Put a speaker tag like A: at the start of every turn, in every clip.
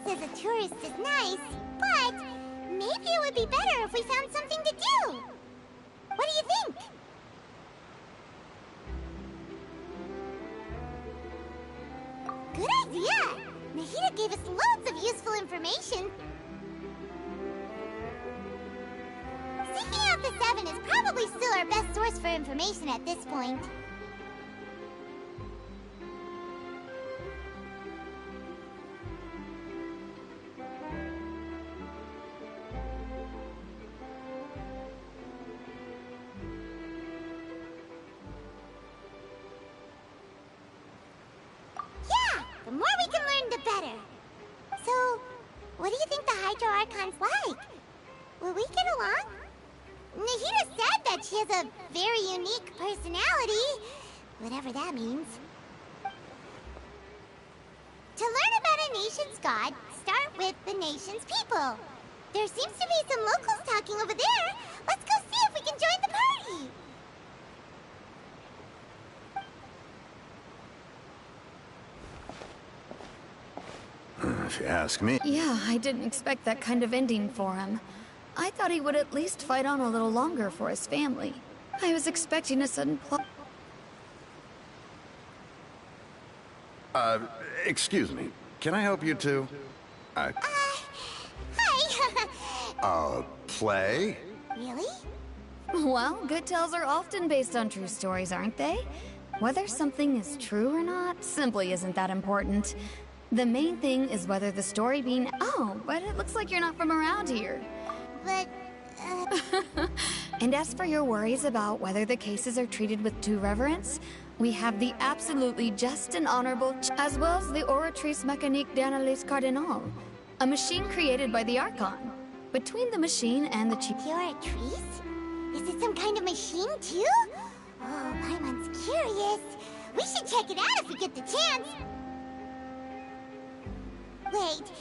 A: as a tourist is nice, but maybe it would be better if we found something to do. What do you think? Good idea! Nahida gave us loads of useful information. Seeking out the Seven is probably still our best source for information at this point. The more we can learn, the better. So, what do you think the Hydro Archon's like? Will we get along? Nahida said that she has a very unique personality, whatever that means. To learn about a nation's god, start with the nation's people. There seems to be some locals talking over there. Let's go see if we can join the party.
B: If you ask me.
C: Yeah, I didn't expect that kind of ending for him. I thought he would at least fight on a little longer for his family. I was expecting a sudden plot.
B: Excuse me. Can I help you too?
A: Hi.
B: Play?
A: Really?
C: Well, good tales are often based on true stories, aren't they? Whether something is true or not simply isn't that important. The main thing is whether the story being... Oh, but it looks like you're not from around here.
A: But,
C: And as for your worries about whether the cases are treated with due reverence, we have the absolutely just and honorable, as well as the Oratrice Mécanique d'Analyse Cardinal, a machine created by the Archon. Between the machine and the chief...
A: Oratrice? Is it some kind of machine, too? Oh, Paimon's curious. We should check it out if we get the chance. Wait,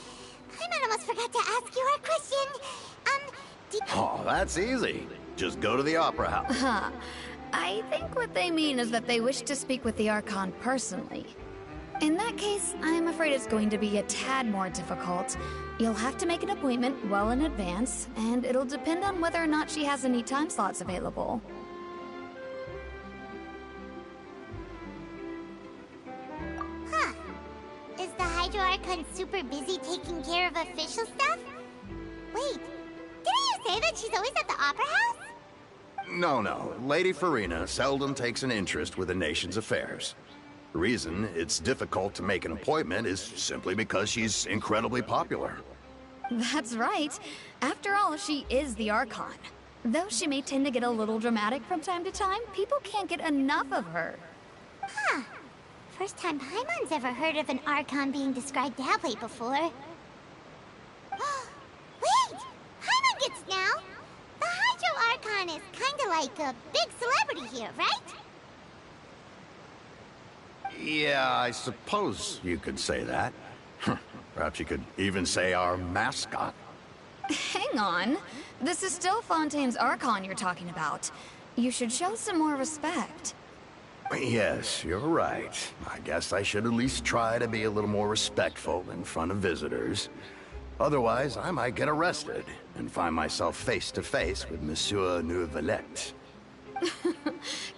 A: Paimon almost forgot to ask you our question.
B: Oh, that's easy. Just go to the Opera House.
C: Huh. I think what they mean is that they wish to speak with the Archon personally. In that case, I'm afraid it's going to be a tad more difficult. You'll have to make an appointment well in advance, and it'll depend on whether or not she has any time slots available.
A: Huh. Is the Hydro Archon super busy taking care of official stuff? Wait, didn't you say that she's always at the Opera House?
B: No. Lady Farina seldom takes an interest with the nation's affairs. The reason it's difficult to make an appointment is simply because she's incredibly popular.
C: That's right. After all, she is the Archon. Though she may tend to get a little dramatic from time to time, people can't get enough of her.
A: Huh. First time Paimon's ever heard of an Archon being described that way before. Wait! Paimon gets now! The Hydro Archon is kinda like a big celebrity here, right?
B: Yeah, I suppose you could say that. Perhaps you could even say our mascot.
C: Hang on. This is still Fontaine's Archon you're talking about. You should show some more respect.
B: Yes, you're right. I guess I should at least try to be a little more respectful in front of visitors. Otherwise, I might get arrested and find myself face to face with Monsieur Neuvillette.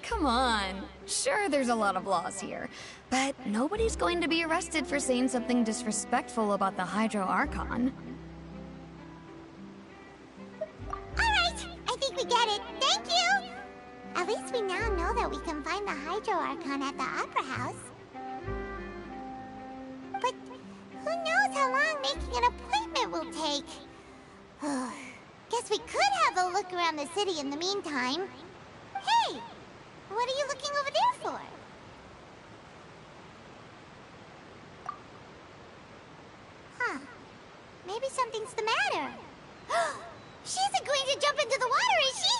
C: Come on. Sure, there's a lot of laws here, but nobody's going to be arrested for saying something disrespectful about the Hydro Archon.
A: Alright, I think we get it. Thank you! At least we now know that we can find the Hydro Archon at the Opera House. But who knows how long making an appointment will take? Guess we could have a look around the city in the meantime. Hey! What are you looking over there for? Huh. Maybe something's the matter. She isn't going to jump into the water, is she?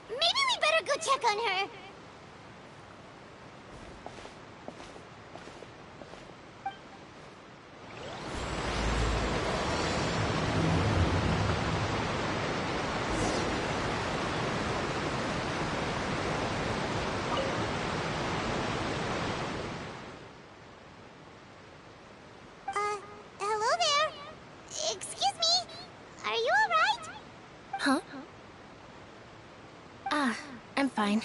A: Maybe we better go check on her.
D: fine.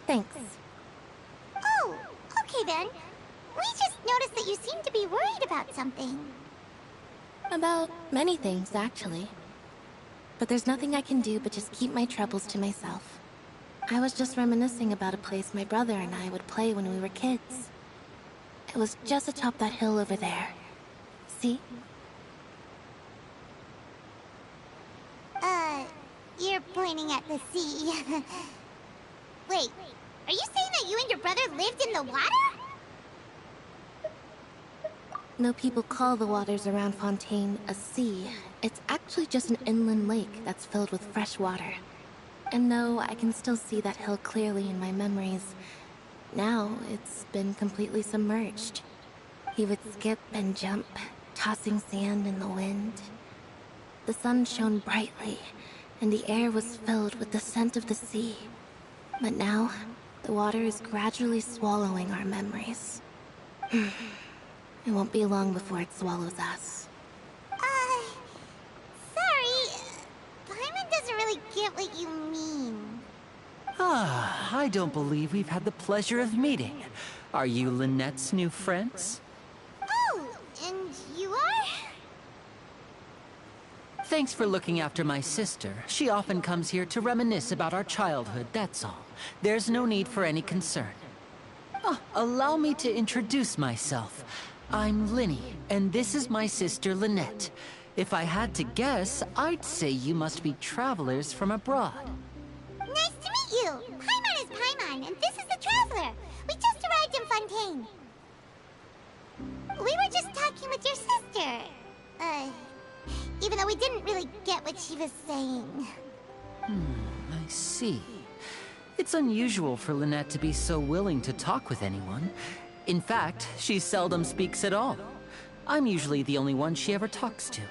D: Thanks.
A: Oh, okay then. We just noticed that you seem to be worried about something.
D: About many things, actually. But there's nothing I can do but just keep my troubles to myself. I was just reminiscing about a place my brother and I would play when we were kids. It was just atop that hill over there. See?
A: You're pointing at the sea. Wait, are you saying that you and your brother lived in the water?
D: No, people call the waters around Fontaine a sea. It's actually just an inland lake that's filled with fresh water. And no, I can still see that hill clearly in my memories. Now, it's been completely submerged. He would skip and jump, tossing sand in the wind. The sun shone brightly, and the air was filled with the scent of the sea. But now, the water is gradually swallowing our memories. It won't be long before it swallows us.
A: Sorry. Paimon doesn't really get what you mean.
E: I don't believe we've had the pleasure of meeting. Are you Lynette's new friends?
A: Oh, and you are?
E: Thanks for looking after my sister. She often comes here to reminisce about our childhood, that's all. There's no need for any concern. Allow me to introduce myself. I'm Linny, and this is my sister Lynette. If I had to guess, I'd say you must be travelers from abroad.
A: Nice to meet you. Paimon is Paimon, and this is the Traveler. We just arrived in Fontaine. We were just talking with your sister. Even though we didn't really get what she was saying.
E: I see. It's unusual for Lynette to be so willing to talk with anyone. In fact, she seldom speaks at all. I'm usually the only one she ever talks to.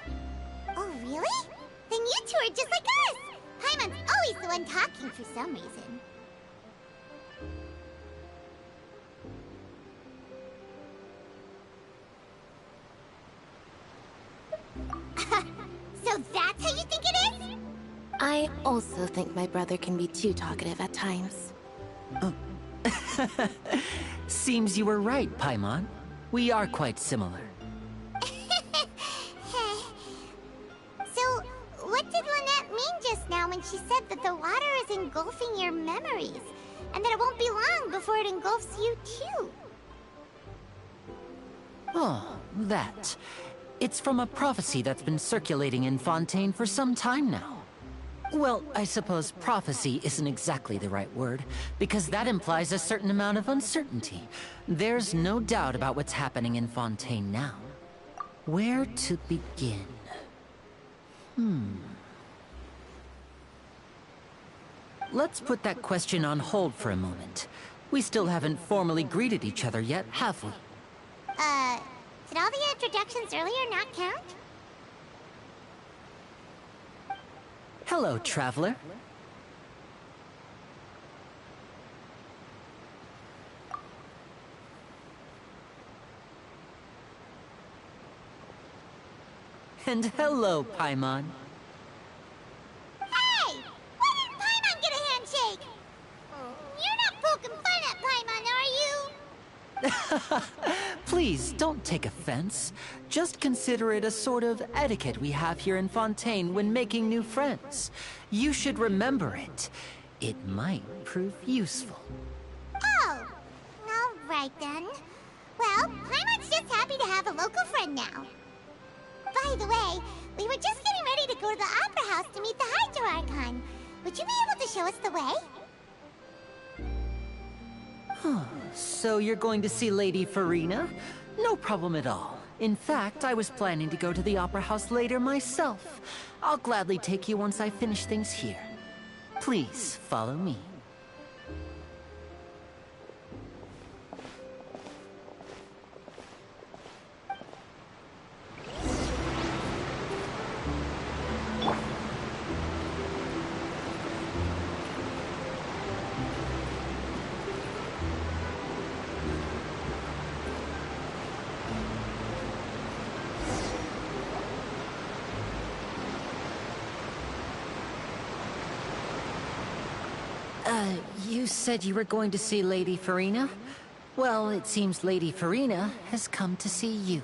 A: Oh, really? Then you two are just like us! Paimon's always the one talking for some reason. So that's how you think it is?
D: I also think my brother can be too talkative at times.
E: Seems you were right, Paimon. We are quite similar.
A: So, what did Lynette mean just now when she said that the water is engulfing your memories? And that it won't be long before it engulfs you too?
E: Oh, that. It's from a prophecy that's been circulating in Fontaine for some time now. Well, I suppose prophecy isn't exactly the right word, because that implies a certain amount of uncertainty. There's no doubt about what's happening in Fontaine now. Where to begin? Let's put that question on hold for a moment. We still haven't formally greeted each other yet, have we?
A: Did all the introductions earlier not count?
E: Hello, traveler. And hello, Paimon.
A: Hey! Why didn't Paimon get a handshake? You're not poking fun at Paimon, are you?
E: Please, don't take offense. Just consider it a sort of etiquette we have here in Fontaine when making new friends. You should remember it. It might prove useful.
A: Oh, all right then. Well, Paimon's just happy to have a local friend now. By the way, we were just getting ready to go to the Opera House to meet the Hydro Archon. Would you be able to show us the way?
E: So you're going to see Lady Farina? No problem at all. In fact, I was planning to go to the Opera House later myself. I'll gladly take you once I finish things here. Please, follow me. You said you were going to see Lady Farina? Well, it seems Lady Farina has come to see you.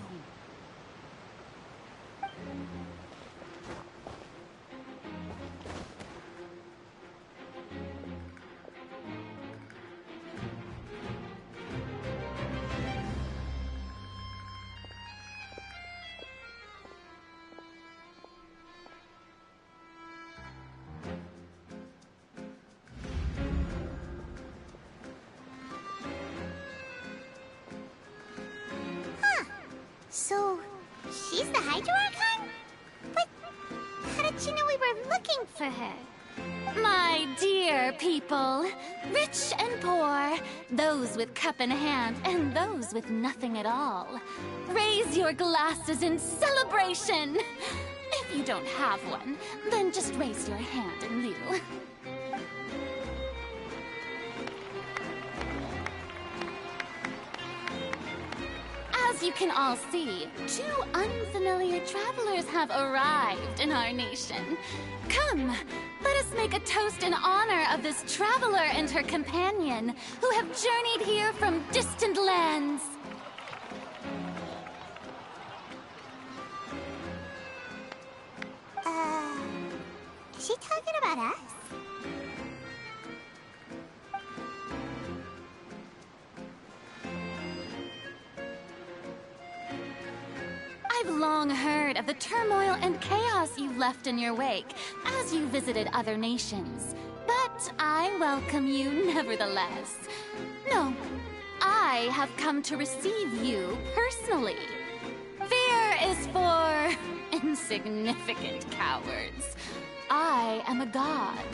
A: So, she's the Hydro Archon? But how did she know we were looking for her?
F: My dear people, rich and poor, those with cup in hand and those with nothing at all, raise your glasses in celebration! If you don't have one, then just raise your hand in lieu. As you can all see, two unfamiliar travelers have arrived in our nation. Come, let us make a toast in honor of this traveler and her companion, who have journeyed here from distant lands.
A: Is she talking about us?
F: I've long heard of the turmoil and chaos you've left in your wake as you visited other nations. But I welcome you nevertheless. No, I have come to receive you personally. Fear is for insignificant cowards. I am a god,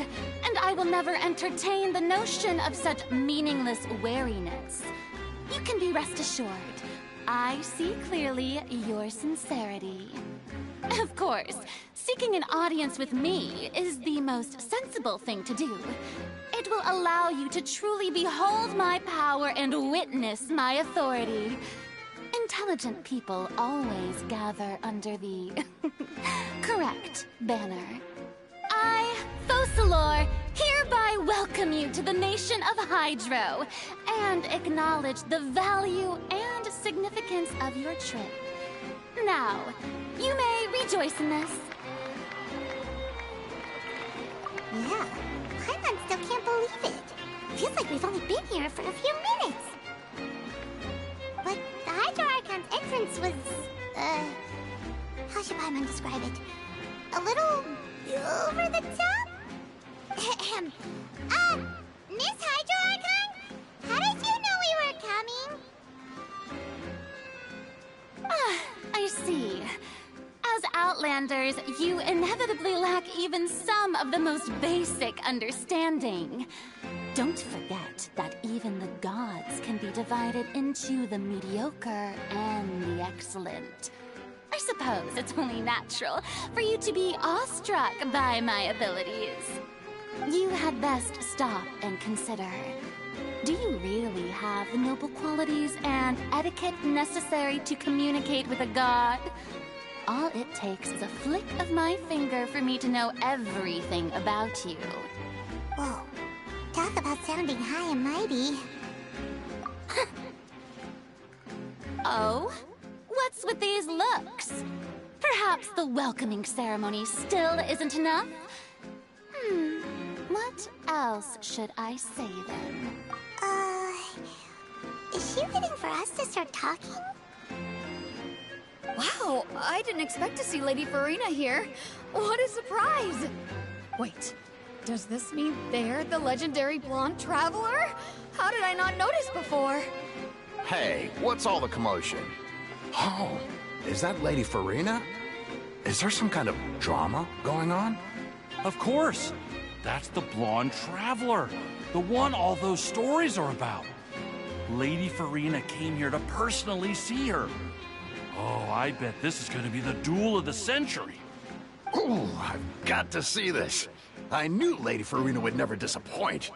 F: and I will never entertain the notion of such meaningless wariness. You can be rest assured. I see clearly your sincerity. Of course, seeking an audience with me is the most sensible thing to do. It will allow you to truly behold my power and witness my authority. Intelligent people always gather under the correct banner. I, Focalor, hereby welcome you to the nation of Hydro and acknowledge the value and significance of your trip. Now, you may rejoice in this.
A: Yeah, Paimon still can't believe it. Feels like we've only been here for a few minutes. But the Hydro Archon's entrance was, how should Paimon describe it? A little over the top? Ahem. Miss Hydro Archon? How did you know we were coming?
F: I see. As Outlanders, you inevitably lack even some of the most basic understanding. Don't forget that even the gods can be divided into the mediocre and the excellent. I suppose it's only natural for you to be awestruck by my abilities. You had best stop and consider. Do you really have the noble qualities and etiquette necessary to communicate with a god? All it takes is a flick of my finger for me to know everything about you.
A: Whoa, talk about sounding high and mighty.
F: Oh? What's with these looks? Perhaps the welcoming ceremony still isn't enough? What else should I say then?
A: Is she waiting for us to start talking?
C: Wow, I didn't expect to see Lady Farina here. What a surprise! Wait, does this mean they're the legendary blonde traveler? How did I not notice before?
B: Hey, what's all the commotion? Oh, is that Lady Farina? Is there some kind of drama going on?
G: Of course. That's the blonde traveler. The one all those stories are about. Lady Farina came here to personally see her. Oh, I bet this is going to be the duel of the century.
B: Ooh, I've got to see this. I knew Lady Farina would never disappoint.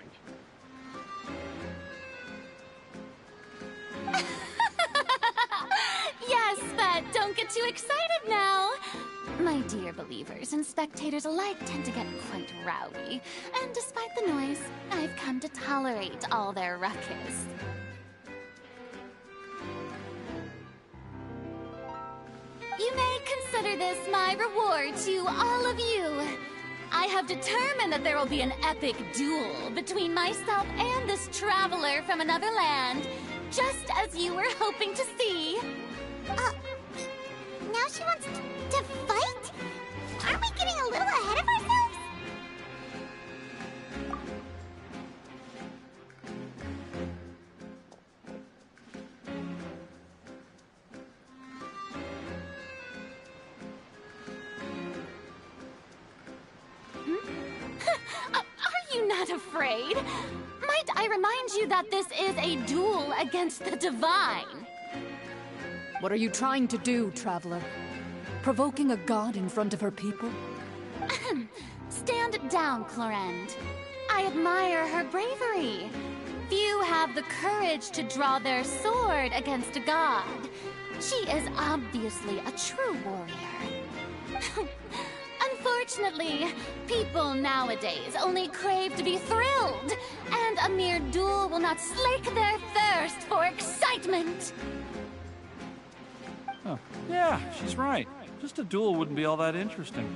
F: Yes, but don't get too excited now. My dear believers and spectators alike tend to get quite rowdy, and despite the noise, I've come to tolerate all their ruckus. You may consider this my reward to all of you. I have determined that there will be an epic duel between myself and this traveler from another land, just as you were hoping to see.
A: Now she wants to fight? Aren't we getting a little ahead of ourselves?
F: Are you not afraid? Might I remind you that this is a duel against the divine?
H: What are you trying to do, traveler? Provoking a god in front of her people?
F: Stand down, Clorend. I admire her bravery. Few have the courage to draw their sword against a god. She is obviously a true warrior. Unfortunately, people nowadays only crave to be thrilled, and a mere duel will not slake their thirst for excitement.
G: Oh, yeah, she's right. Just a duel wouldn't be all that interesting.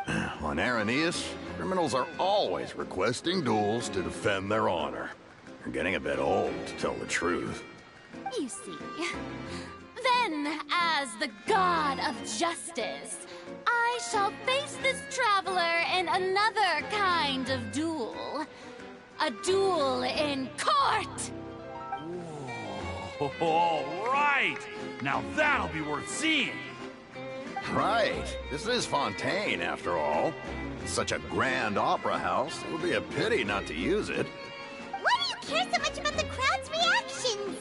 B: On Araneus, criminals are always requesting duels to defend their honor. You're getting a bit old, to tell the truth.
F: You see. Then, as the god of justice, I shall face this traveler in another kind of duel. A duel in court!
G: All right! Now that'll be worth seeing!
B: Right. This is Fontaine, after all. It's such a grand opera house, it would be a pity not to use it.
A: Why do you care so much about the crowd's reactions?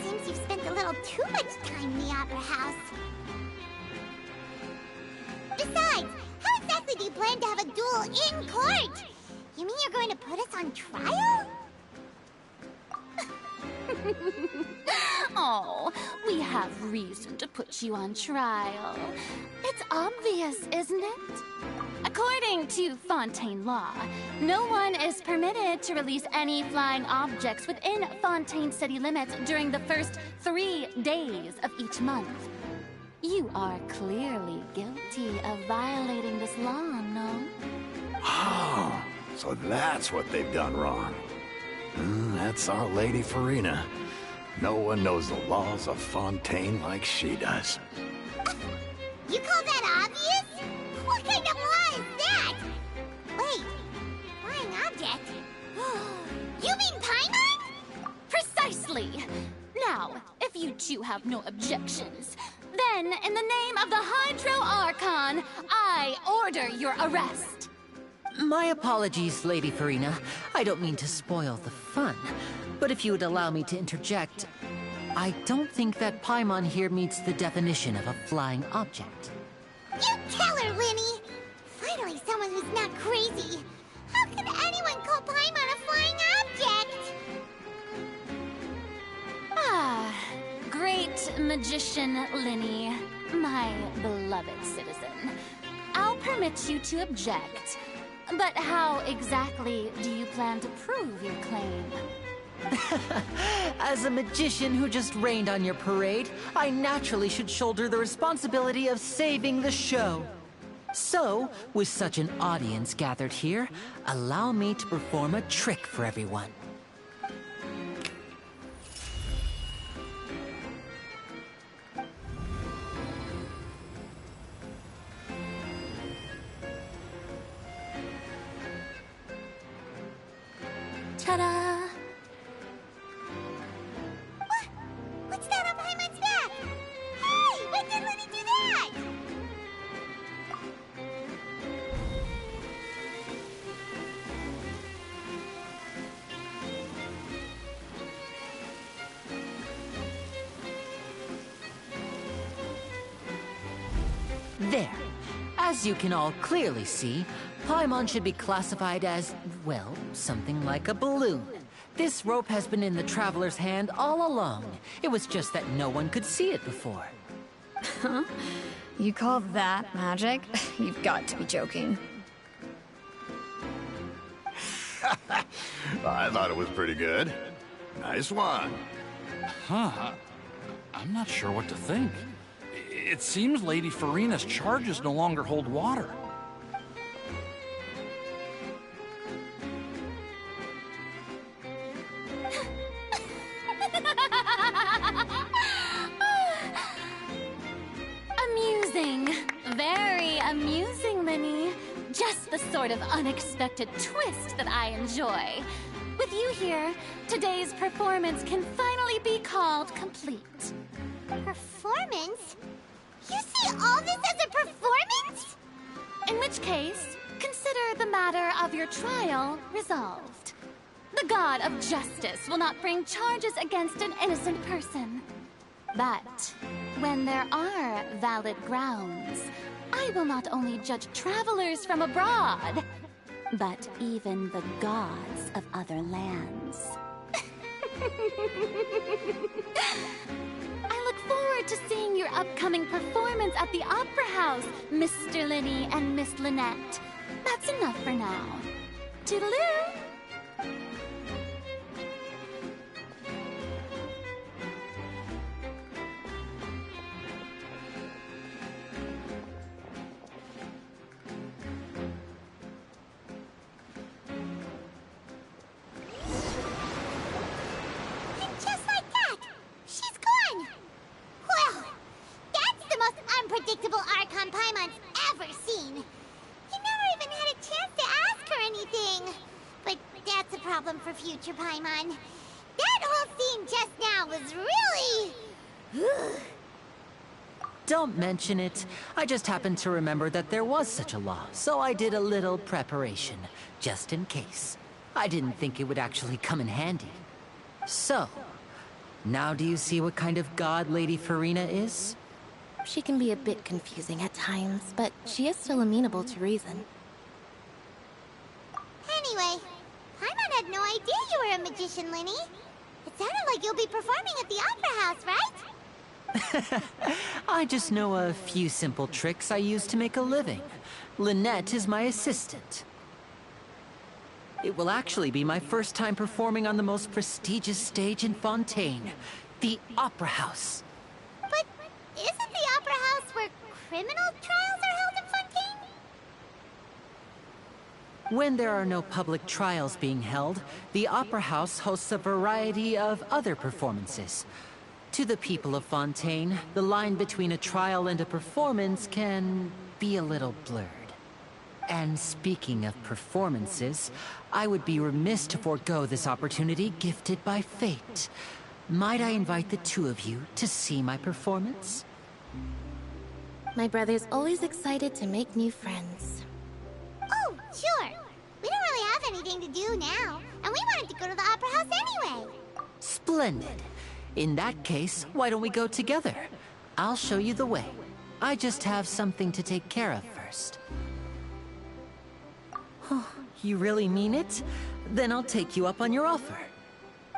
A: Seems you've spent a little too much time in the opera house. Besides, how exactly do you plan to have a duel in court? You mean you're going to put us on trial?
F: Oh, we have reason to put you on trial. It's obvious, isn't it? According to Fontaine law, no one is permitted to release any flying objects within Fontaine city limits during the first 3 days of each month. You are clearly guilty of violating this law, no?
B: Oh, so that's what they've done wrong. That's our Lady Farina. No one knows the laws of Fontaine like she does.
A: You call that obvious? What kind of law is that? Wait, flying object? You mean Paimon?
F: Precisely! Now, if you two have no objections, then in the name of the Hydro Archon, I order your arrest.
E: My apologies, Lady Farina. I don't mean to spoil the fun. But if you would allow me to interject, I don't think that Paimon here meets the definition of a flying object.
A: You tell her, Linny! Finally someone who's not crazy. How can anyone call Paimon a flying object?
F: Ah, great magician Linny, my beloved citizen. I'll permit you to object. But how exactly do you plan to prove your claim?
E: As a magician who just rained on your parade, I naturally should shoulder the responsibility of saving the show. So, with such an audience gathered here, allow me to perform a trick for everyone.
F: Ta-da!
A: What's that on Paimon's back? Hey, when did Linny do that?
E: There. As you can all clearly see, Paimon should be classified as, well, something like a balloon. This rope has been in the Traveler's hand all along. It was just that no one could see it before.
H: Huh?
C: You call that magic? You've got to be joking.
B: I thought it was pretty good. Nice one.
G: Huh. I'm not sure what to think. It seems Lady Farina's charges no longer hold water.
F: Amusing. Very amusing, Linny. Just the sort of unexpected twist that I enjoy. With you here, today's performance can finally be called complete.
A: Performance? You see all this as a performance?
F: In which case, consider the matter of your trial resolved. The god of justice will not bring charges against an innocent person. But when there are valid grounds, I will not only judge travelers from abroad, but even the gods of other lands. I look forward to seeing your upcoming performance at the Opera House, Mr. Linny and Miss Lynette. That's enough for now. Toodaloo!
A: Just like that, she's gone. Well, that's the most unpredictable Archon Paimon's ever seen. He never even had a chance to ask her anything. But that's a problem for future Paimon. That whole scene just now was really...
E: Don't mention it. I just happened to remember that there was such a law, so I did a little preparation, just in case. I didn't think it would actually come in handy. So, now do you see what kind of god Lady Farina is?
D: She can be a bit confusing at times, but she is still amenable to reason.
A: Anyway, Paimon had no idea you were a magician, Linny. It sounded like you'll be performing at the Opera House, right?
E: I just know a few simple tricks I use to make a living. Lynette is my assistant. It will actually be my first time performing on the most prestigious stage in Fontaine, the Opera House.
A: But isn't the Opera House where criminal trials are held in Fontaine?
E: When there are no public trials being held, the Opera House hosts a variety of other performances. To the people of Fontaine, the line between a trial and a performance can be a little blurred. And speaking of performances, I would be remiss to forego this opportunity gifted by fate. Might I invite the two of you to see my performance?
D: My brother's always excited to make new friends.
A: Oh, sure. We don't really have anything to do now, and we wanted to go to the Opera House anyway.
E: Splendid. In that case, why don't we go together? I'll show you the way. I just have something to take care of first. Oh, you really mean it? Then I'll take you up on your offer.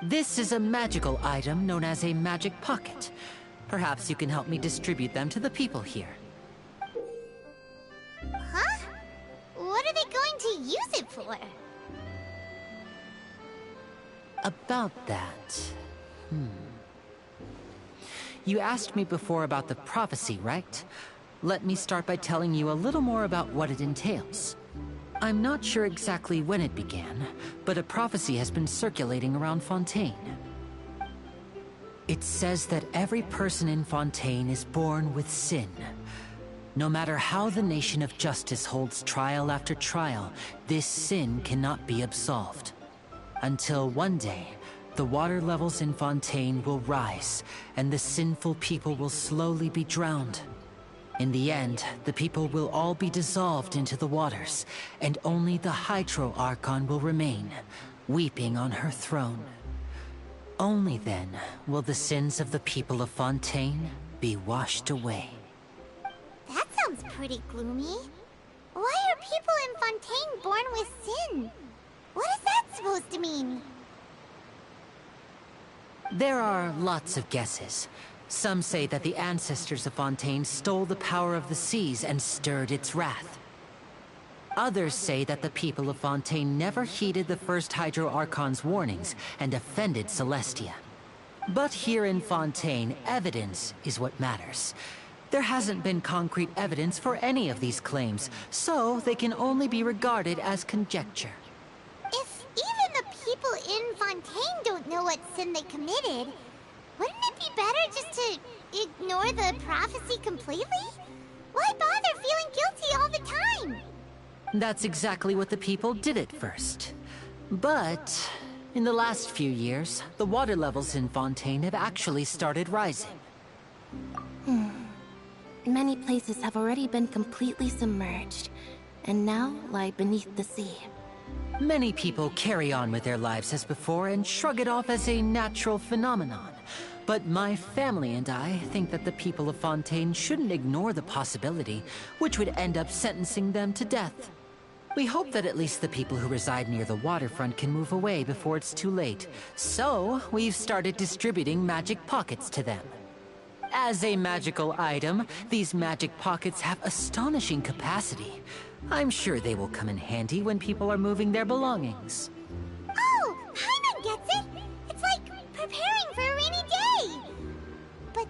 E: This is a magical item known as a magic pocket. Perhaps you can help me distribute them to the people here.
A: Huh? What are they going to use it for?
E: About that... You asked me before about the prophecy, right? Let me start by telling you a little more about what it entails. I'm not sure exactly when it began, but a prophecy has been circulating around Fontaine. It says that every person in Fontaine is born with sin. No matter how the nation of justice holds trial after trial, this sin cannot be absolved. Until one day, the water levels in Fontaine will rise, and the sinful people will slowly be drowned. In the end, the people will all be dissolved into the waters, and only the Hydro Archon will remain, weeping on her throne. Only then will the sins of the people of Fontaine be washed away.
A: That sounds pretty gloomy. Why are people in Fontaine born with sin? What is that supposed to mean?
E: There are lots of guesses. Some say that the ancestors of Fontaine stole the power of the seas and stirred its wrath. Others say that the people of Fontaine never heeded the first Hydro Archon's warnings and offended Celestia. But here in Fontaine, evidence is what matters. There hasn't been concrete evidence for any of these claims, so they can only be regarded as conjecture.
A: If even the people in Fontaine don't know what sin they committed, wouldn't it be better just to ignore the prophecy completely? Why bother feeling guilty all the time?
E: That's exactly what the people did at first. But in the last few years, the water levels in Fontaine have actually started rising.
D: Many places have already been completely submerged, and now lie beneath the sea.
E: Many people carry on with their lives as before and shrug it off as a natural phenomenon. But my family and I think that the people of Fontaine shouldn't ignore the possibility, which would end up sentencing them to death. We hope that at least the people who reside near the waterfront can move away before it's too late. So, we've started distributing magic pockets to them. As a magical item, these magic pockets have astonishing capacity. I'm sure they will come in handy when people are moving their belongings.
A: Oh, Paimon gets it! It's like preparing for a rainy day! But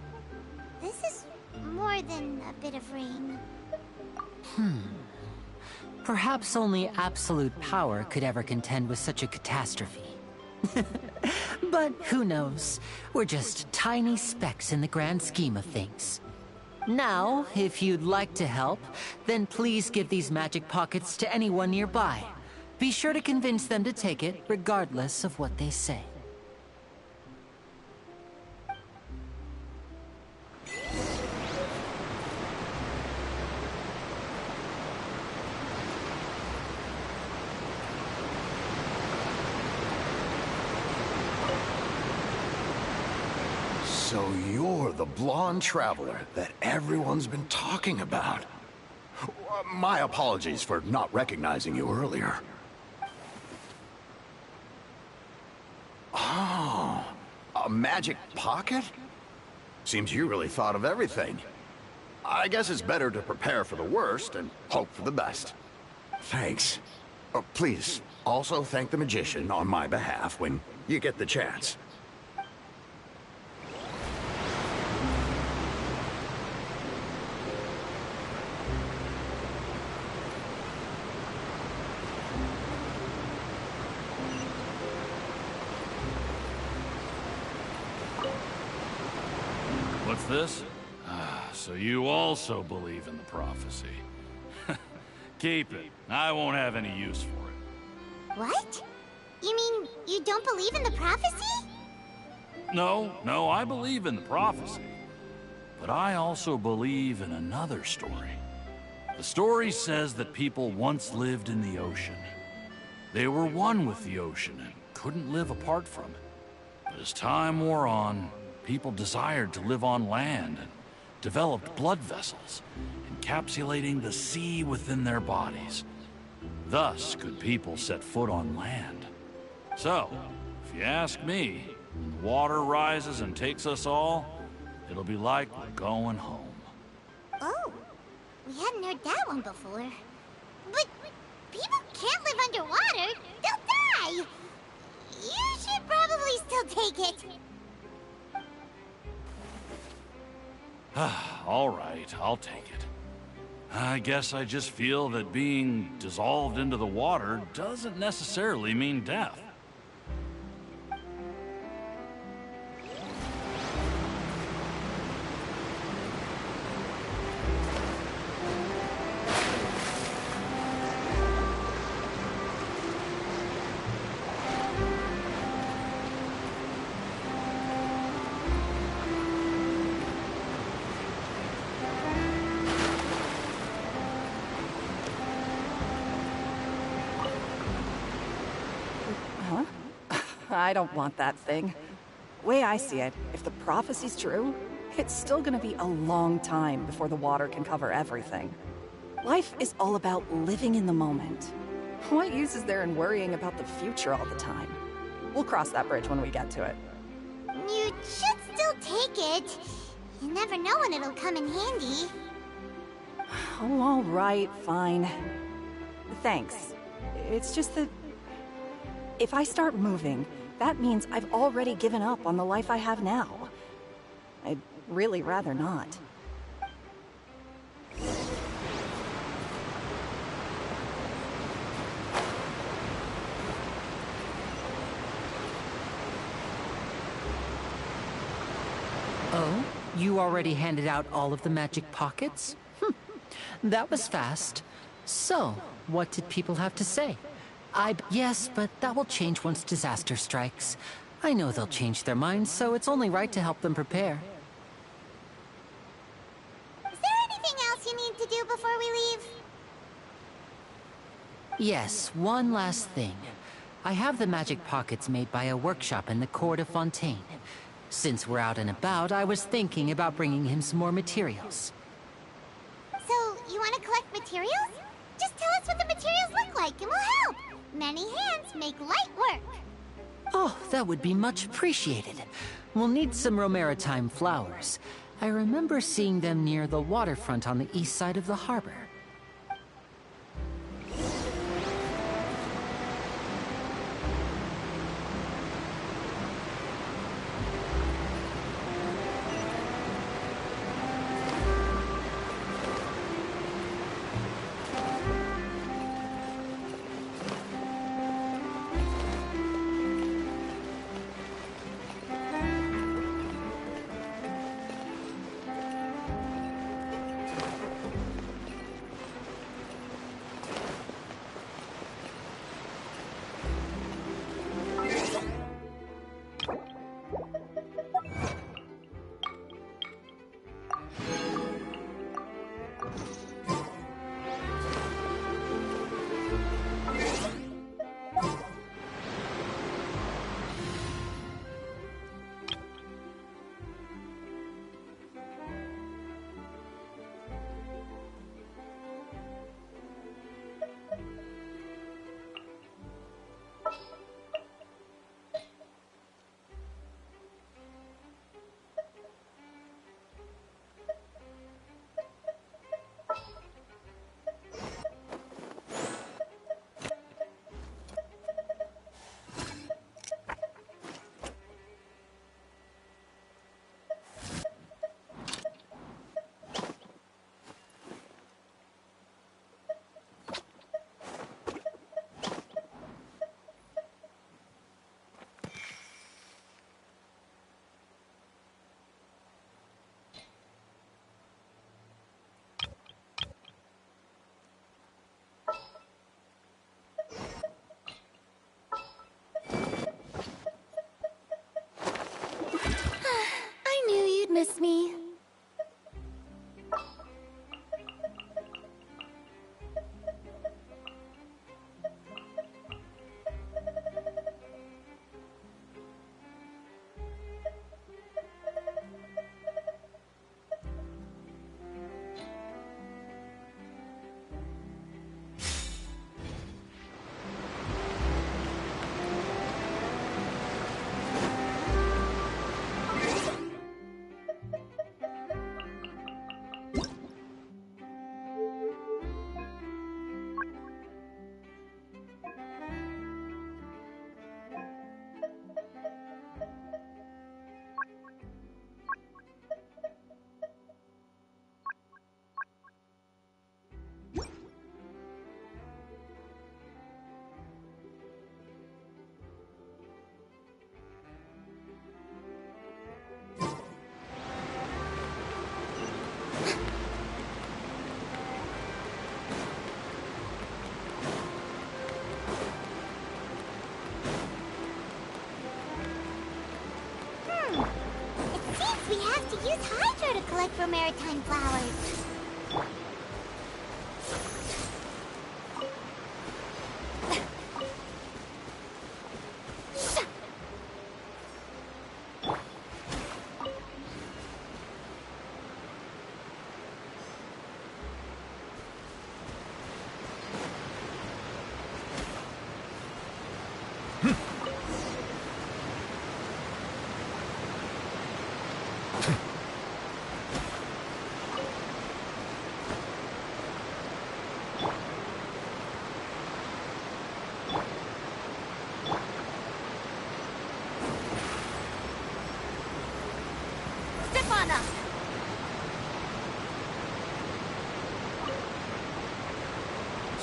A: this is more than a bit of rain.
E: Perhaps only absolute power could ever contend with such a catastrophe. But who knows? We're just tiny specks in the grand scheme of things. Now, if you'd like to help, then please give these magic pockets to anyone nearby. Be sure to convince them to take it, regardless of what they say.
B: So you're the blonde traveler that everyone's been talking about. My apologies for not recognizing you earlier. Oh, a magic pocket? Seems you really thought of everything. I guess it's better to prepare for the worst and hope for the best. Thanks. Please, also thank the magician on my behalf when you get the chance.
G: What's this? So you also believe in the prophecy. Keep it. I won't have any use for it.
A: What? You mean you don't believe in the prophecy?
G: No, I believe in the prophecy. But I also believe in another story. The story says that people once lived in the ocean. They were one with the ocean and couldn't live apart from it. But as time wore on, people desired to live on land and developed blood vessels, encapsulating the sea within their bodies. Thus could people set foot on land. So, if you ask me, when the water rises and takes us all, it'll be like we're going home.
A: Oh, we hadn't heard that one before. But people can't live underwater. They'll die. You should probably still take it.
G: All right, I'll take it. I guess I just feel that being dissolved into the water doesn't necessarily mean death.
I: I don't want that thing. Way I see it, if the prophecy's true, it's still gonna be a long time before the water can cover everything. Life is all about living in the moment. What use is there in worrying about the future all the time? We'll cross that bridge when we get to it.
A: You should still take it. You never know when it'll come in handy.
I: Oh, all right, fine. Thanks. It's just that if I start moving, that means I've already given up on the life I have now. I'd really rather not.
E: Oh? You already handed out all of the magic pockets? That was fast. So, what did people have to say? Yes, but that will change once disaster strikes. I know they'll change their minds, so it's only right to help them prepare.
A: Is there anything else you need to do before we leave?
E: Yes, one last thing. I have the magic pockets made by a workshop in the court of Fontaine. Since we're out and about, I was thinking about bringing him some more materials.
A: So, you want to collect materials? Just tell us what the materials look like and we'll help. Many hands make light work.
E: Oh, that would be much appreciated. We'll need some Romaritime flowers. I remember seeing them near the waterfront on the east side of the harbor.
F: I knew you'd miss me.
A: It seems we have to use Hydro to collect Romaritime flowers.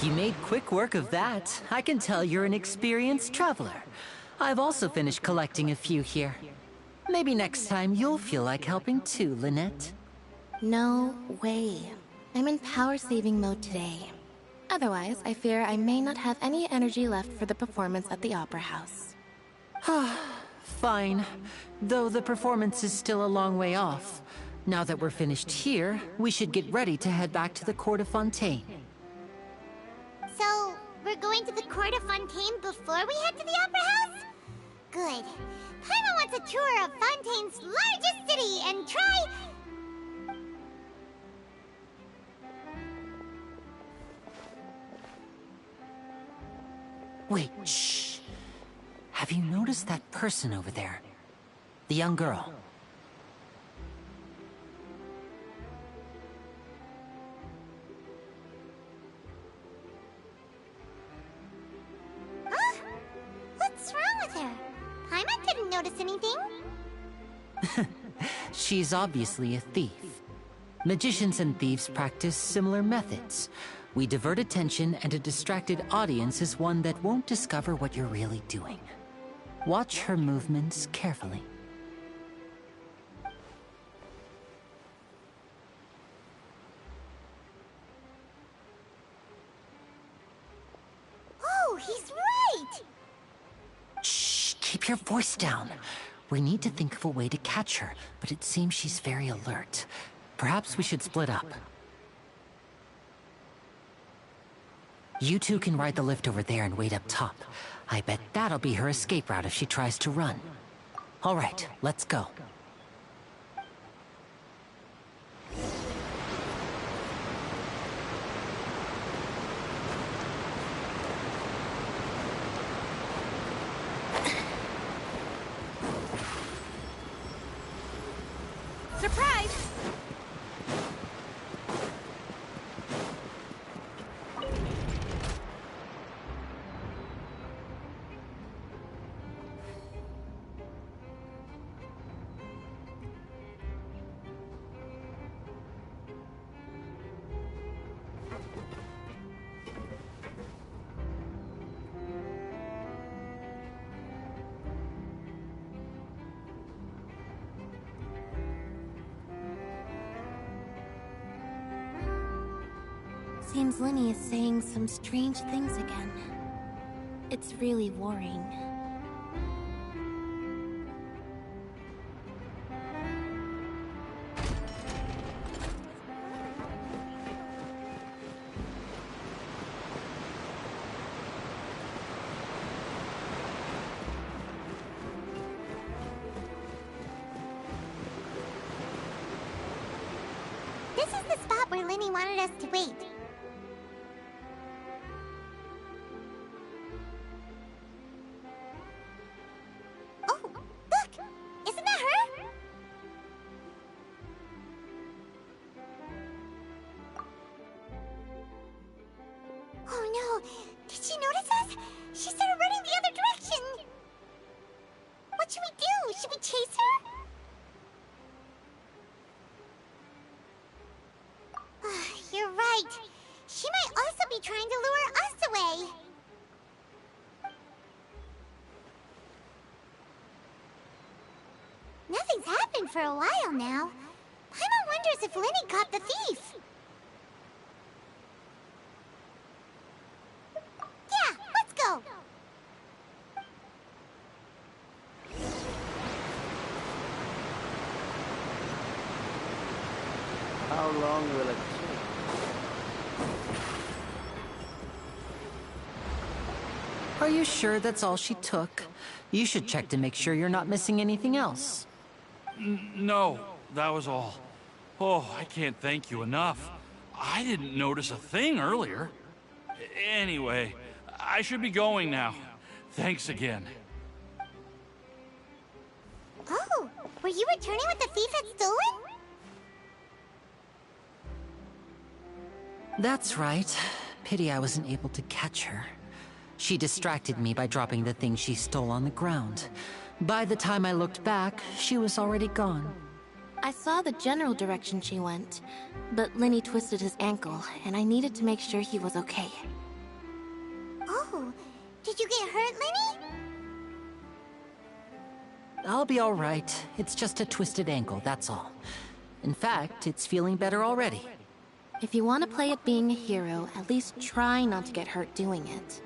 E: You made quick work of that. I can tell you're an experienced traveler. I've also finished collecting a few here. Maybe next time you'll feel like helping too, Lynette.
D: No way. I'm in power-saving mode today. Otherwise, I fear I may not have any energy left for the performance at the Opera House.
E: Fine. Though the performance is still a long way off. Now that we're finished here, we should get ready to head back to the Court of Fontaine.
A: So, we're going to the Court of Fontaine before we head to the Opera House? Good. Paimon wants a tour of Fontaine's largest city and try...
E: Wait, shh. Have you noticed that person over there? The young girl.
A: Huh? What's wrong with her? Paimon didn't notice anything.
E: She's obviously a thief. Magicians and thieves practice similar methods. We divert attention, and a distracted audience is one that won't discover what you're really doing. Watch her movements carefully.
A: Oh, he's right!
E: Shh, keep your voice down. We need to think of a way to catch her, but it seems she's very alert. Perhaps we should split up. You two can ride the lift over there and wait up top. I bet that'll be her escape route if she tries to run. All right, let's go.
F: Surprise!
D: Seems Linny is saying some strange things again. It's really worrying.
A: This is the spot where Linny wanted us to wait. Oh, look! Isn't that her? Oh no! Did she notice us? She started running the other direction! What should we do? Should we chase her? You're right. She might also be trying to lure us away. Nothing's happened for a while now. Paimon wonders if Linny caught the thief. Yeah, let's go.
J: How long will it take?
E: Are you sure that's all she took? You should check to make sure you're not missing anything else.
G: No, that was all. Oh, I can't thank you enough. I didn't notice a thing earlier. Anyway, I should be going now. Thanks again.
A: Oh, were you returning what the thief had stolen?
E: That's right. Pity I wasn't able to catch her. She distracted me by dropping the thing she stole on the ground. By the time I looked back, she was already gone.
D: I saw the general direction she went, but Linny twisted his ankle, and I needed to make sure he was okay.
A: Did you get hurt, Lenny?
E: I'll be all right. It's just a twisted ankle, that's all. In fact, it's feeling better already.
D: If you want to play at being a hero, at least try not to get hurt doing it.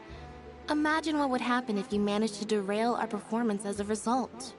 D: Imagine what would happen if you managed to derail our performance as a result.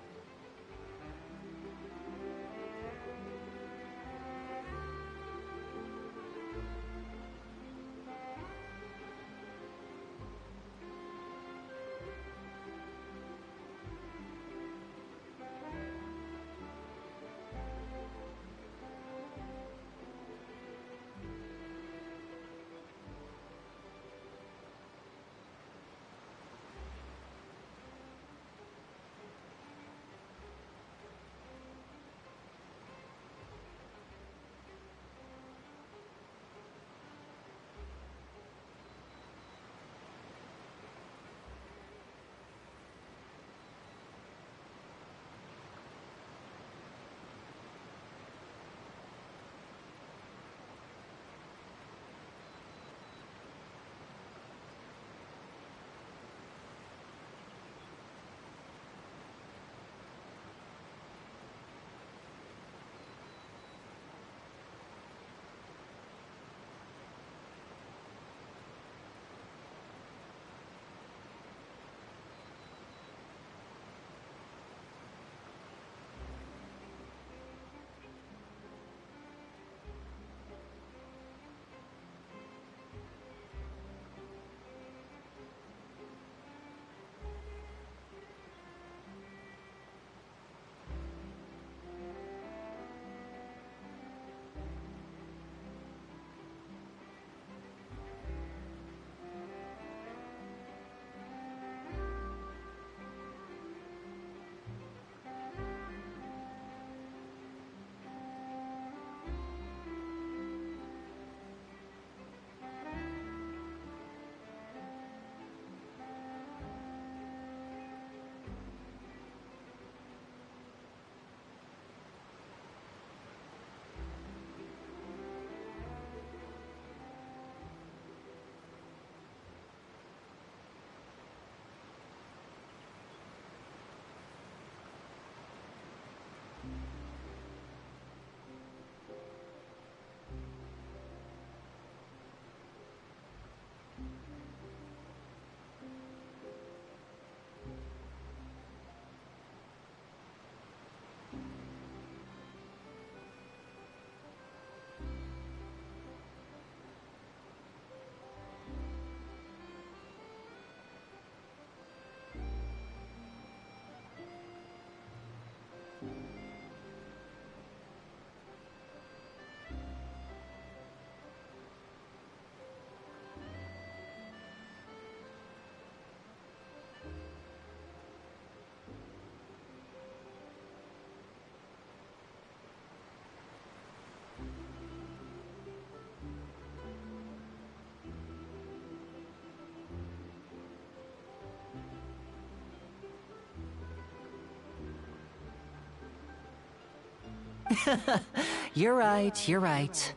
E: You're right, you're right.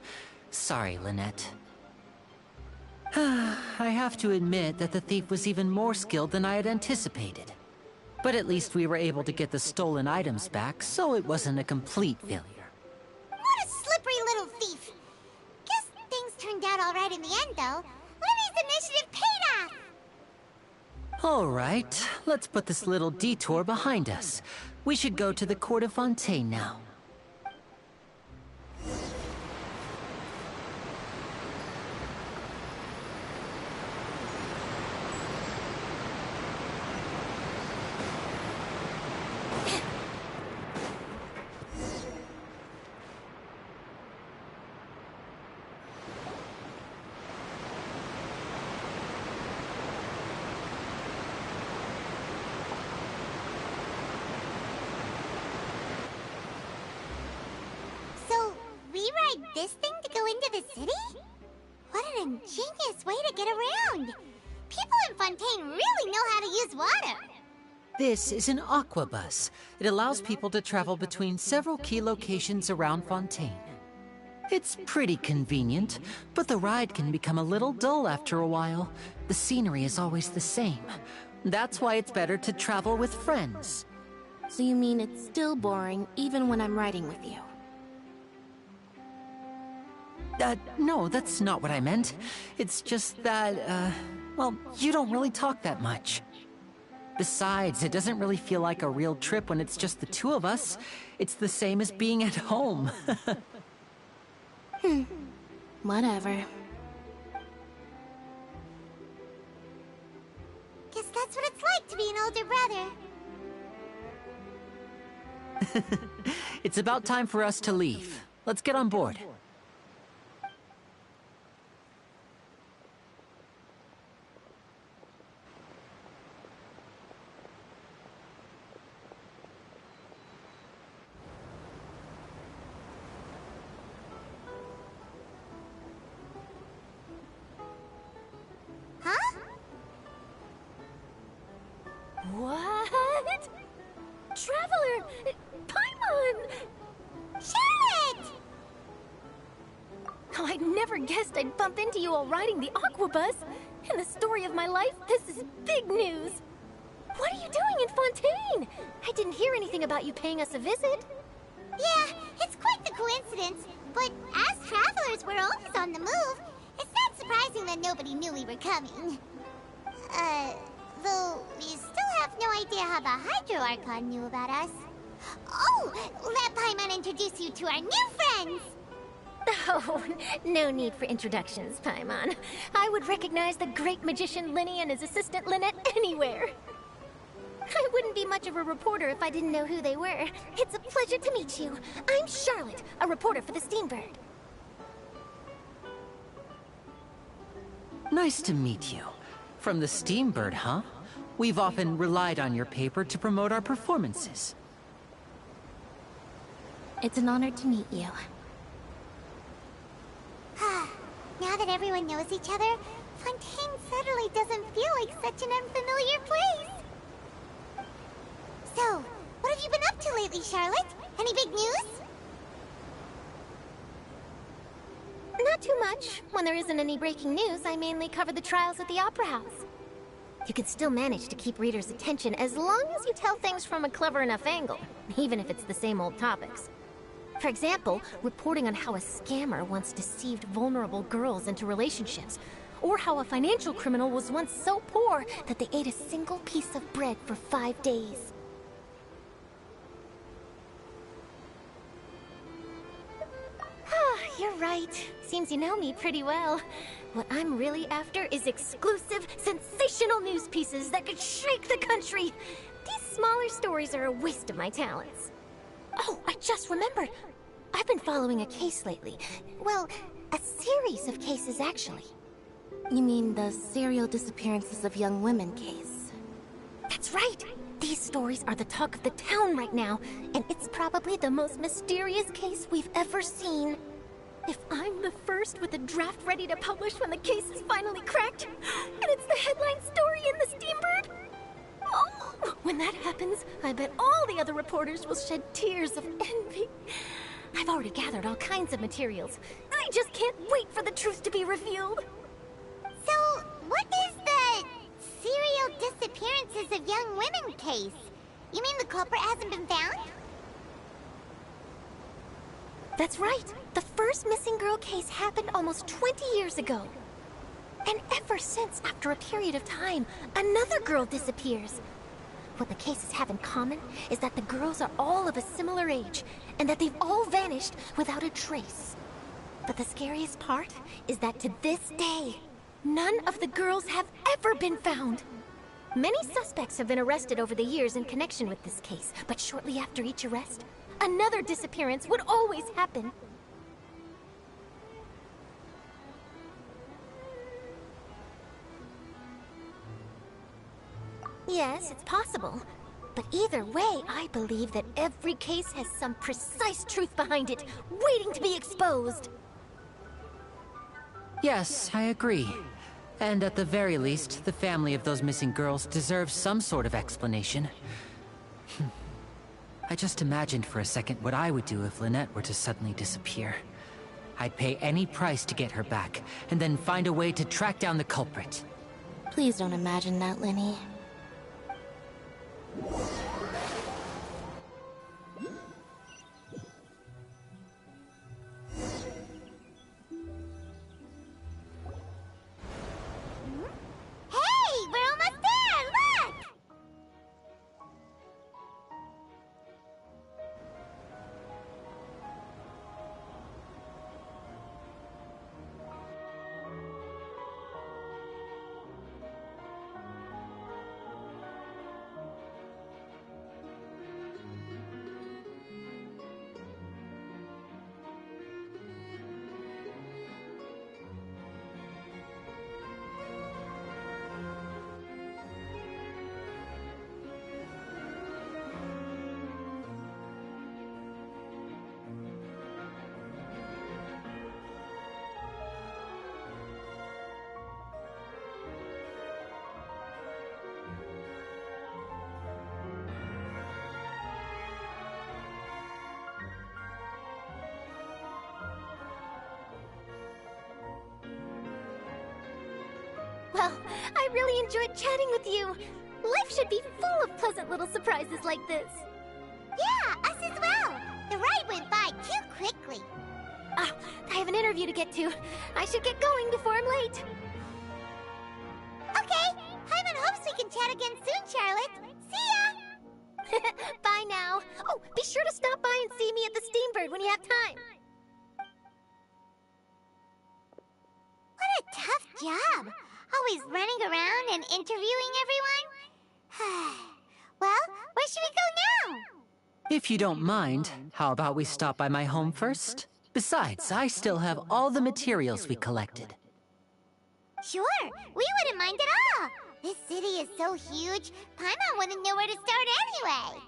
E: Sorry, Lynette. I have to admit that the thief was even more skilled than I had anticipated. But at least we were able to get the stolen items back, so it wasn't a complete failure.
A: What a slippery little thief! Guess things turned out all right in the end, though. Lenny's initiative paid off!
E: All right, let's put this little detour behind us. We should go to the Court of Fontaine now.
A: This thing to go into the city? What an ingenious way to get around! People in Fontaine really know how to use water!
E: This is an aquabus. It allows people to travel between several key locations around Fontaine. It's pretty convenient, but the ride can become a little dull after a while. The scenery is always the same. That's why it's better to travel with friends.
D: So you mean it's still boring even when I'm riding with you?
E: No, that's not what I meant. It's just that, well, you don't really talk that much. Besides, it doesn't really feel like a real trip when it's just the two of us. It's the same as being at home.
D: Whatever.
A: Guess that's what it's like to be an older brother.
E: It's about time for us to leave. Let's get on board.
A: Huh?
K: What? Traveler! Paimon!
A: Charlotte!
K: Oh, I never guessed I'd bump into you all riding the Aquabus. In the story of my life, this is big news. What are you doing in Fontaine? I didn't hear anything about you paying us a visit.
A: Yeah, it's quite the coincidence. But as travelers, we're always on the move. It's not surprising that nobody knew we were coming. Though we still have no idea how the Hydro Archon knew about us. Oh, let Paimon introduce you to our new friends!
K: Oh, no need for introductions, Paimon. I would recognize the great magician Linny and his assistant Lynette anywhere. I wouldn't be much of a reporter if I didn't know who they were. It's a pleasure to meet you. I'm Charlotte, a reporter for the Steambird.
E: Nice to meet you. From the Steambird, huh? We've often relied on your paper to promote our performances.
D: It's an honor to meet you.
A: Now that everyone knows each other, Fontaine suddenly doesn't feel like such an unfamiliar place. So, what have you been up to lately, Charlotte? Any big news?
K: Not too much. When there isn't any breaking news, I mainly cover the trials at the Opera House. You can still manage to keep readers' attention as long as you tell things from a clever enough angle, even if it's the same old topics. For example, reporting on how a scammer once deceived vulnerable girls into relationships, or how a financial criminal was once so poor that they ate a single piece of bread for 5 days. You're right. Seems you know me pretty well. What I'm really after is exclusive, sensational news pieces that could shake the country. These smaller stories are a waste of my talents. Oh, I just remembered. I've been following a case lately. Well, a series of cases, actually.
D: You mean the serial disappearances of young women case?
K: That's right. These stories are the talk of the town right now, and it's probably the most mysterious case we've ever seen. If I'm the first with a draft ready to publish when the case is finally cracked, and it's the headline story in the Steambird, oh, when that happens, I bet all the other reporters will shed tears of envy. I've already gathered all kinds of materials. I just can't wait for the truth to be revealed.
A: So, what is the serial disappearances of young women case? You mean the culprit hasn't been found?
K: That's right. The first missing girl case happened almost 20 years ago. And ever since, after a period of time, another girl disappears. What the cases have in common is that the girls are all of a similar age, and that they've all vanished without a trace. But the scariest part is that to this day, none of the girls have ever been found. Many suspects have been arrested over the years in connection with this case, but shortly after each arrest, another disappearance would always happen. Yes, it's possible. But either way, I believe that every case has some precise truth behind it, waiting to be exposed.
E: Yes, I agree. And at the very least, the family of those missing girls deserves some sort of explanation. I just imagined for a second what I would do if Lynette were to suddenly disappear. I'd pay any price to get her back, and then find a way to track down the culprit.
D: Please don't imagine that, Lenny.
A: Hey, we're almost there! Look!
K: Well, I really enjoyed chatting with you. Life should be full of pleasant little surprises like this.
A: Yeah, us as well. The ride went by too quickly.
K: Ah, I have an interview to get to. I should get going before I'm late.
A: Okay, Hyman hopes we can chat again soon, Charlotte. See ya!
K: Bye now. Oh, be sure to stop by and see me at the Steambird when you have time.
A: What a tough job. Always running around and interviewing everyone. Well, where should we go now?
E: If you don't mind, how about we stop by my home first? Besides, I still have all the materials we collected.
A: Sure, we wouldn't mind at all. This city is so huge, Paimon wouldn't know where to start anyway.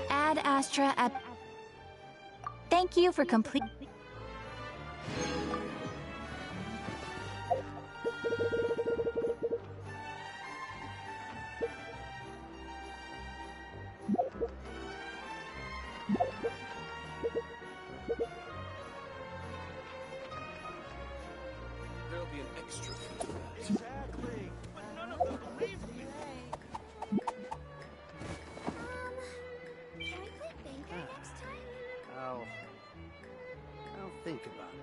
F: Ad Astra at... Thank you for complete...
L: There'll be an extra fee for that. Exactly. But none of them believe me.
A: Can we play bingo next time?
J: I'll think about it.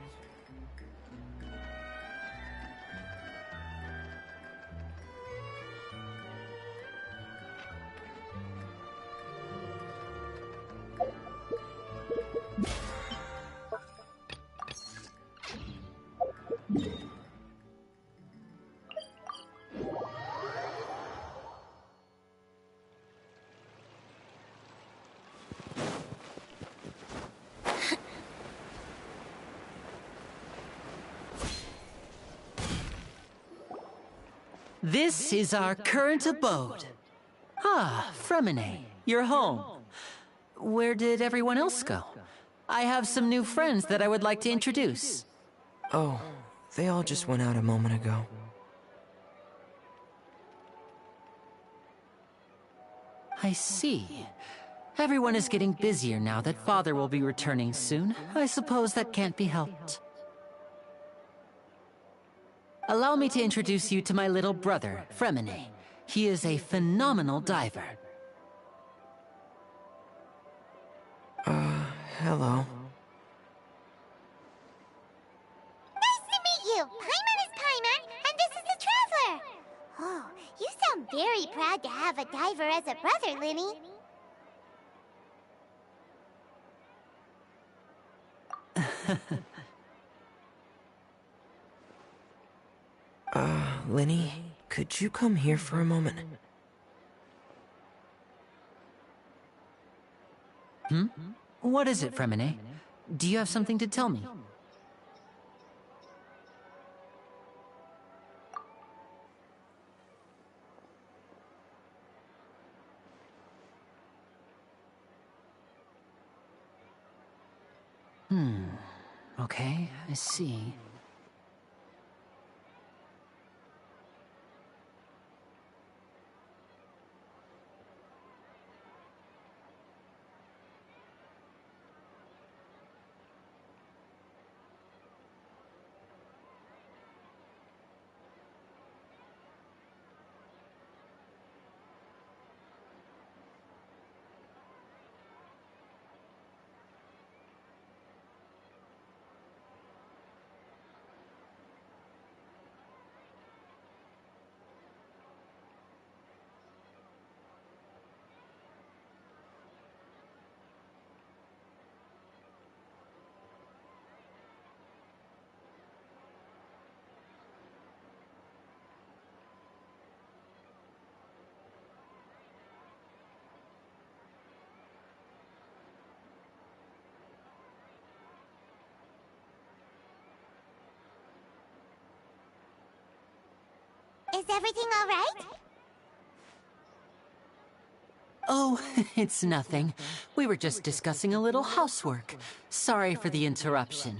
E: This is our current abode. Ah, Fremine, you're home. Where did everyone else go? I have some new friends that I would like to introduce.
M: Oh, they all just went out a moment ago.
E: I see. Everyone is getting busier now that Father will be returning soon. I suppose that can't be helped. Allow me to introduce you to my little brother, Fremine. He is a phenomenal diver.
M: Hello.
A: Nice to meet you! Paimon is Paimon, and this is the Traveler! Oh, you sound very proud to have a diver as a brother, Linny.
M: Linny, could you come here for a moment?
E: What is it, Fremine? Do you have something to tell me? Okay, I see.
A: Is everything all right?
E: Oh, it's nothing. We were just discussing a little housework. Sorry for the interruption.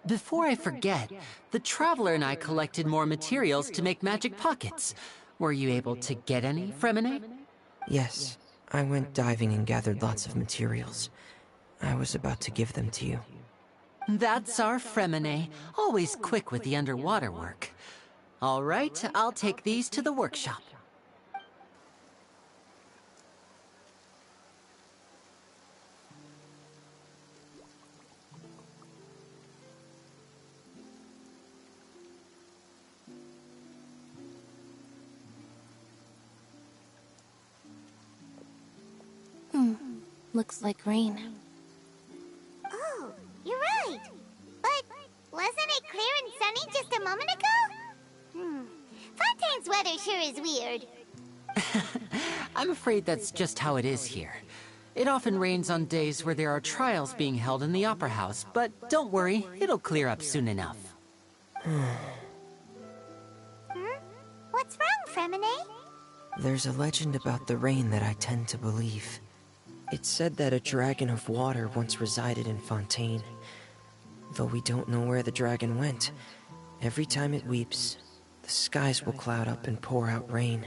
E: Before I forget, the Traveler and I collected more materials to make magic pockets. Were you able to get any, Fremine?
M: Yes, I went diving and gathered lots of materials. I was about to give them to you.
E: That's our Fremine, always quick with the underwater work. All right, I'll take these to the workshop.
D: Looks like rain.
A: Oh, you're right. But wasn't it clear and sunny just a moment ago? Fontaine's weather sure is weird.
E: I'm afraid that's just how it is here. It often rains on days where there are trials being held in the Opera House, but don't worry, it'll clear up soon enough.
A: What's wrong, Fremine?
M: There's a legend about the rain that I tend to believe. It's said that a dragon of water once resided in Fontaine. Though we don't know where the dragon went, every time it weeps, the skies will cloud up and pour out rain.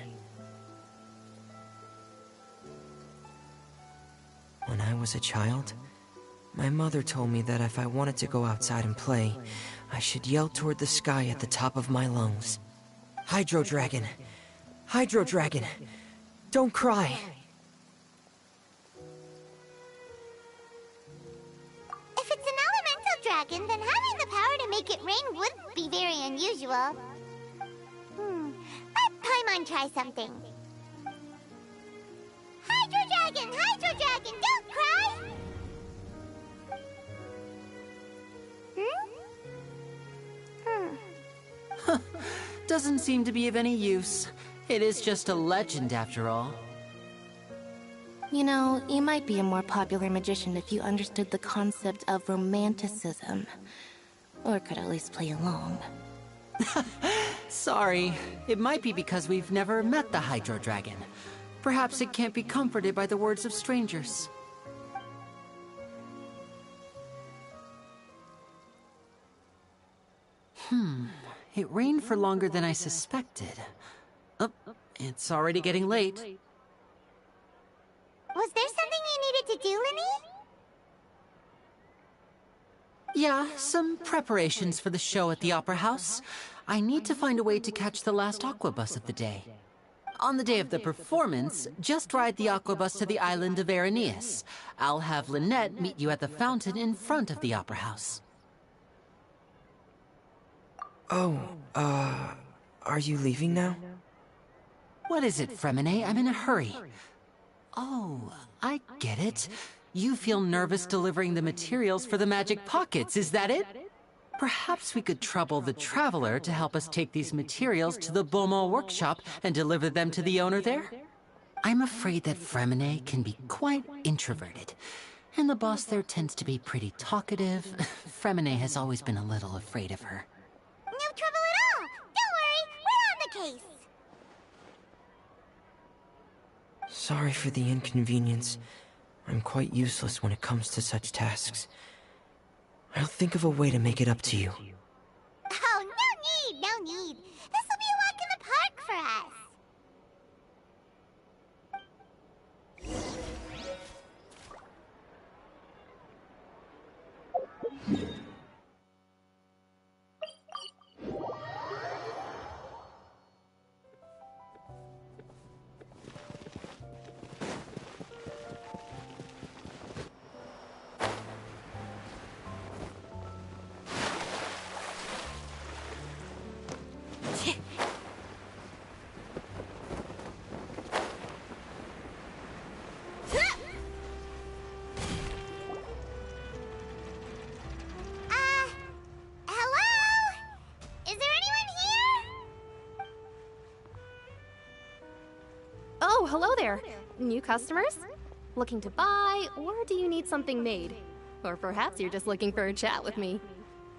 M: When I was a child, my mother told me that if I wanted to go outside and play, I should yell toward the sky at the top of my lungs. Hydro Dragon! Hydro Dragon! Don't cry!
A: If it's an elemental dragon, then having the power to make it rain would be very unusual. Let Paimon try something. Hydro Dragon, don't cry!
E: Doesn't seem to be of any use. It is just a legend after all.
D: You know, you might be a more popular magician if you understood the concept of romanticism. Or could at least play along.
E: Sorry. It might be because we've never met the Hydro Dragon. Perhaps it can't be comforted by the words of strangers. It rained for longer than I suspected. Oh, it's already getting late.
A: Was there something you needed to do, Linny?
E: Yeah, some preparations for the show at the Opera House. I need to find a way to catch the last aqua bus of the day. On the day of the performance, just ride the aqua bus to the island of Araneus. I'll have Lynette meet you at the fountain in front of the Opera House.
M: Oh, are you leaving now?
E: What is it, Fremine? I'm in a hurry. Oh, I get it. You feel nervous delivering the materials for the magic pockets, is that it? Perhaps we could trouble the Traveler to help us take these materials to the Beaumont workshop and deliver them to the owner there? I'm afraid that Fremine can be quite introverted, and the boss there tends to be pretty talkative. Fremine has always been a little afraid of her.
A: No trouble at all! Don't worry, we're on the case!
M: Sorry for the inconvenience. I'm quite useless when it comes to such tasks. I'll think of a way to make it up to you.
A: Oh, no need! This'll be a walk in the park for us!
N: Oh, hello there. New customers? Looking to buy, or do you need something made? Or perhaps you're just looking for a chat with me.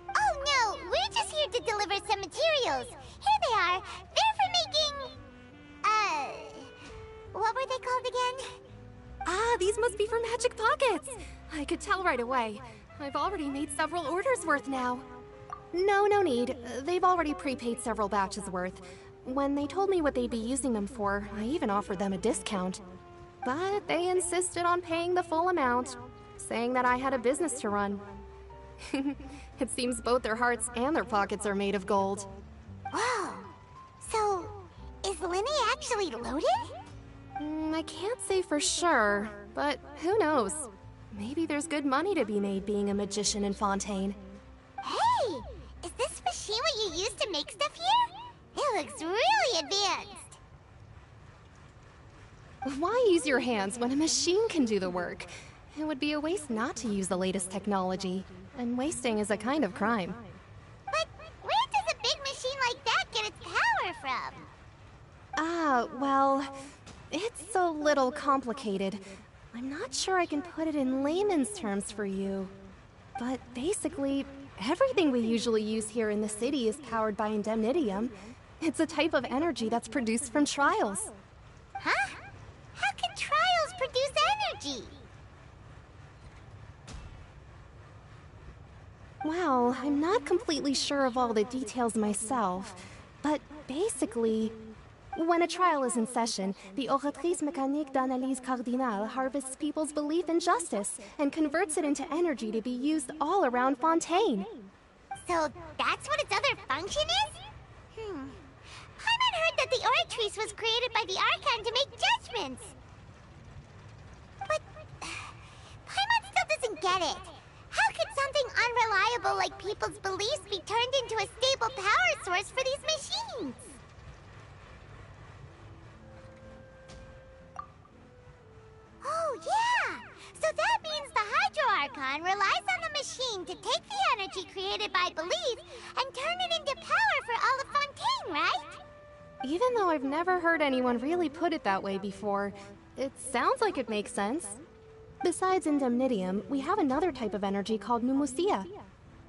A: Oh no, we're just here to deliver some materials. Here they are. They're for making... what were they called again?
N: Ah, these must be for magic pockets. I could tell right away. I've already made several orders worth now. No need. They've already prepaid several batches worth. When they told me what they'd be using them for, I even offered them a discount. But they insisted on paying the full amount, saying that I had a business to run. It seems both their hearts and their pockets are made of gold.
A: Whoa. So, is Linny actually loaded?
N: I can't say for sure, but who knows? Maybe there's good money to be made being a magician in Fontaine.
A: Hey! Is this machine what you use to make stuff here? It looks really advanced.
N: Why use your hands when a machine can do the work? It would be a waste not to use the latest technology, and wasting is a kind of crime.
A: But where does a big machine like that get its power from?
N: Well, it's a little complicated. I'm not sure I can put it in layman's terms for you. But basically, everything we usually use here in the city is powered by indemnitium. It's a type of energy that's produced from trials.
A: Huh? How can trials produce energy?
N: Well, I'm not completely sure of all the details myself, but basically, when a trial is in session, the Oratrice Mécanique d'Analyse Cardinale harvests people's belief in justice and converts it into energy to be used all around Fontaine.
A: So that's what its other function is? Paimon heard that the Oratrice was created by the Archon to make judgments. But Paimon still doesn't get it. How could something unreliable like people's beliefs be turned into a stable power source for these machines? Oh, yeah! So that means the Hydro Archon relies on the machine to take the energy created by belief and turn it into power for all of Fontaine, right?
N: Even though I've never heard anyone really put it that way before, it sounds like it makes sense. Besides indemnitium, we have another type of energy called pneumosia.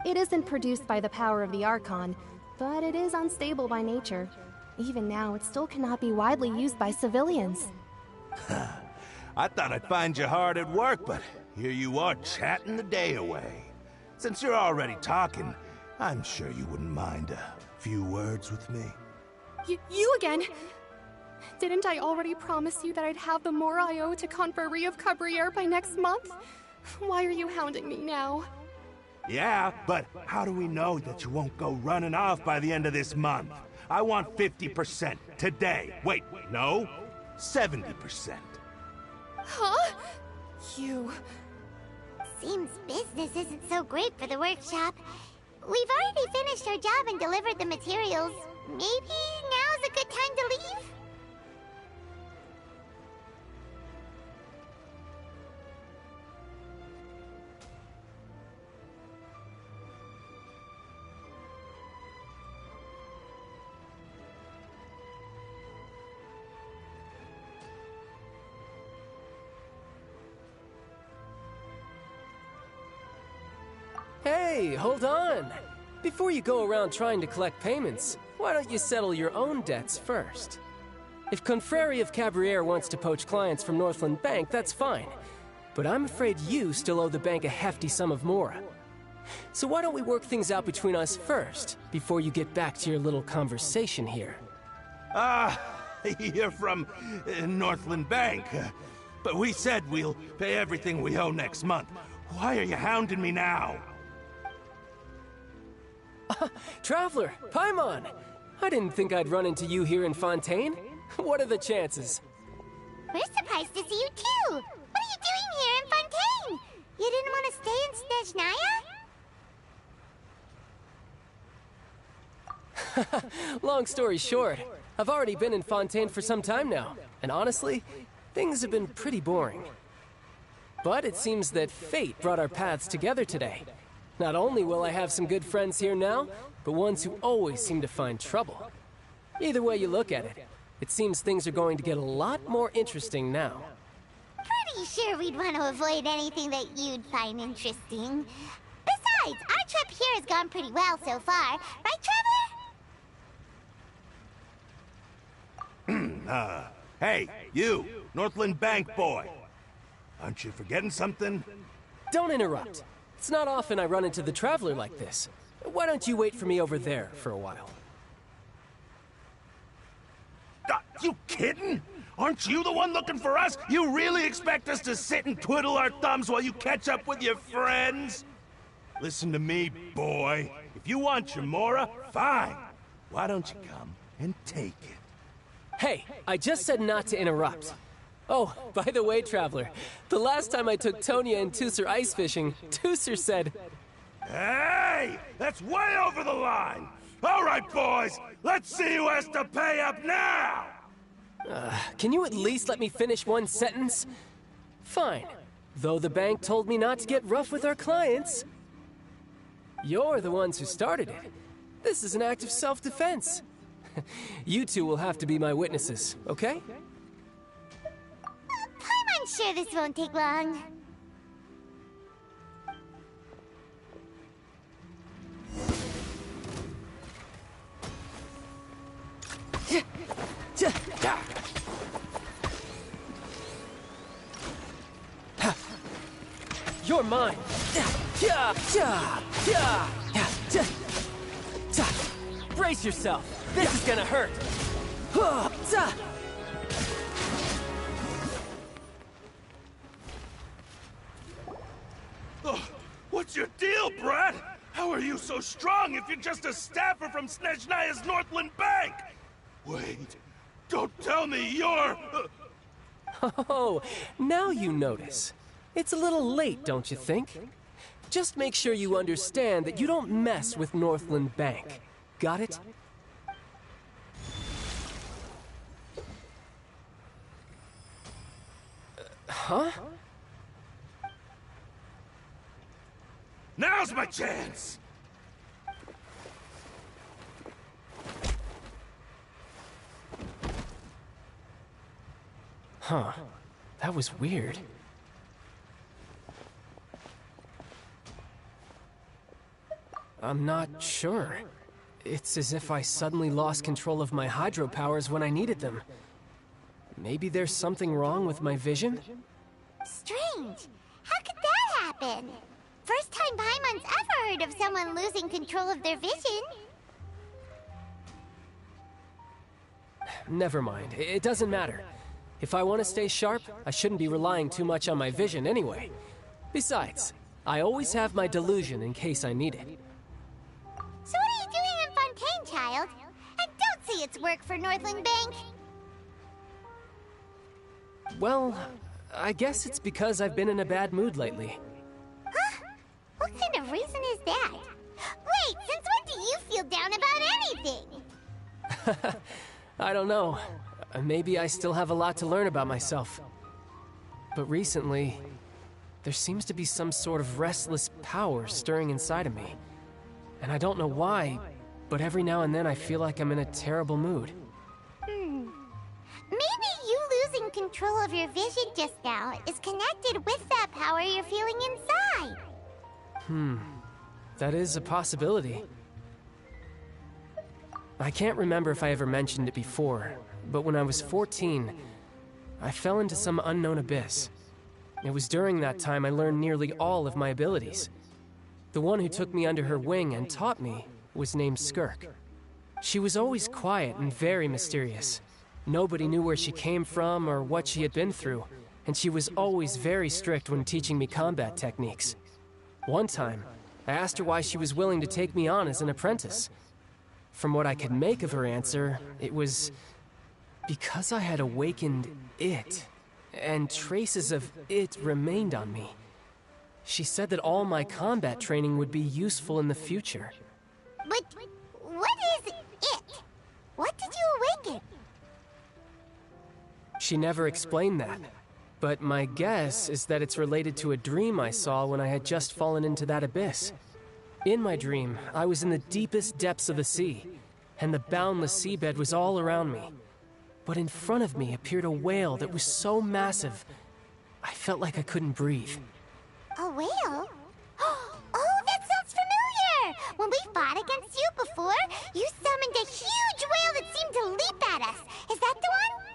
N: It isn't produced by the power of the Archon, but it is unstable by nature. Even now, it still cannot be widely used by civilians.
L: I thought I'd find you hard at work, but here you are chatting the day away. Since you're already talking, I'm sure you wouldn't mind a few words with me.
N: You again? Didn't I already promise you that I'd have the more I owe to Confrérie of Cabriere by next month? Why are you hounding me now?
L: Yeah, but how do we know that you won't go running off by the end of this month? I want 50% today. Wait, no, 70%.
N: Huh? You...
A: Seems business isn't so great for the workshop. We've already finished our job and delivered the materials. Maybe now's a good time to leave?
O: Hey, hold on! Before you go around trying to collect payments, why don't you settle your own debts first? If Confrérie of Cabriere wants to poach clients from Northland Bank, that's fine. But I'm afraid you still owe the bank a hefty sum of mora. So why don't we work things out between us first, before you get back to your little conversation here?
L: You're from Northland Bank. But we said we'll pay everything we owe next month. Why are you hounding me now?
O: Traveler, Paimon! I didn't think I'd run into you here in Fontaine. What are the chances?
A: We're surprised to see you too! What are you doing here in Fontaine? You didn't want to stay in Snezhnaya?
O: Long story short, I've already been in Fontaine for some time now, and honestly, things have been pretty boring. But it seems that fate brought our paths together today. Not only will I have some good friends here now, but ones who always seem to find trouble. Either way you look at it, it seems things are going to get a lot more interesting now.
A: Pretty sure we'd want to avoid anything that you'd find interesting. Besides, our trip here has gone pretty well so far. Right, Traveler?
L: Hey, you, Northland Bank boy. Aren't you forgetting something?
O: Don't interrupt. It's not often I run into the Traveler like this. Why don't you wait for me over there for a while?
L: You kidding? Aren't you the one looking for us? You really expect us to sit and twiddle our thumbs while you catch up with your friends? Listen to me, boy. If you want Chamora, fine. Why don't you come and take it?
O: Hey, I just said not to interrupt. Oh, by the way, Traveler, the last time I took Tonya and Tusser ice fishing, Tusser said...
L: Hey! That's way over the line! All right, boys, let's see who has to pay up now!
O: Can you at least let me finish one sentence? Fine. Though the bank told me not to get rough with our clients. You're the ones who started it. This is an act of self-defense. You two will have to be my witnesses, okay?
A: I'm unsure this won't take long.
O: You're mine. Brace yourself. This is gonna hurt.
L: What's your deal, Brad? How are you so strong if you're just a staffer from Snezhnaya's Northland Bank? Wait, don't tell me you're...
O: Oh, now you notice. It's a little late, don't you think? Just make sure you understand that you don't mess with Northland Bank. Got it? Huh?
L: Now's my chance!
O: Huh. That was weird. I'm not sure. It's as if I suddenly lost control of my hydro powers when I needed them. Maybe there's something wrong with my vision?
A: Strange. How could that happen? First time Paimon's ever heard of someone losing control of their vision.
O: Never mind. It doesn't matter. If I want to stay sharp, I shouldn't be relying too much on my vision anyway. Besides, I always have my delusion in case I need it.
A: So what are you doing in Fontaine, child? And don't say it's work for Northland Bank.
O: Well, I guess it's because I've been in a bad mood lately.
A: Huh? What kind of reason is that? Wait, since when do you feel down about anything?
O: I don't know. Maybe I still have a lot to learn about myself. But recently, there seems to be some sort of restless power stirring inside of me. And I don't know why, but every now and then I feel like I'm in a terrible mood.
A: Maybe you losing control of your vision just now is connected with that power you're feeling inside.
O: That is a possibility. I can't remember if I ever mentioned it before, but when I was 14, I fell into some unknown abyss. It was during that time I learned nearly all of my abilities. The one who took me under her wing and taught me was named Skirk. She was always quiet and very mysterious. Nobody knew where she came from or what she had been through, and she was always very strict when teaching me combat techniques. One time, I asked her why she was willing to take me on as an apprentice. From what I could make of her answer, it was because I had awakened it, and traces of it remained on me. She said that all my combat training would be useful in the future.
A: But what is it? What did you awaken?
O: She never explained that, but my guess is that it's related to a dream I saw when I had just fallen into that abyss. In my dream, I was in the deepest depths of the sea, and the boundless seabed was all around me. But in front of me appeared a whale that was so massive, I felt like I couldn't breathe.
A: A whale? Oh, that sounds familiar! When we fought against you before, you summoned a huge whale that seemed to leap at us. Is that the one?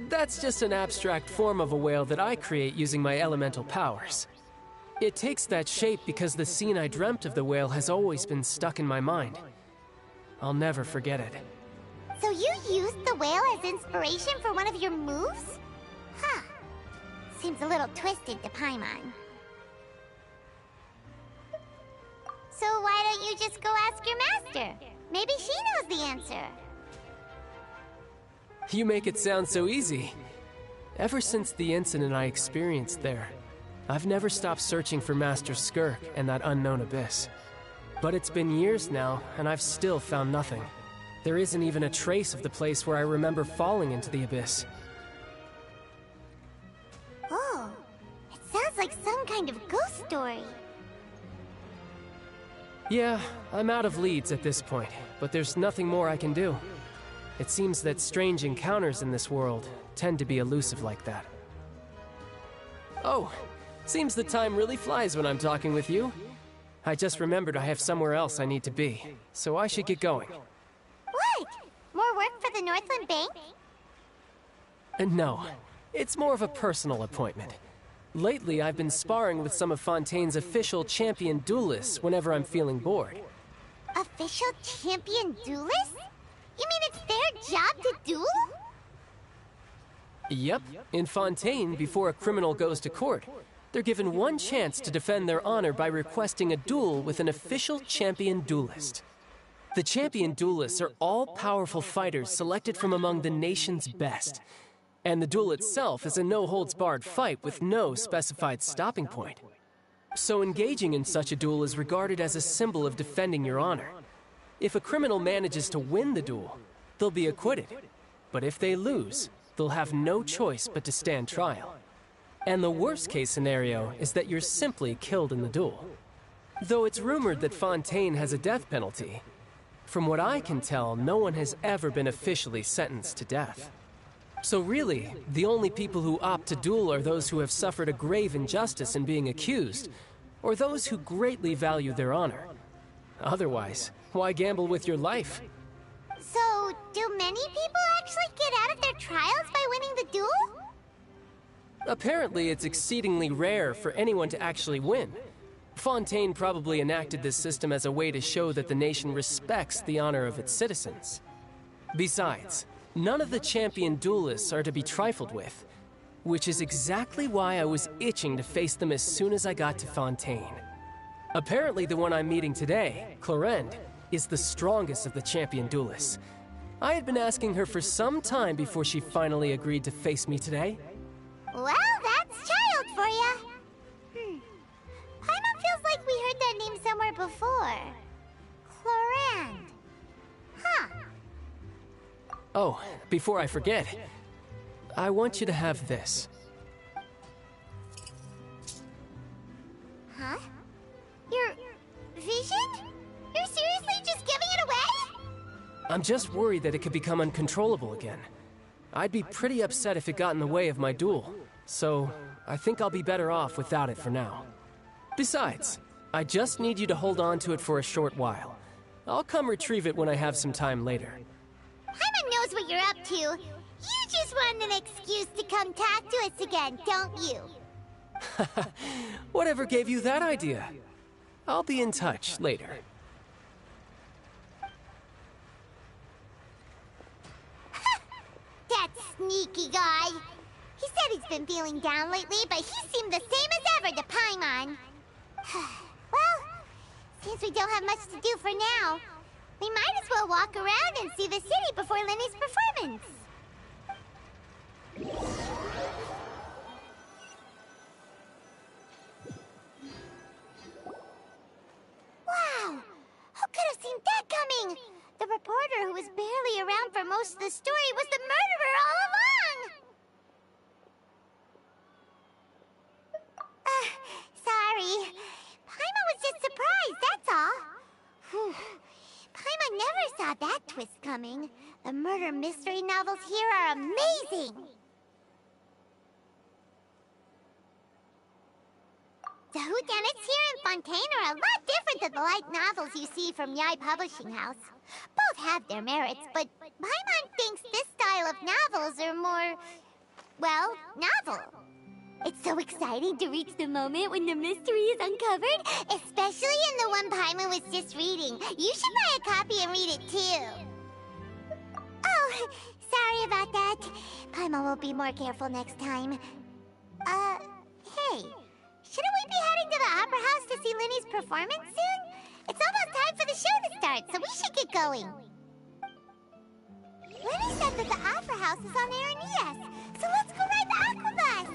O: That's just an abstract form of a whale that I create using my elemental powers. It takes that shape because the scene I dreamt of the whale has always been stuck in my mind. I'll never forget it.
A: So you used the whale as inspiration for one of your moves? Huh. Seems a little twisted to Paimon. So why don't you just go ask your master? Maybe she knows the answer.
O: You make it sound so easy. Ever since the incident I experienced there, I've never stopped searching for Master Skirk and that unknown abyss. But it's been years now, and I've still found nothing. There isn't even a trace of the place where I remember falling into the abyss.
A: Oh, it sounds like some kind of ghost story.
O: Yeah, I'm out of leads at this point, but there's nothing more I can do. It seems that strange encounters in this world tend to be elusive like that. Oh, seems the time really flies when I'm talking with you. I just remembered I have somewhere else I need to be, so I should get going.
A: What? More work for the Northland Bank?
O: No, it's more of a personal appointment. Lately, I've been sparring with some of Fontaine's official champion duelists whenever I'm feeling bored.
A: Official champion duelists? You mean it's their job to duel?
O: Yep. In Fontaine, before a criminal goes to court, they're given one chance to defend their honor by requesting a duel with an official champion duelist. The champion duelists are all-powerful fighters selected from among the nation's best. And the duel itself is a no-holds-barred fight with no specified stopping point. So engaging in such a duel is regarded as a symbol of defending your honor. If a criminal manages to win the duel, they'll be acquitted. But if they lose, they'll have no choice but to stand trial. And the worst-case scenario is that you're simply killed in the duel. Though it's rumored that Fontaine has a death penalty, from what I can tell, no one has ever been officially sentenced to death. So really, the only people who opt to duel are those who have suffered a grave injustice in being accused, or those who greatly value their honor. Otherwise, why gamble with your life?
A: So, do many people actually get out of their trials by winning the duel?
O: Apparently, it's exceedingly rare for anyone to actually win. Fontaine probably enacted this system as a way to show that the nation respects the honor of its citizens. Besides, none of the champion duelists are to be trifled with, which is exactly why I was itching to face them as soon as I got to Fontaine. Apparently, the one I'm meeting today, Clorinde, is the strongest of the champion duelists. I had been asking her for some time before she finally agreed to face me today.
A: Well, that's child for ya. Paimon feels like we heard that name somewhere before. Clorinde. Huh.
O: Oh, before I forget, I want you to have this.
A: Huh? Your vision? You're seriously just giving it away?
O: I'm just worried that it could become uncontrollable again. I'd be pretty upset if it got in the way of my duel, so I think I'll be better off without it for now. Besides, I just need you to hold on to it for a short while. I'll come retrieve it when I have some time later.
A: Paimon knows what you're up to. You just want an excuse to come talk to us again, don't you?
O: Whatever gave you that idea? I'll be in touch later.
A: That sneaky guy. He said he's been feeling down lately, but he seemed the same as ever to Paimon. Well, since we don't have much to do for now, we might as well walk around and see the city before Lenny's performance. Wow! Who could have seen that coming? The reporter who was barely around for most of the story was the murderer all along! Sorry. Paimon was just surprised, that's all. Whew. Paimon never saw that twist coming. The murder mystery novels here are amazing! The whodunits here in Fontaine are a lot different than the light novels you see from Yai Publishing House. Both both have their merits, but Paimon thinks this style of novels are more, well, novel. It's so exciting to reach the moment when the mystery is uncovered, especially in the one Paimon was just reading. You should buy a copy and read it too. Oh, sorry about that. Paimon will be more careful next time. Hey, shouldn't we be heading to the Opera House to see Linny's performance soon? It's almost time for the show to start, so we should get going. Linny said that the Opera House is on Aranias, so let's go ride the Aquabus!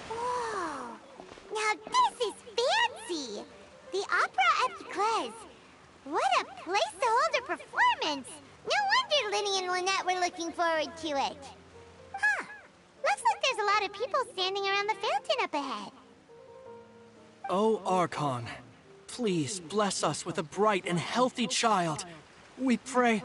A: Whoa! Now this is fancy! The Opera Epiclese. What a place to hold a performance! No wonder Linny and Lynette were looking forward to it. Huh. Looks like there's a lot of people standing around the fountain up ahead.
P: Oh, Archon, please bless us with a bright and healthy child. We pray.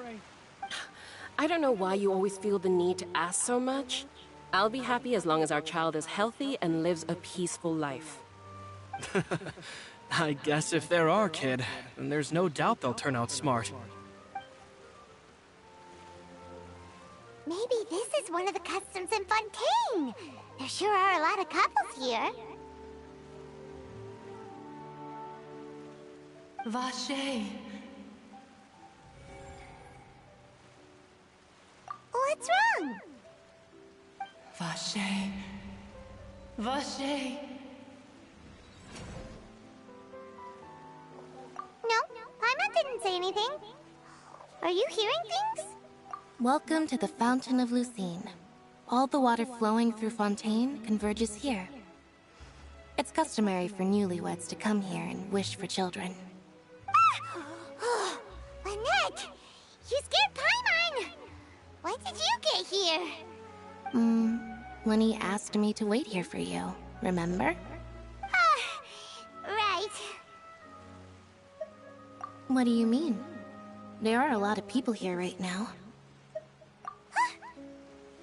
Q: I don't know why you always feel the need to ask so much. I'll be happy as long as our child is healthy and lives a peaceful life.
P: I guess if they're our kid, then there's no doubt they'll turn out smart.
A: Maybe this is one of the customs in Fontaine. There sure are a lot of couples here.
R: Vache.
A: What's wrong?
R: Vache. Vache.
A: No, Paimon didn't say anything. Are you hearing things?
D: Welcome to the Fountain of Lucine. All the water flowing through Fontaine converges here. It's customary for newlyweds to come here and wish for children.
A: Lynette! You scared Paimon! Why did you get here?
D: Lenny asked me to wait here for you, remember?
A: Right.
D: What do you mean? There are a lot of people here right now.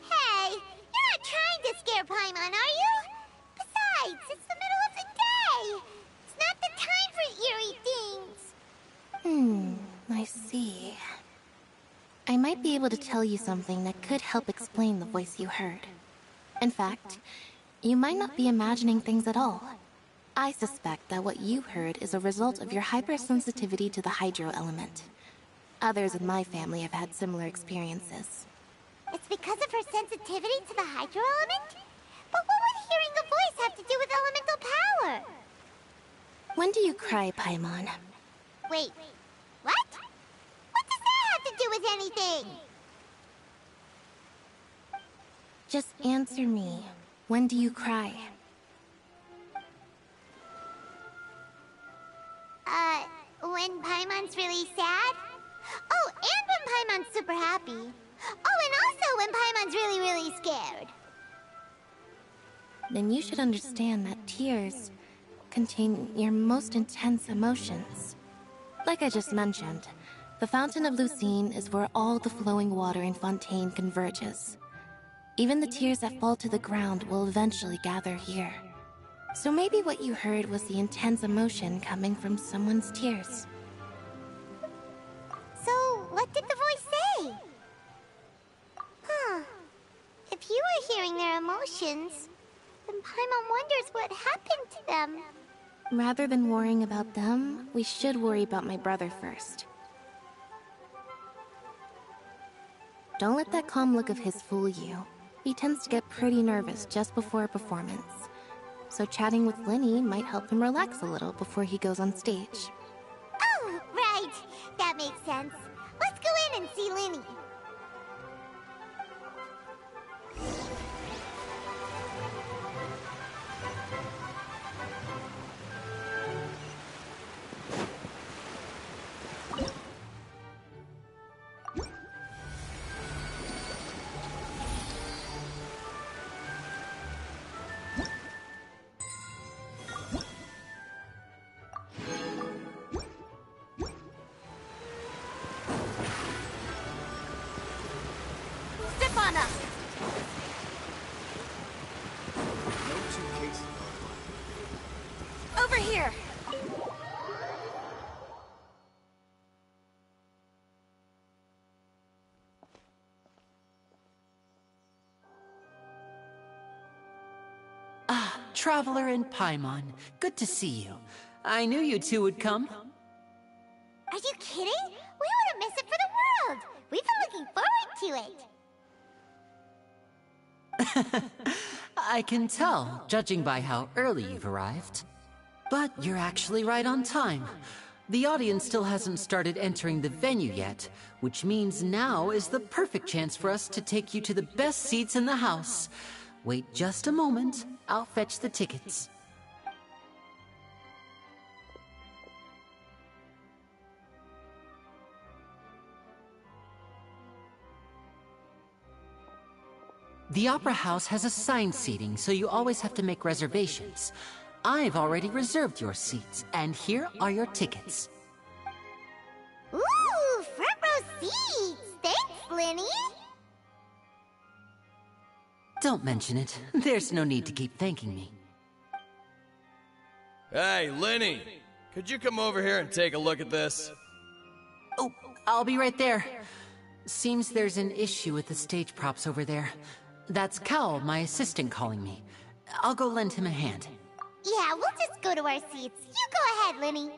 A: Hey, you're not trying to scare Paimon, are you? Besides, it's the middle of the day. It's not the time for eerie things.
D: I see. I might be able to tell you something that could help explain the voice you heard. In fact, you might not be imagining things at all. I suspect that what you heard is a result of your hypersensitivity to the hydro element. Others in my family have had similar experiences.
A: It's because of her sensitivity to the hydro element? But what would hearing a voice have to do with elemental power?
D: When do you cry, Paimon?
A: Wait, what? What does that have to do with anything?
D: Just answer me. When do you cry?
A: When Paimon's really sad? Oh, and when Paimon's super happy. Oh, and also when Paimon's really, really scared.
D: Then you should understand that tears contain your most intense emotions. Like I just mentioned, the Fountain of Lucine is where all the flowing water in Fontaine converges. Even the tears that fall to the ground will eventually gather here. So maybe what you heard was the intense emotion coming from someone's tears.
A: So, what did the voice say? If you were hearing their emotions, then Paimon wonders what happened to them.
D: Rather than worrying about them, we should worry about my brother first. Don't let that calm look of his fool you. He tends to get pretty nervous just before a performance. So chatting with Linny might help him relax a little before he goes on stage.
A: Oh, right. That makes sense. Let's go in and see Linny.
K: Paimon!
J: No two cases
K: Over here!
E: Ah, Traveler and Paimon. Good to see you. I knew you two would come.
A: Are you kidding? We wouldn't miss it for the world! We've been looking forward to it!
E: I can tell, judging by how early you've arrived. But you're actually right on time. The audience still hasn't started entering the venue yet, which means now is the perfect chance for us to take you to the best seats in the house. Wait just a moment, I'll fetch the tickets. The Opera House has assigned seating, so you always have to make reservations. I've already reserved your seats, and here are your tickets.
A: Ooh, front row seats! Thanks, Lenny!
E: Don't mention it. There's no need to keep thanking me.
R: Hey, Lenny! Could you come over here and take a look at this?
E: Oh, I'll be right there. Seems there's an issue with the stage props over there. That's Cal, my assistant, calling me. I'll go lend him a hand.
A: Yeah, we'll just go to our seats. You go ahead, Lenny.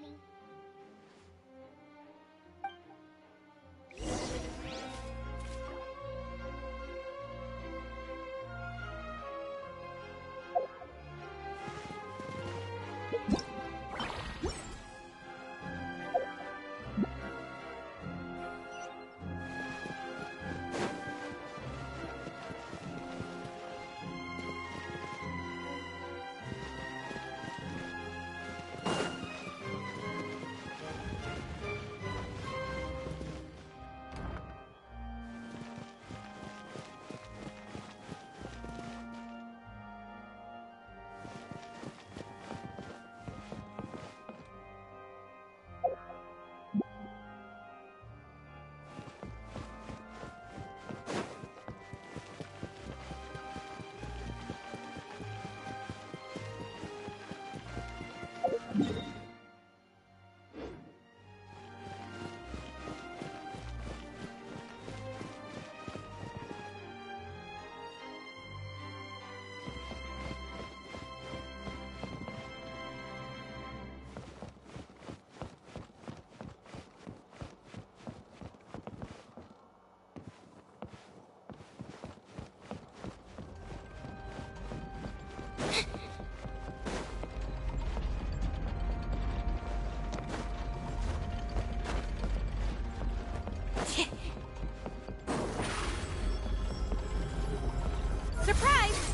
K: Surprise!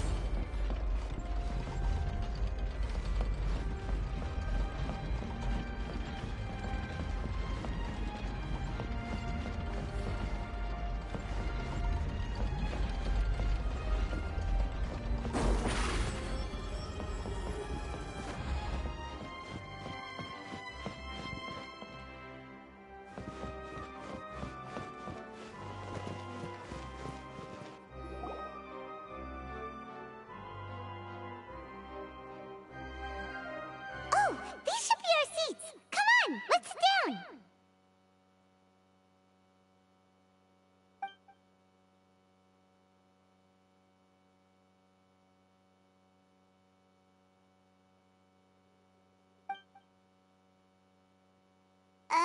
A: Oh, these should be our seats. Come on, let's sit down. Uh...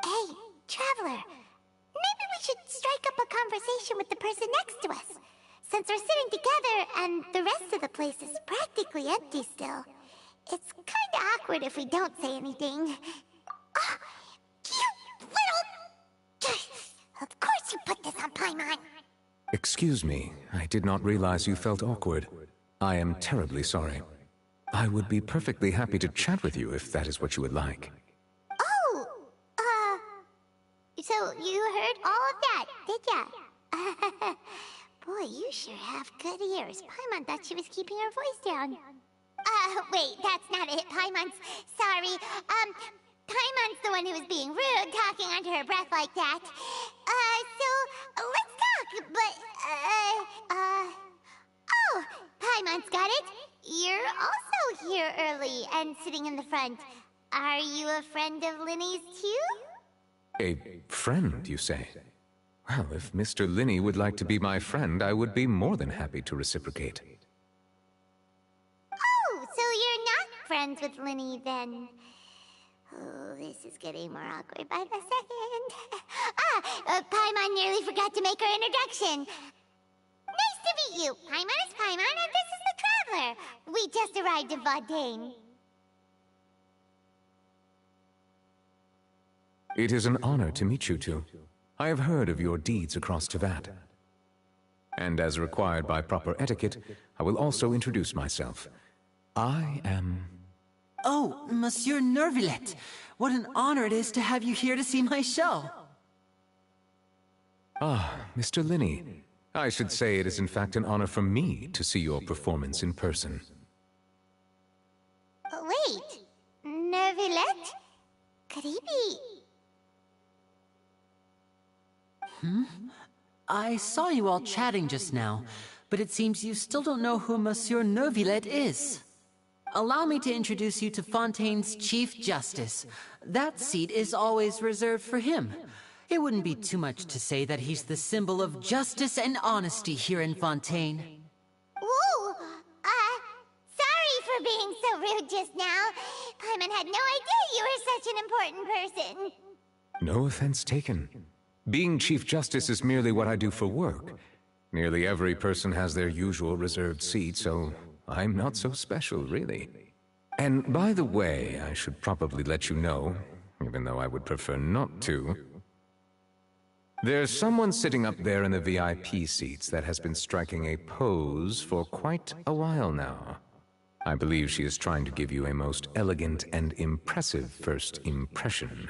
A: Hey, Traveler. Maybe we should strike up a conversation with the person next to us. Since we're sitting together and the rest of the place is practically empty still. It's kinda awkward if we don't say anything. Oh, you little... Of course you put this on Paimon.
S: Excuse me, I did not realize you felt awkward. I am terribly sorry. I would be perfectly happy to chat with you if that is what you would like.
A: Oh, so you heard all of that, did ya? You sure have good ears. Paimon thought she was keeping her voice down. Wait, that's not it. Paimon's... Sorry. Paimon's the one who was being rude, talking under her breath like that. Let's talk, but, Oh, Paimon's got it. You're also here early and sitting in the front. Are you a friend of Linny's, too?
S: A friend, you say? Well, if Mr. Linny would like to be my friend, I would be more than happy to reciprocate.
A: Oh, so you're not friends with Linny, then? Oh, this is getting more awkward by the second. Paimon nearly forgot to make her introduction. Nice to meet you. Paimon is Paimon, and this is the Traveler. We just arrived in Fontaine.
S: It is an honor to meet you two. I have heard of your deeds across Tevat. And as required by proper etiquette, I will also introduce myself. I am...
T: Oh, Monsieur Nervillet. What an honor it is to have you here to see my show.
S: Ah, Mr. Linny. I should say it is in fact an honor for me to see your performance in person.
A: Wait, Nervillet? Could he be...
T: I saw you all chatting just now, but it seems you still don't know who Monsieur Nervillet is. Allow me to introduce you to Fontaine's Chief Justice. That seat is always reserved for him. It wouldn't be too much to say that he's the symbol of justice and honesty here in Fontaine.
A: Whoa! Sorry for being so rude just now. Paimon had no idea you were such an important person.
S: No offense taken. Being Chief Justice is merely what I do for work. Nearly every person has their usual reserved seat, so I'm not so special, really. And by the way, I should probably let you know, even though I would prefer not to. There's someone sitting up there in the VIP seats that has been striking a pose for quite a while now. I believe she is trying to give you a most elegant and impressive first impression.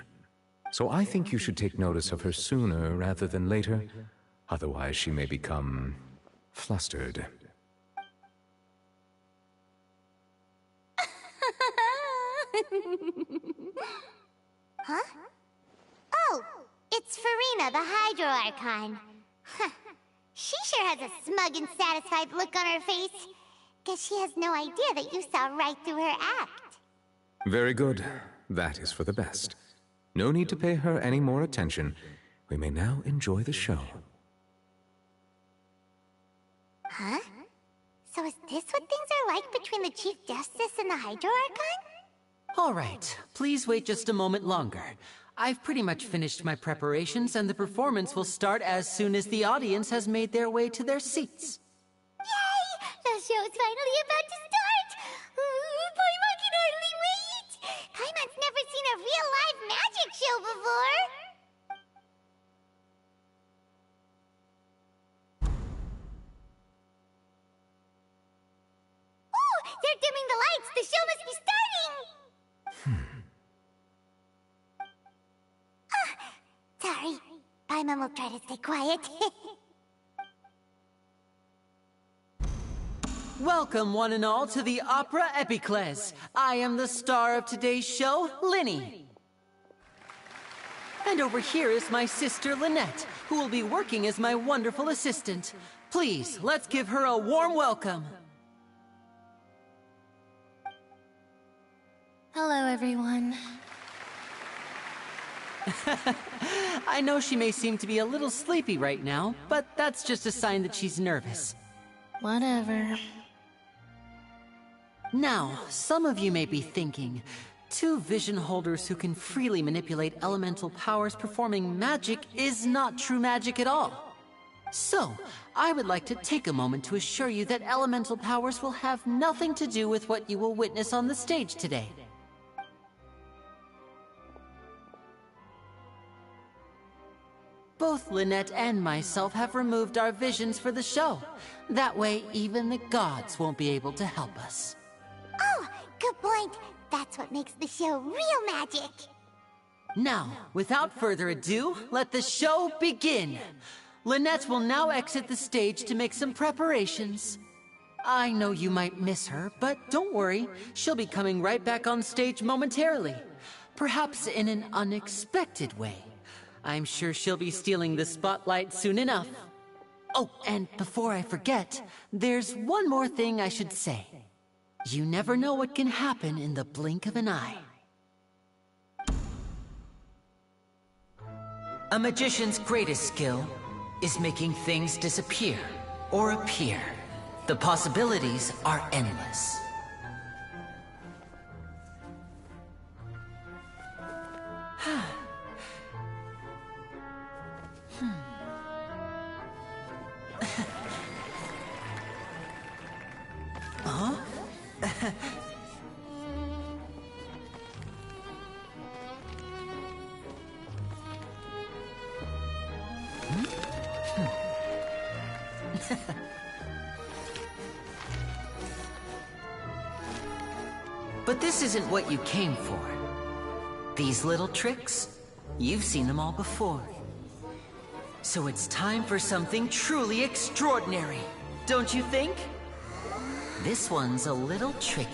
S: So I think you should take notice of her sooner rather than later. Otherwise, she may become flustered.
A: Huh? Oh, it's Farina, the Hydro Archon. She sure has a smug and satisfied look on her face. Guess she has no idea that you saw right through her act.
S: Very good. That is for the best. No need to pay her any more attention. We may now enjoy the show.
A: Huh? So is this what things are like between the Chief Justice and the Hydro Archon?
T: All right, please wait just a moment longer. I've pretty much finished my preparations, and the performance will start as soon as the audience has made their way to their seats.
A: Yay! The show's finally about to start! Paimon can hardly wait! Paimon's never seen a real live magic show before! Oh! They're dimming the lights! The show must be starting! Sorry. Paimon will try to stay quiet.
T: Welcome, one and all, to the Opera Epiclese. I am the star of today's show, Linny. And over here is my sister, Lynette, who will be working as my wonderful assistant. Please, let's give her a warm welcome.
D: Hello, everyone.
T: I know she may seem to be a little sleepy right now, but that's just a sign that she's nervous.
D: Whatever.
T: Now, some of you may be thinking, two vision holders who can freely manipulate elemental powers performing magic is not true magic at all. So, I would like to take a moment to assure you that elemental powers will have nothing to do with what you will witness on the stage today. Both Lynette and myself have removed our visions for the show. That way, even the gods won't be able to help us.
A: Oh, good point. That's what makes the show real magic.
T: Now, without further ado, let the show begin. Lynette will now exit the stage to make some preparations. I know you might miss her, but don't worry. She'll be coming right back on stage momentarily. Perhaps in an unexpected way. I'm sure she'll be stealing the spotlight soon enough. Oh, and before I forget, there's one more thing I should say. You never know what can happen in the blink of an eye. A magician's greatest skill is making things disappear or appear. The possibilities are endless. Huh? But this isn't what you came for. These little tricks, you've seen them all before. So it's time for something truly extraordinary, don't you think? This one's a little tricky.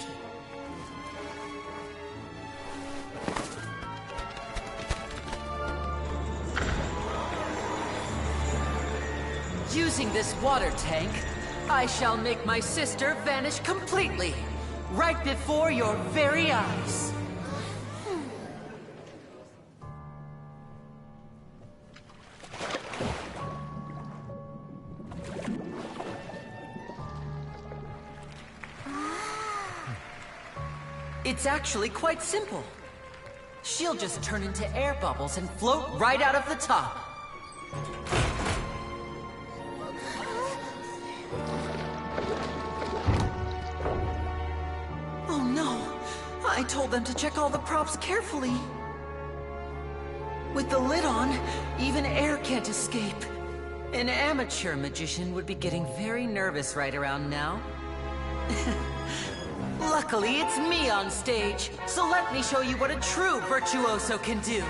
T: Using this water tank, I shall make my sister vanish completely, right before your very eyes. It's actually quite simple. She'll just turn into air bubbles and float right out of the top. Oh no! I told them to check all the props carefully. With the lid on, even air can't escape. An amateur magician would be getting very nervous right around now. Luckily, it's me on stage, so let me show you what a true virtuoso can do.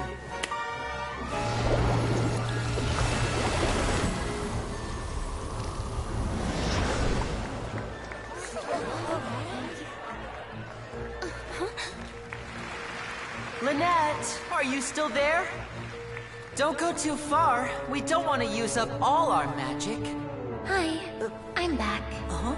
T: Lynette, are you still there? Don't go too far. We don't want to use up all our magic.
K: Hi, I'm back.
T: Uh-huh.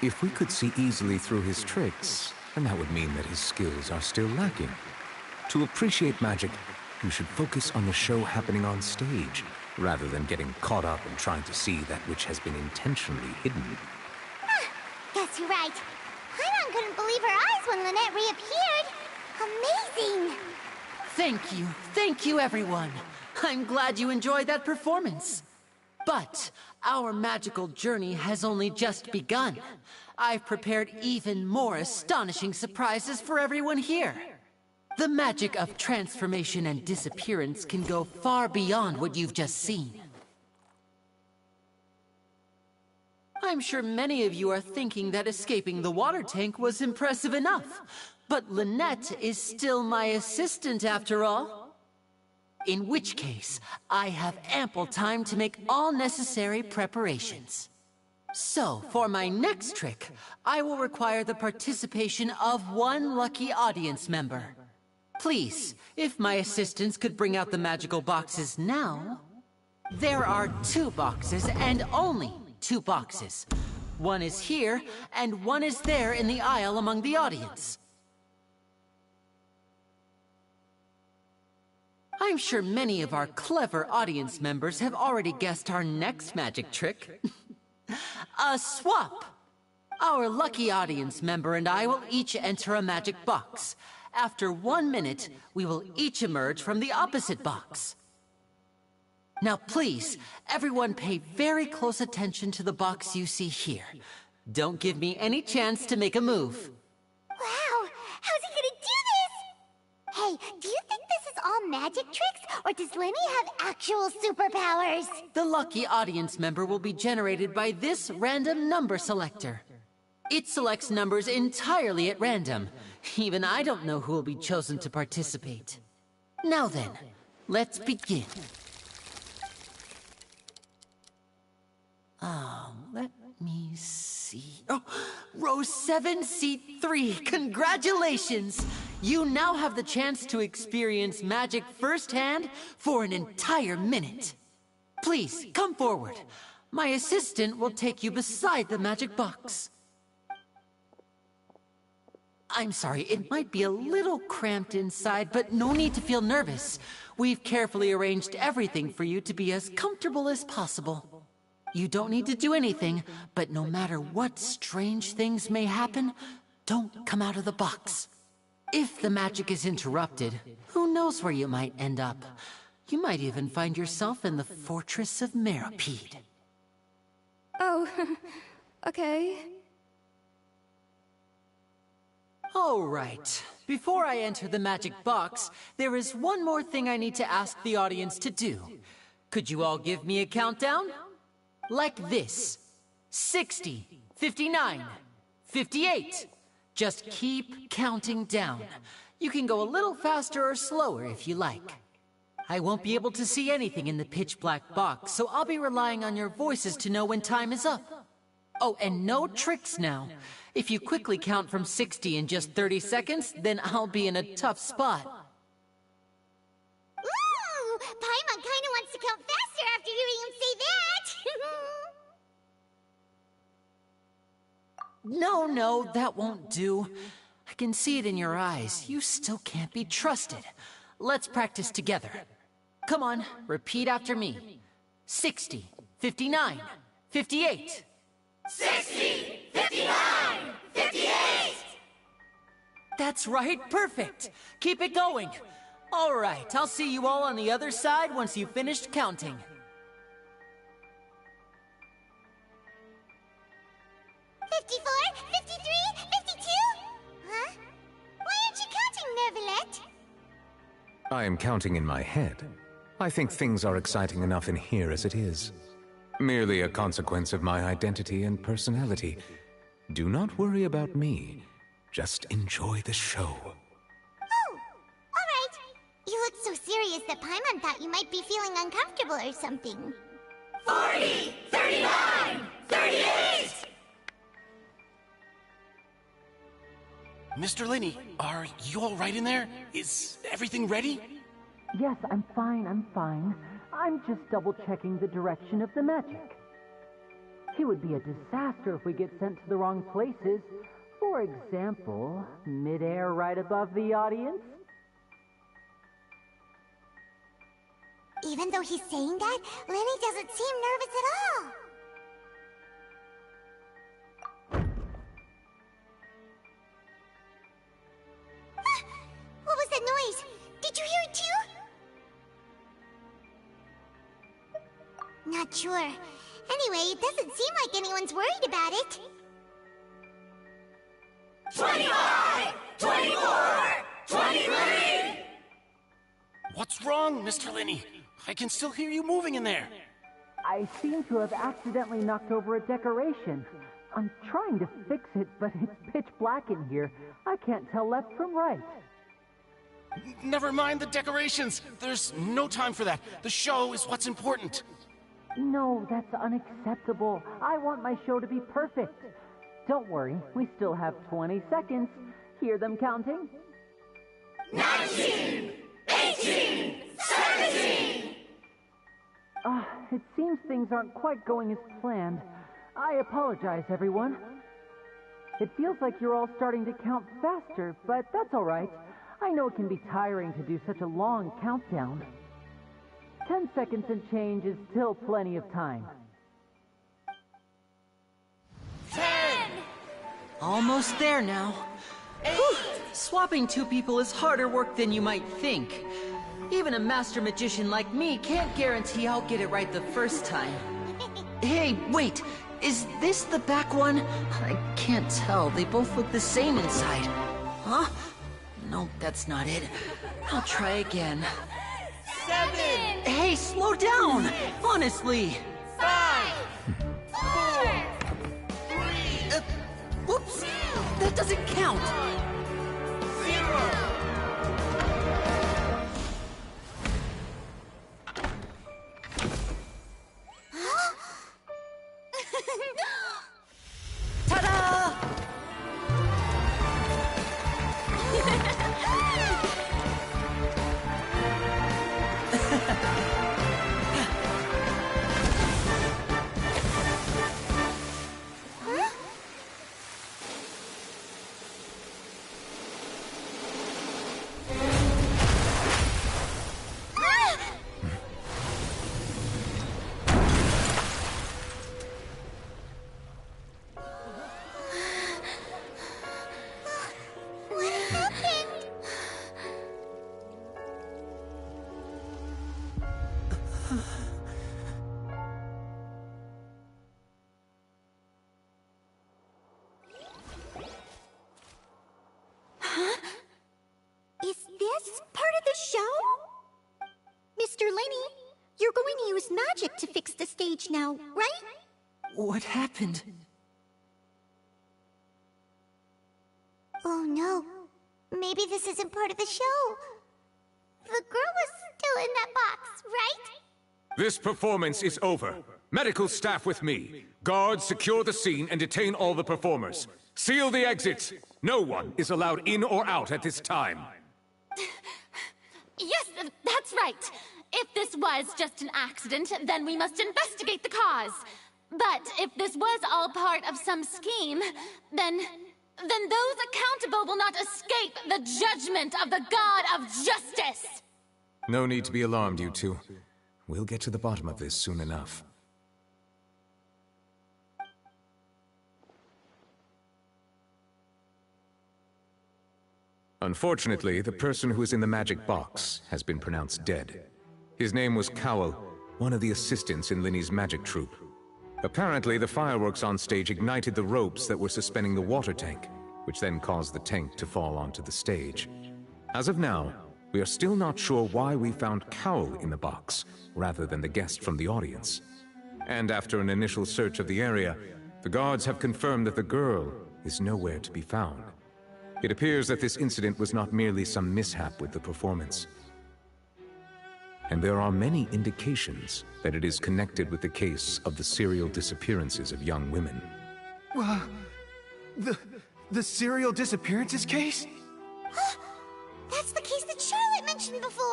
S: If we could see easily through his tricks, then that would mean that his skills are still lacking. To appreciate magic, you should focus on the show happening on stage, rather than getting caught up in trying to see that which has been intentionally hidden.
A: Guess you're right. Paimon couldn't believe her eyes when Lynette reappeared. Amazing!
T: Thank you everyone. I'm glad you enjoyed that performance. But our magical journey has only just begun. I've prepared even more astonishing surprises for everyone here. The magic of transformation and disappearance can go far beyond what you've just seen. I'm sure many of you are thinking that escaping the water tank was impressive enough. But Lynette is still my assistant after all. In which case, I have ample time to make all necessary preparations. So, for my next trick, I will require the participation of one lucky audience member. Please, if my assistants could bring out the magical boxes now. There are 2 boxes, and only 2 boxes. One is here, and one is there in the aisle among the audience. I'm sure many of our clever audience members have already guessed our next magic trick. A swap! Our lucky audience member and I will each enter a magic box. After 1 minute, we will each emerge from the opposite box. Now please, everyone pay very close attention to the box you see here. Don't give me any chance to make a move.
A: Wow! How's he gonna do this? Hey, do you think this is all magic tricks, or does Lenny have actual superpowers?
T: The lucky audience member will be generated by this random number selector. It selects numbers entirely at random. Even I don't know who will be chosen to participate. Now then, let's begin. Let me see. Oh, row 7, seat 3. Congratulations! You now have the chance to experience magic firsthand for an entire minute. Please, come forward. My assistant will take you beside the magic box. I'm sorry, it might be a little cramped inside, but no need to feel nervous. We've carefully arranged everything for you to be as comfortable as possible. You don't need to do anything, but no matter what strange things may happen, don't come out of the box. If the magic is interrupted, who knows where you might end up? You might even find yourself in the Fortress of Meropide.
N: Oh, okay.
T: All right. Before I enter the magic box, there is one more thing I need to ask the audience to do. Could you all give me a countdown? Like this. 60, 59, 58. Just keep counting down. You can go a little faster or slower if you like. I won't be able to see anything in the pitch black box, so I'll be relying on your voices to know when time is up. Oh, and no tricks now. If you quickly count from 60 in just 30 seconds, then I'll be in a tough spot.
A: Ooh! Paimon kinda wants to count faster after hearing him say that!
T: No, that won't do. I can see it in your eyes. You still can't be trusted. Let's practice together. Come on, repeat after me. 60, 59, 58.
A: 60, 59, 58!
T: That's right, perfect. Keep it going. All right, I'll see you all on the other side once you've finished counting.
A: 54, 53, 52? Huh? Why aren't you counting, Nervalet?
S: I am counting in my head. I think things are exciting enough in here as it is. Merely a consequence of my identity and personality. Do not worry about me. Just enjoy the show.
A: Oh, alright. You look so serious that Paimon thought you might be feeling uncomfortable or something. 40, 39, 38!
U: Mr. Linney, are you all right in there? Is everything ready?
T: Yes, I'm fine. I'm just double-checking the direction of the magic. It would be a disaster if we get sent to the wrong places. For example, mid-air right above the audience.
A: Even though he's saying that, Lenny doesn't seem nervous at all. What was that noise? Did you hear it too? Not sure. Anyway, it doesn't seem like anyone's worried about it.
U: 25! 24! 23! What's wrong, Mr. Linney? I can still hear you moving in there.
T: I seem to have accidentally knocked over a decoration. I'm trying to fix it, but it's pitch black in here. I can't tell left from right.
U: Never mind the decorations. There's no time for that. The show is what's important.
T: No, that's unacceptable. I want my show to be perfect. Don't worry, we still have 20 seconds. Hear them counting?
A: 19! 18! 17!
T: It seems things aren't quite going as planned. I apologize, everyone. It feels like you're all starting to count faster, but that's all right. I know it can be tiring to do such a long countdown. 10 seconds and change is still plenty of time. Almost there now. Whew. Swapping two people is harder work than you might think. Even a master magician like me can't guarantee I'll get it right the first time. Hey, wait! Is this the back one? I can't tell. They both look the same inside. Huh? No, that's not it. I'll try again.
U: 7!
T: Hey, slow down! Honestly!
U: 5! 4! 3!
T: Whoops! That doesn't count!
U: 0!
T: Ta-da!
A: What happened? Huh? Is this part of the show? Mr. Lenny, you're going to use magic to fix the stage now, right?
T: What happened?
A: Oh no. Maybe this isn't part of the show. The girl was still in that box, right?
S: This performance is over. Medical staff with me. Guards, secure the scene and detain all the performers. Seal the exits. No one is allowed in or out at this time.
F: Yes, that's right. If this was just an accident, then we must investigate the cause. But if this was all part of some scheme, then those accountable will not escape the judgment of the God of Justice!
S: No need to be alarmed, you two. We'll get to the bottom of this soon enough. Unfortunately, the person who is in the magic box has been pronounced dead. His name was Cowell, one of the assistants in Linny's magic troupe. Apparently, the fireworks on stage ignited the ropes that were suspending the water tank, which then caused the tank to fall onto the stage. As of now, we are still not sure why we found Cowell in the box, rather than the guest from the audience. And after an initial search of the area, the guards have confirmed that the girl is nowhere to be found. It appears that this incident was not merely some mishap with the performance. And there are many indications that it is connected with the case of the serial disappearances of young women.
J: The serial disappearances case?
A: That's the case that Charlotte mentioned before!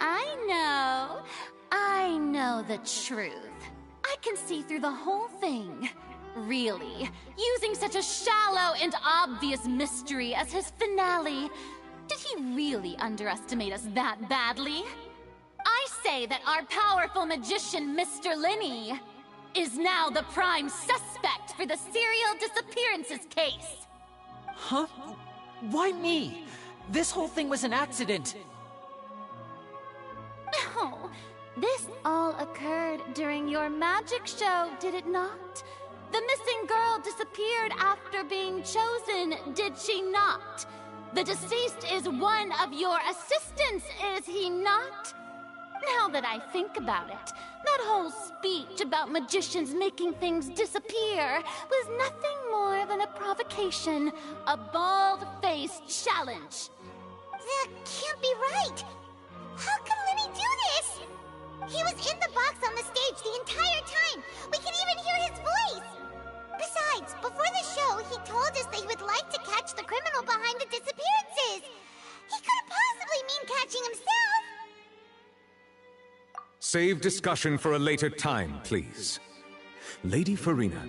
F: I know the truth. I can see through the whole thing. Really, using such a shallow and obvious mystery as his finale. Did he really underestimate us that badly? I say that our powerful magician, Mr. Linny, is now the prime suspect for the serial disappearances case.
T: Huh? Why me? This whole thing was an accident.
F: No, this all occurred during your magic show, did it not? The missing girl disappeared after being chosen, did she not? The deceased is one of your assistants, is he not? Now that I think about it, that whole speech about magicians making things disappear was nothing more than a provocation, a bald-faced challenge.
A: That can't be right! How can Linny do this? He was in the box on the stage the entire time! We can even hear his voice! Besides, before the show, he told us that he would like to catch the criminal behind the disappearances! He couldn't possibly mean catching himself!
S: Save discussion for a later time, please. Lady Farina,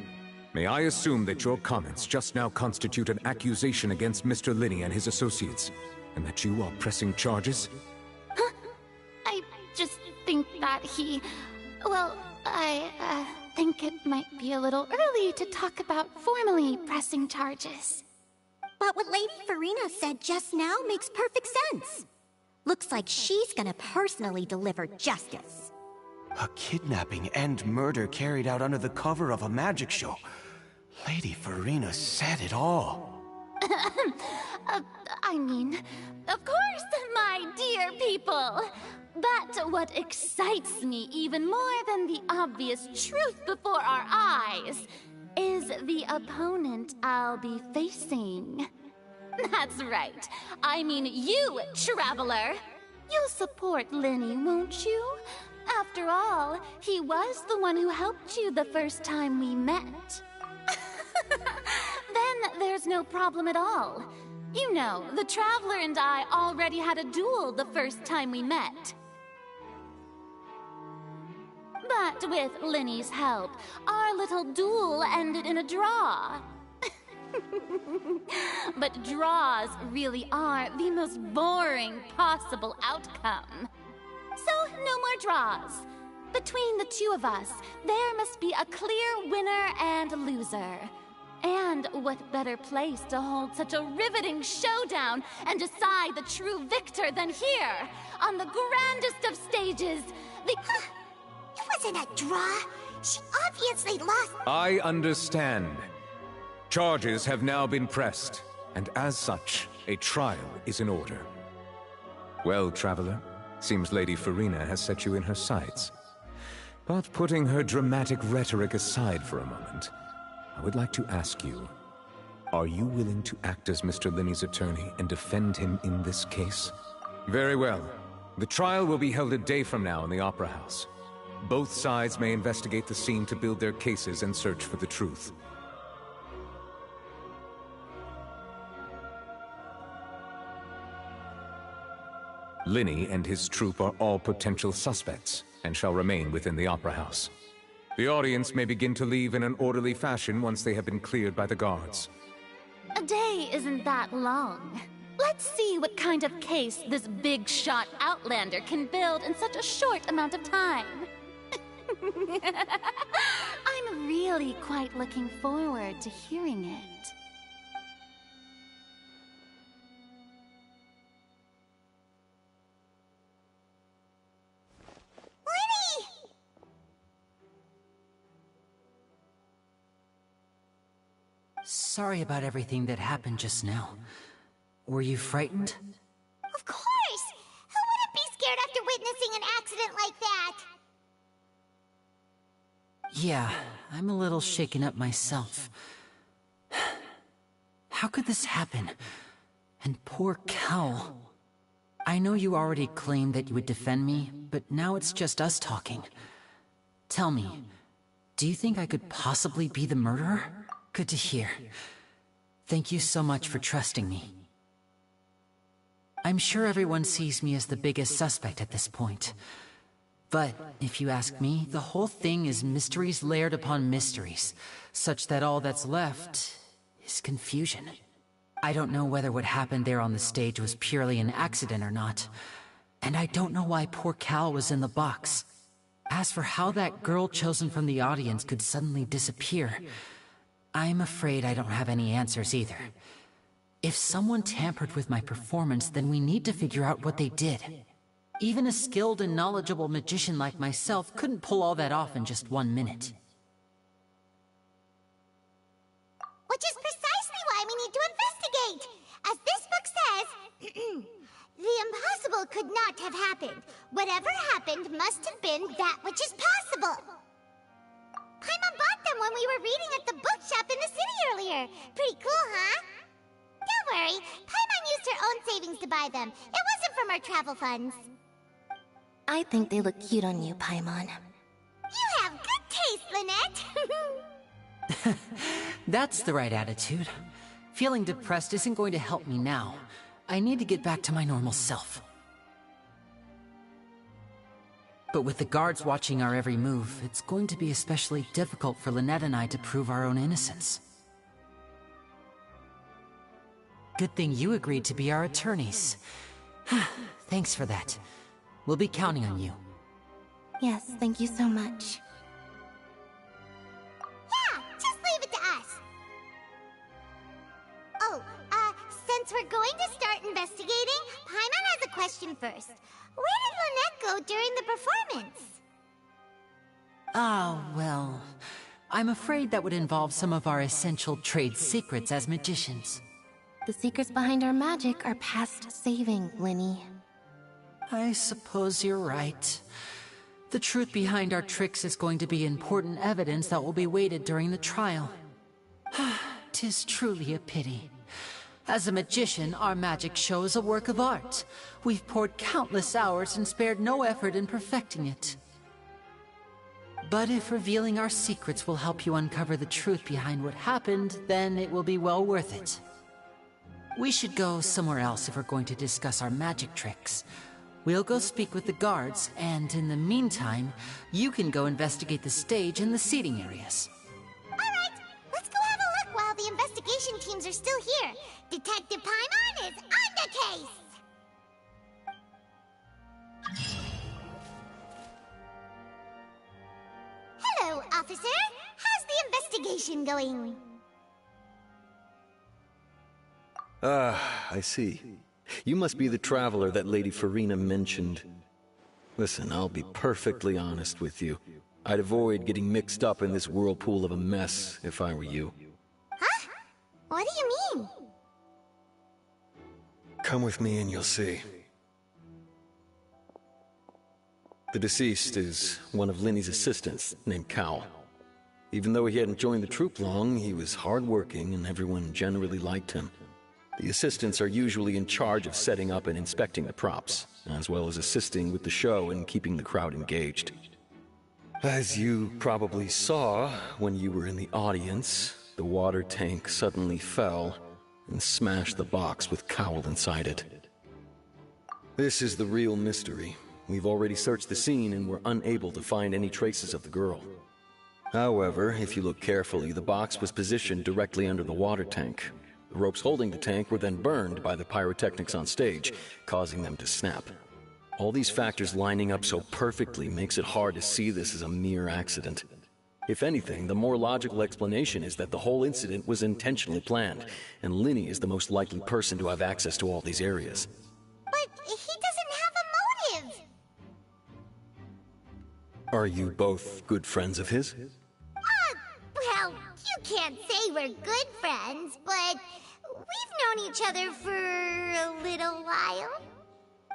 S: may I assume that your comments just now constitute an accusation against Mr. Linny and his associates, and that you are pressing charges?
F: I just think that he... Well, think it might be a little early to talk about formally pressing charges.
A: But what Lady Farina said just now makes perfect sense. Looks like she's gonna personally deliver justice.
U: A kidnapping and murder carried out under the cover of a magic show. Lady Farina said it all.
F: I mean, of course, my dear people. But what excites me even more than the obvious truth before our eyes is the opponent I'll be facing. That's right. I mean you, Traveler. You'll support Lenny, won't you? After all, he was the one who helped you the first time we met. Then there's no problem at all. You know, the Traveler and I already had a duel the first time we met. But with Lenny's help, our little duel ended in a draw. But draws really are the most boring possible outcome. So, no more draws. Between the two of us, there must be a clear winner and loser. And what better place to hold such a riveting showdown and decide the true victor than here, on the grandest of stages, the...
A: It wasn't a draw. She obviously lost.
S: I understand. Charges have now been pressed, and as such, a trial is in order. Well, Traveler, seems Lady Farina has set you in her sights. But putting her dramatic rhetoric aside for a moment, I would like to ask you, are you willing to act as Mr. Linney's attorney and defend him in this case? Very well. The trial will be held a day from now in the Opera House. Both sides may investigate the scene to build their cases and search for the truth. Linney and his troupe are all potential suspects and shall remain within the Opera House. The audience may begin to leave in an orderly fashion once they have been cleared by the guards.
F: A day isn't that long. Let's see what kind of case this big-shot Outlander can build in such a short amount of time. I'm really quite looking forward to hearing it.
T: Sorry about everything that happened just now. Were you frightened?
A: Of course! Who wouldn't be scared after witnessing an accident like that?
T: Yeah, I'm a little shaken up myself. How could this happen? And poor Cal. I know you already claimed that you would defend me, but now it's just us talking. Tell me, do you think I could possibly be the murderer? Good to hear. Thank you so much for trusting me. I'm sure everyone sees me as the biggest suspect at this point. But, if you ask me, the whole thing is mysteries layered upon mysteries, such that all that's left is confusion. I don't know whether what happened there on the stage was purely an accident or not, and I don't know why poor Cal was in the box. As for how that girl chosen from the audience could suddenly disappear, I'm afraid I don't have any answers either. If someone tampered with my performance, then we need to figure out what they did. Even a skilled and knowledgeable magician like myself couldn't pull all that off in just 1 minute.
A: Which is precisely why we need to investigate! As this book says, the impossible could not have happened. Whatever happened must have been that which is possible. Paimon bought them when we were reading at the bookshop in the city earlier. Pretty cool, huh? Don't worry, Paimon used her own savings to buy them. It wasn't from our travel funds.
D: I think they look cute on you, Paimon.
A: You have good taste, Lynette!
T: That's the right attitude. Feeling depressed isn't going to help me now. I need to get back to my normal self. But with the guards watching our every move, it's going to be especially difficult for Lynette and I to prove our own innocence. Good thing you agreed to be our attorneys. Thanks for that. We'll be counting on you.
D: Yes, thank you so much.
A: Since we're going to start investigating, Paimon has a question first. Where did Lynette go during the performance?
T: Ah, well, I'm afraid that would involve some of our essential trade secrets as magicians.
D: The secrets behind our magic are past saving, Linny.
T: I suppose you're right. The truth behind our tricks is going to be important evidence that will be weighted during the trial. 'Tis truly a pity. As a magician, our magic show is a work of art. We've poured countless hours and spared no effort in perfecting it. But if revealing our secrets will help you uncover the truth behind what happened, then it will be well worth it. We should go somewhere else if we're going to discuss our magic tricks. We'll go speak with the guards, and in the meantime, you can go investigate the stage and the seating areas.
A: Alright, let's go have a look while the investigation teams are still here. Detective Paimon is on the case! Hello, officer. How's the investigation going?
H: Ah, I see. You must be the traveler that Lady Farina mentioned. Listen, I'll be perfectly honest with you. I'd avoid getting mixed up in this whirlpool of a mess if I were you.
A: Huh? What do you mean?
H: Come with me and you'll see. The deceased is one of Linny's assistants, named Cal. Even though he hadn't joined the troupe long, he was hardworking and everyone generally liked him. The assistants are usually in charge of setting up and inspecting the props, as well as assisting with the show and keeping the crowd engaged. As you probably saw when you were in the audience, the water tank suddenly fell and smashed the box with Cowl inside it. This is the real mystery. We've already searched the scene and were unable to find any traces of the girl. However, if you look carefully, the box was positioned directly under the water tank. The ropes holding the tank were then burned by the pyrotechnics on stage, causing them to snap. All these factors lining up so perfectly makes it hard to see this as a mere accident. If anything, the more logical explanation is that the whole incident was intentionally planned, and Linny is the most likely person to have access to all these areas.
A: But he doesn't have a motive!
H: Are you both good friends of his?
A: Well, you can't say we're good friends, but we've known each other for a little while.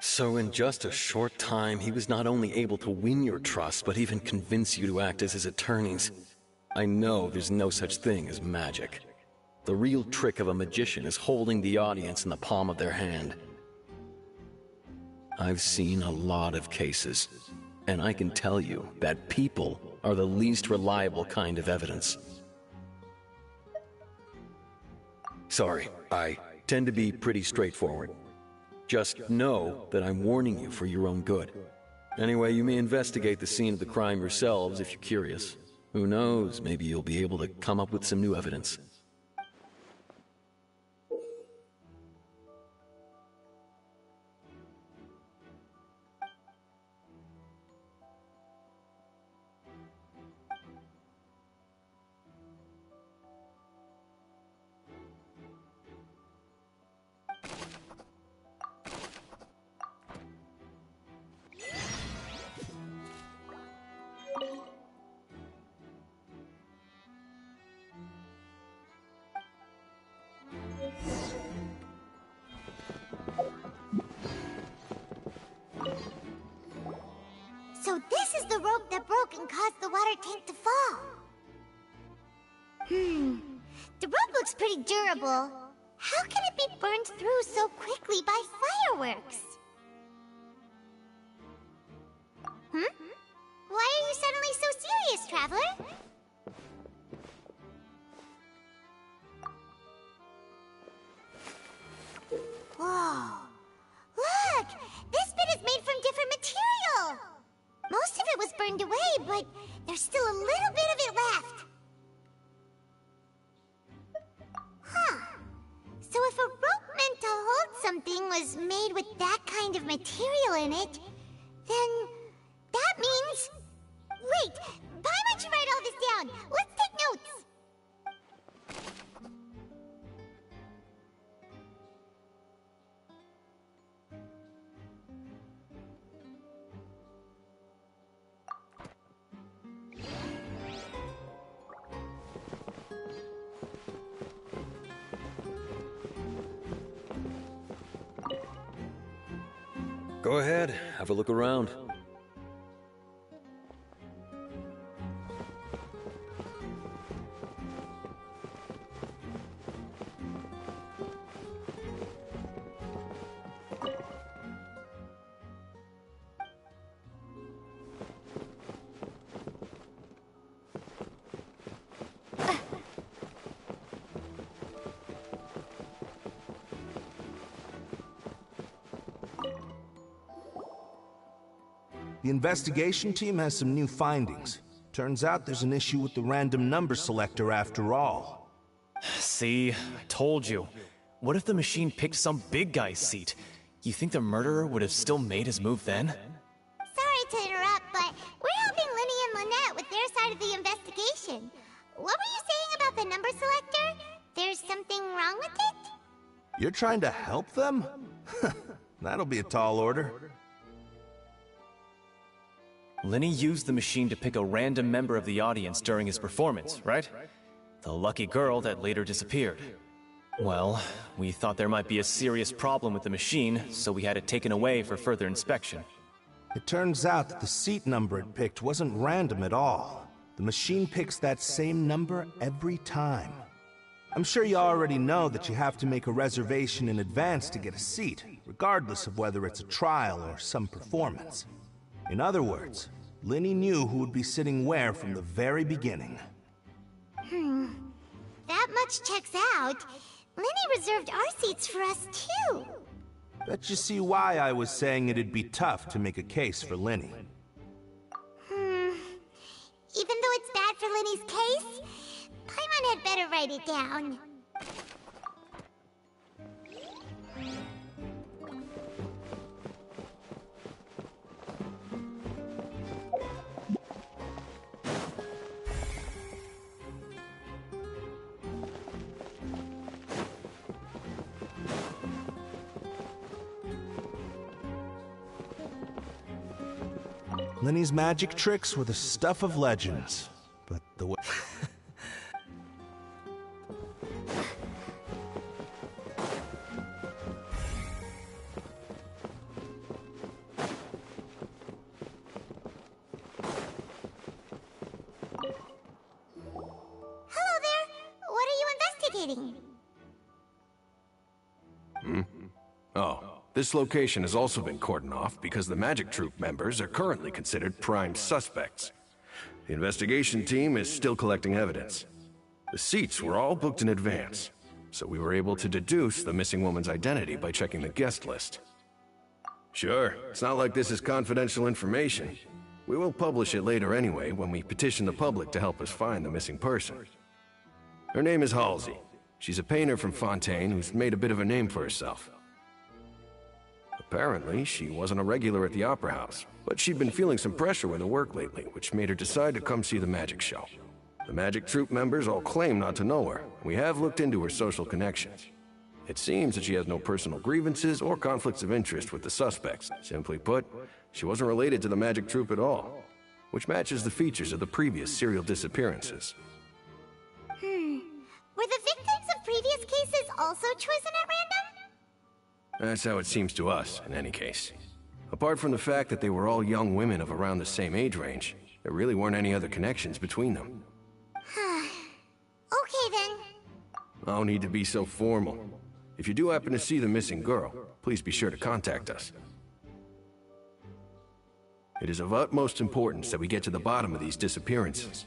H: So in just a short time, he was not only able to win your trust, but even convince you to act as his attorneys. I know there's no such thing as magic. The real trick of a magician is holding the audience in the palm of their hand. I've seen a lot of cases, and I can tell you that people are the least reliable kind of evidence. Sorry, I tend to be pretty straightforward. Just know that I'm warning you for your own good. Anyway, you may investigate the scene of the crime yourselves if you're curious. Who knows, maybe you'll be able to come up with some new evidence.
A: So this is the rope that broke and caused the water tank to fall. The rope looks pretty durable. How can it be burned through so quickly by fireworks? Why are you suddenly so serious, Traveler? Whoa. Look! This bit is made from different material! Most of it was burned away, but there's still a little bit of it left. Huh. So if a rope meant to hold something was made with that kind of material in it, then that means... Wait! Paimon should write all this down! Let's take notes!
H: Go ahead, have a look around.
L: The investigation team has some new findings. Turns out there's an issue with the random number selector after all.
C: See, I told you. What if the machine picked some big guy's seat? You think the murderer would have still made his move then?
A: Sorry to interrupt, but we're helping Linny and Lynette with their side of the investigation. What were you saying about the number selector? There's something wrong with it?
L: You're trying to help them? That'll be a tall order.
C: Linny used the machine to pick a random member of the audience during his performance, right? The lucky girl that later disappeared. Well, we thought there might be a serious problem with the machine, so we had it taken away for further inspection.
L: It turns out that the seat number it picked wasn't random at all. The machine picks that same number every time. I'm sure you already know that you have to make a reservation in advance to get a seat, regardless of whether it's a trial or some performance. In other words, Linny knew who would be sitting where from the very beginning.
A: That much checks out. Linny reserved our seats for us, too.
L: Bet you see why I was saying it'd be tough to make a case for Linny.
A: Even though it's bad for Linny's case, Paimon had better write it down.
L: Linny's magic tricks were the stuff of legends, but the way...
A: Hello there. What are you investigating?
V: Oh, this location has also been cordoned off because the Magic Troupe members are currently considered prime suspects. The investigation team is still collecting evidence. The seats were all booked in advance, so we were able to deduce the missing woman's identity by checking the guest list. Sure, it's not like this is confidential information. We will publish it later anyway when we petition the public to help us find the missing person. Her name is Halsey. She's a painter from Fontaine who's made a bit of a name for herself. Apparently, she wasn't a regular at the Opera House, but she'd been feeling some pressure with her work lately, which made her decide to come see the magic show. The Magic Troupe members all claim not to know her, and we have looked into her social connections. It seems that she has no personal grievances or conflicts of interest with the suspects. Simply put, she wasn't related to the Magic Troupe at all, which matches the features of the previous serial disappearances.
A: Were the victims of previous cases also chosen at random?
V: That's how it seems to us, in any case. Apart from the fact that they were all young women of around the same age range, there really weren't any other connections between them.
A: Okay then.
V: No need to be so formal. If you do happen to see the missing girl, please be sure to contact us. It is of utmost importance that we get to the bottom of these disappearances.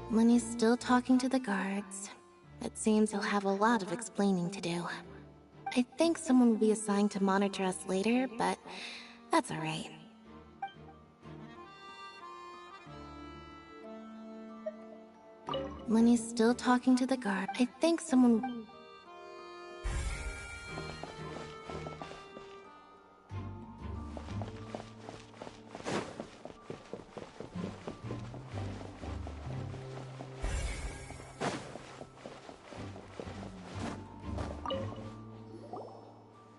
D: Lenny's still talking to the guards. It seems he'll have a lot of explaining to do. I think someone will be assigned to monitor us later, but that's alright. Lenny's still talking to the guard. I think someone...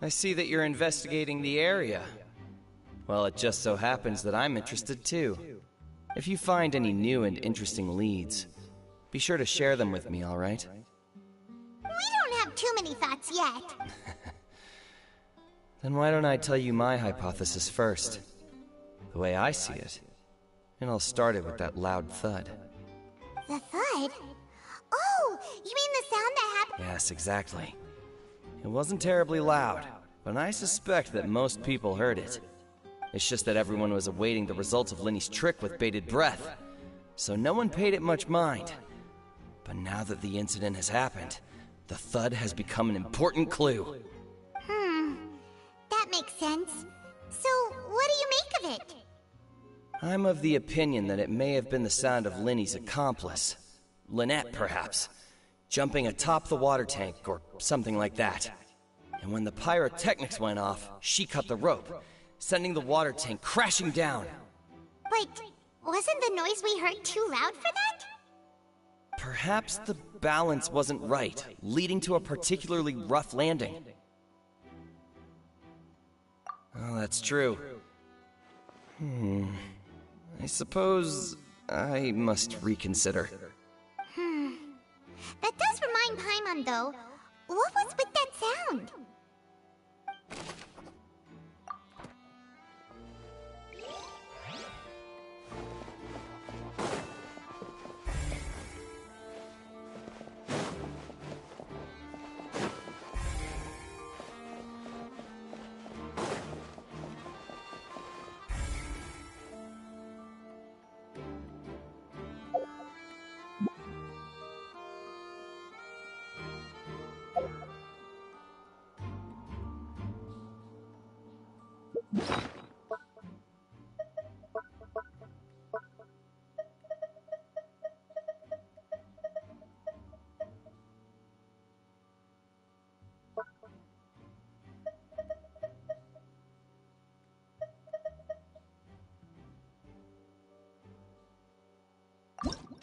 B: I see that you're investigating the area. Well, it just so happens that I'm interested too. If you find any new and interesting leads, be sure to share them with me, alright?
A: We don't have too many thoughts yet.
B: Then why don't I tell you my hypothesis first? The way I see it. And I'll start it with that loud thud.
A: The thud? Oh, you mean the sound that happened?
B: Yes, exactly. It wasn't terribly loud, but I suspect that most people heard it. It's just that everyone was awaiting the results of Lenny's trick with bated breath, so no one paid it much mind. But now that the incident has happened, the thud has become an important clue.
A: That makes sense. So, what do you make of it?
B: I'm of the opinion that it may have been the sound of Lenny's accomplice. Lynette, perhaps. Jumping atop the water tank, or something like that. And when the pyrotechnics went off, she cut the rope, sending the water tank crashing down.
A: But wasn't the noise we heard too loud for that?
B: Perhaps the balance wasn't right, leading to a particularly rough landing. Oh, that's true. I suppose I must reconsider.
A: That does remind Paimon, though. What was with that sound?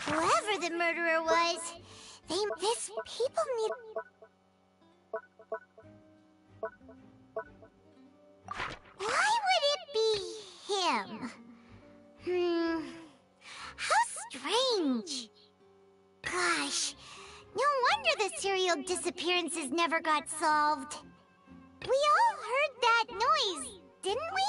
A: Whoever the murderer was, this people need... Why would it be him? How strange. Gosh, no wonder the serial disappearances never got solved. We all heard that noise, didn't we?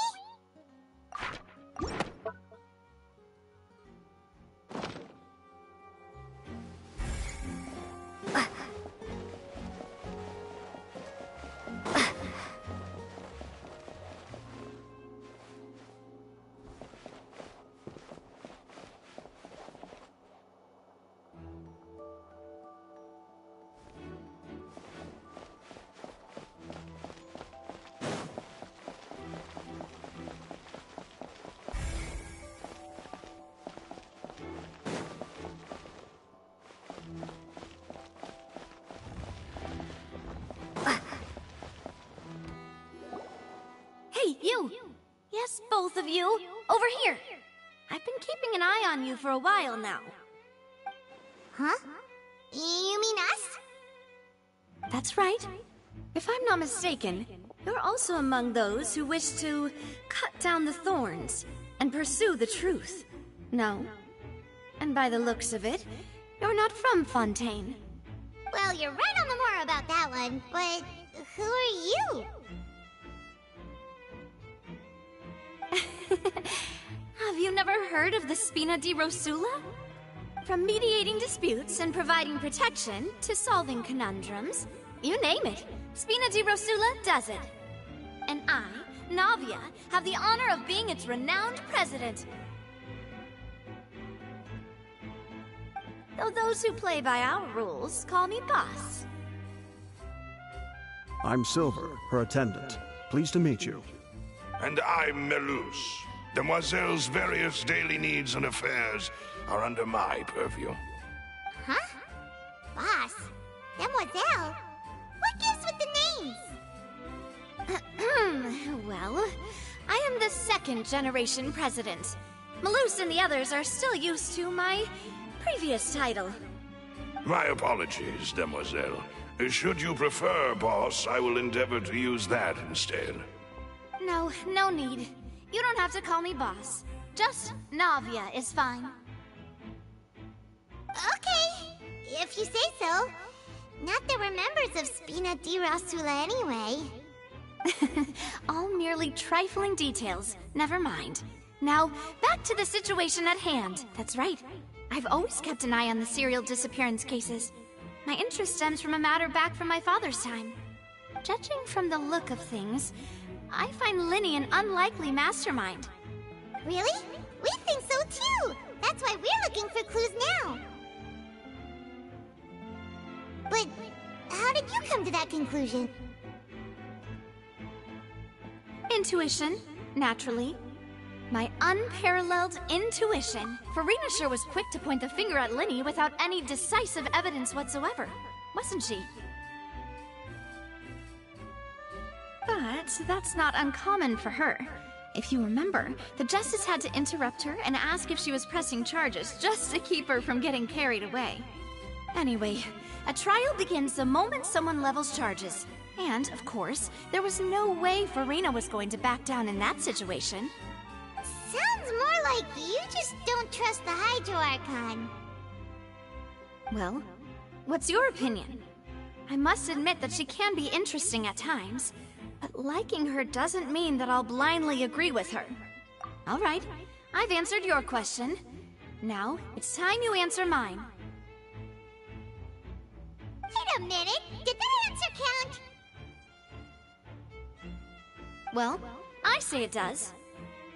I: Hey, you! Yes, both of you! Over here! I've been keeping an eye on you for a while now.
A: Huh? You mean us?
I: That's right. If I'm not mistaken, you're also among those who wish to cut down the thorns and pursue the truth. No? And by the looks of it, you're not from Fontaine.
A: Well, you're right on the more about that one, but who are you?
I: Have you never heard of the Spina di Rosula? From mediating disputes and providing protection to solving conundrums, you name it, Spina di Rosula does it. And I, Navia, have the honor of being its renowned president. though those who play by our rules call me boss.
G: I'm Silver, her attendant. Pleased to meet you.
L: And I'm Melus. Demoiselle's various daily needs and affairs are under my purview.
A: Huh? Boss? Demoiselle? What gives with the names?
I: Well, I am the second generation president. Melus and the others are still used to my previous title.
L: My apologies, Demoiselle. Should you prefer, boss, I will endeavor to use that instead.
I: No, no need. You don't have to call me boss. Just Navia is fine.
A: Okay, if you say so. Not that we're members of Spina di Rosula anyway.
I: All merely trifling details. Never mind. Now, back to the situation at hand. That's right. I've always kept an eye on the serial disappearance cases. My interest stems from a matter back from my father's time. Judging from the look of things, I find Linny an unlikely mastermind.
A: Really? We think so too! That's why we're looking for clues now. But how did you come to that conclusion?
I: Intuition, naturally. My unparalleled intuition. Farina sure was quick to point the finger at Linny without any decisive evidence whatsoever, wasn't she? But that's not uncommon for her. If you remember, the Justice had to interrupt her and ask if she was pressing charges just to keep her from getting carried away. Anyway, a trial begins the moment someone levels charges. And, of course, there was no way Farina was going to back down in that situation.
A: Sounds more like you just don't trust the Hydro Archon.
I: Well, what's your opinion? I must admit that she can be interesting at times, but liking her doesn't mean that I'll blindly agree with her. All right, I've answered your question. Now, it's time you answer mine.
A: Wait a minute, did that answer count?
I: Well, I say it does.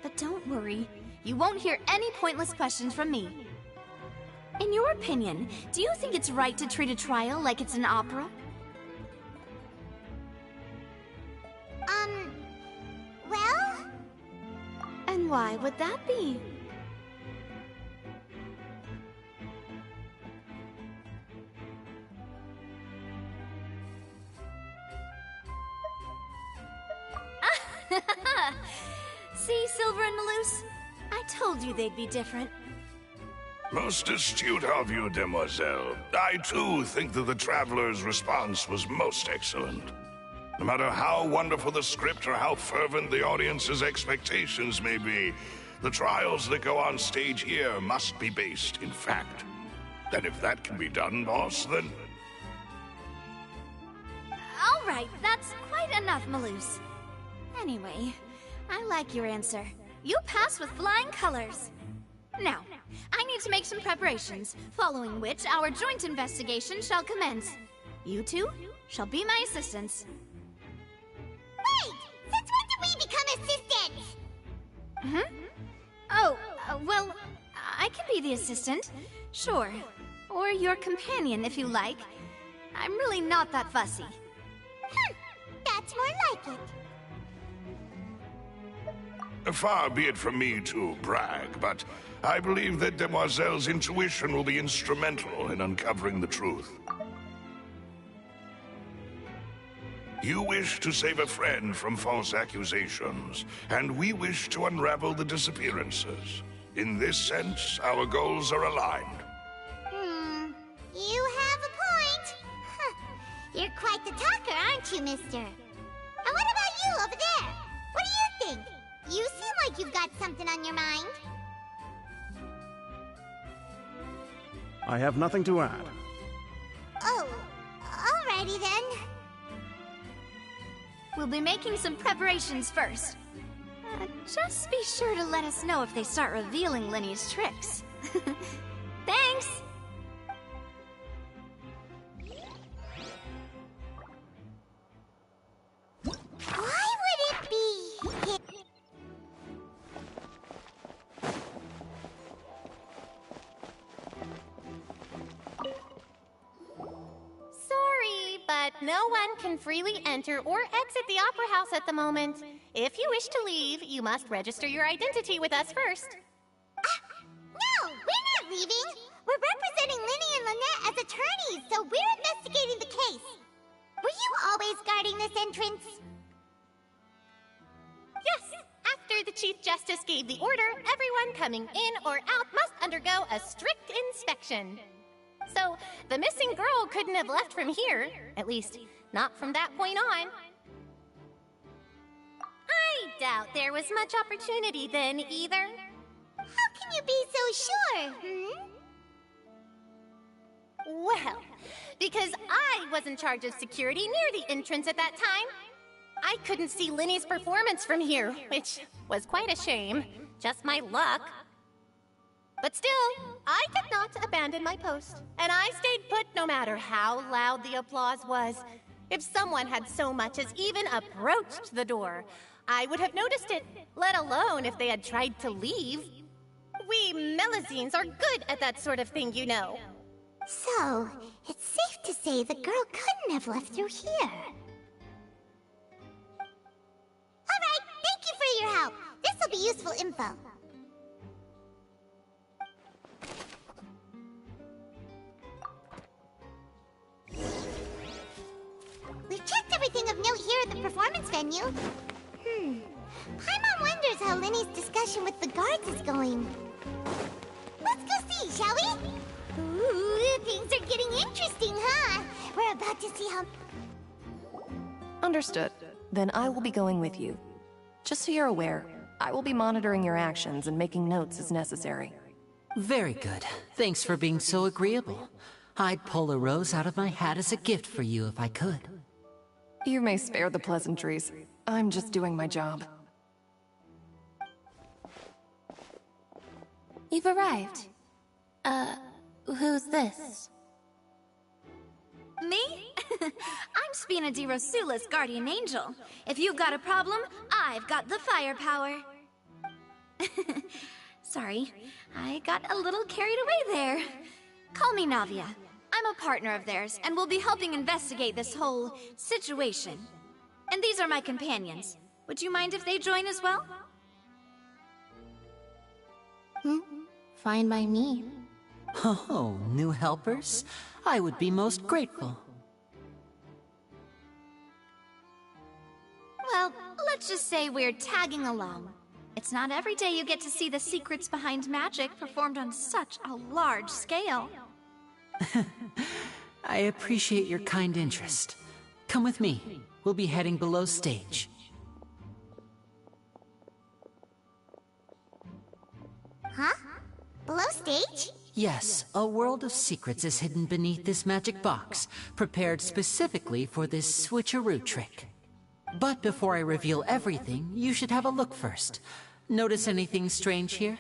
I: But don't worry, you won't hear any pointless questions from me. In your opinion, do you think it's right to treat a trial like it's an opera?
A: Well?
I: And why would that be? See, Silver and Melus? I told you they'd be different.
L: Most astute of you, Demoiselle. I too think that the Traveler's response was most excellent. No matter how wonderful the script or how fervent the audience's expectations may be, the trials that go on stage here must be based in fact. And if that can be done, boss, then...
I: All right, that's quite enough, Melus. Anyway, I like your answer. You pass with flying colors. Now, I need to make some preparations, following which our joint investigation shall commence. You two shall be my assistants.
A: Wait! Since when did we become assistants?
I: Oh, well, I can be the assistant. Sure. Or your companion, if you like. I'm really not that fussy.
A: That's more like it.
L: Far be it from me to brag, but I believe that Demoiselle's intuition will be instrumental in uncovering the truth. You wish to save a friend from false accusations, and we wish to unravel the disappearances. In this sense, our goals are aligned.
A: You have a point. You're quite the talker, aren't you, mister? And what about you over there? What do you think? You seem like you've got something on your mind.
G: I have nothing to add.
A: Oh, alrighty then.
I: We'll be making some preparations first. Just be sure to let us know if they start revealing Linny's tricks. Thanks!
A: Why would it be hit?
M: but no one can freely enter or exit the Opera House at the moment. If you wish to leave, you must register your identity with us first.
A: No, we're not leaving. We're representing Linny and Lynette as attorneys, so we're investigating the case. Were you always guarding this entrance?
M: Yes, after the Chief Justice gave the order, everyone coming in or out must undergo a strict inspection. So, the missing girl couldn't have left from here. At least, not from that point on. I doubt there was much opportunity then, either.
A: How can you be so sure,
M: Well, because I was in charge of security near the entrance at that time. I couldn't see Linny's performance from here, which was quite a shame. Just my luck. But still, I did not abandon my post, and I stayed put no matter how loud the applause was. If someone had so much as even approached the door, I would have noticed it, let alone if they had tried to leave. We Melusines are good at that sort of thing, you know.
A: So, it's safe to say the girl couldn't have left through here. Alright, thank you for your help. This'll be useful info. We've checked everything of note here at the performance venue. Paimon wonders how Linny's discussion with the guards is going. Let's go see, shall we? Ooh, things are getting interesting, huh? We're about to see how...
N: Understood. Then I will be going with you. Just so you're aware, I will be monitoring your actions and making notes as necessary.
T: Very good. Thanks for being so agreeable. I'd pull a rose out of my hat as a gift for you if I could.
N: You may spare the pleasantries. I'm just doing my job.
F: You've arrived. Who's this?
I: Me? I'm Spina di Rosula's guardian angel. If you've got a problem, I've got the firepower. Sorry, I got a little carried away there. Call me Navia. I'm a partner of theirs, and will be helping investigate this whole situation. And these are my companions. Would you mind if they join as well?
D: Fine by me.
T: Oh, new helpers? I would be most grateful.
I: Well, let's just say we're tagging along. It's not every day you get to see the secrets behind magic performed on such a large scale.
T: I appreciate your kind interest. Come with me. We'll be heading below stage.
A: Huh? Below stage?
T: Yes, a world of secrets is hidden beneath this magic box, prepared specifically for this switcheroo trick. But before I reveal everything, you should have a look first. Notice anything strange here?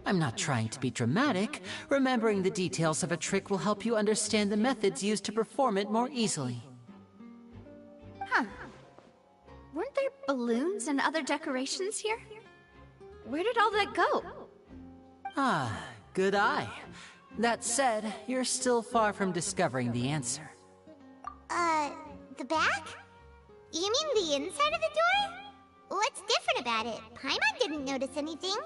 T: I'm not trying to be dramatic. Remembering the details of a trick will help you understand the methods used to perform it more easily.
I: Huh. Weren't there balloons and other decorations here? Where did all that go?
T: Ah, good eye. That said, you're still far from discovering the answer.
A: The back? You mean the inside of the door? What's different about it? Paimon didn't notice anything.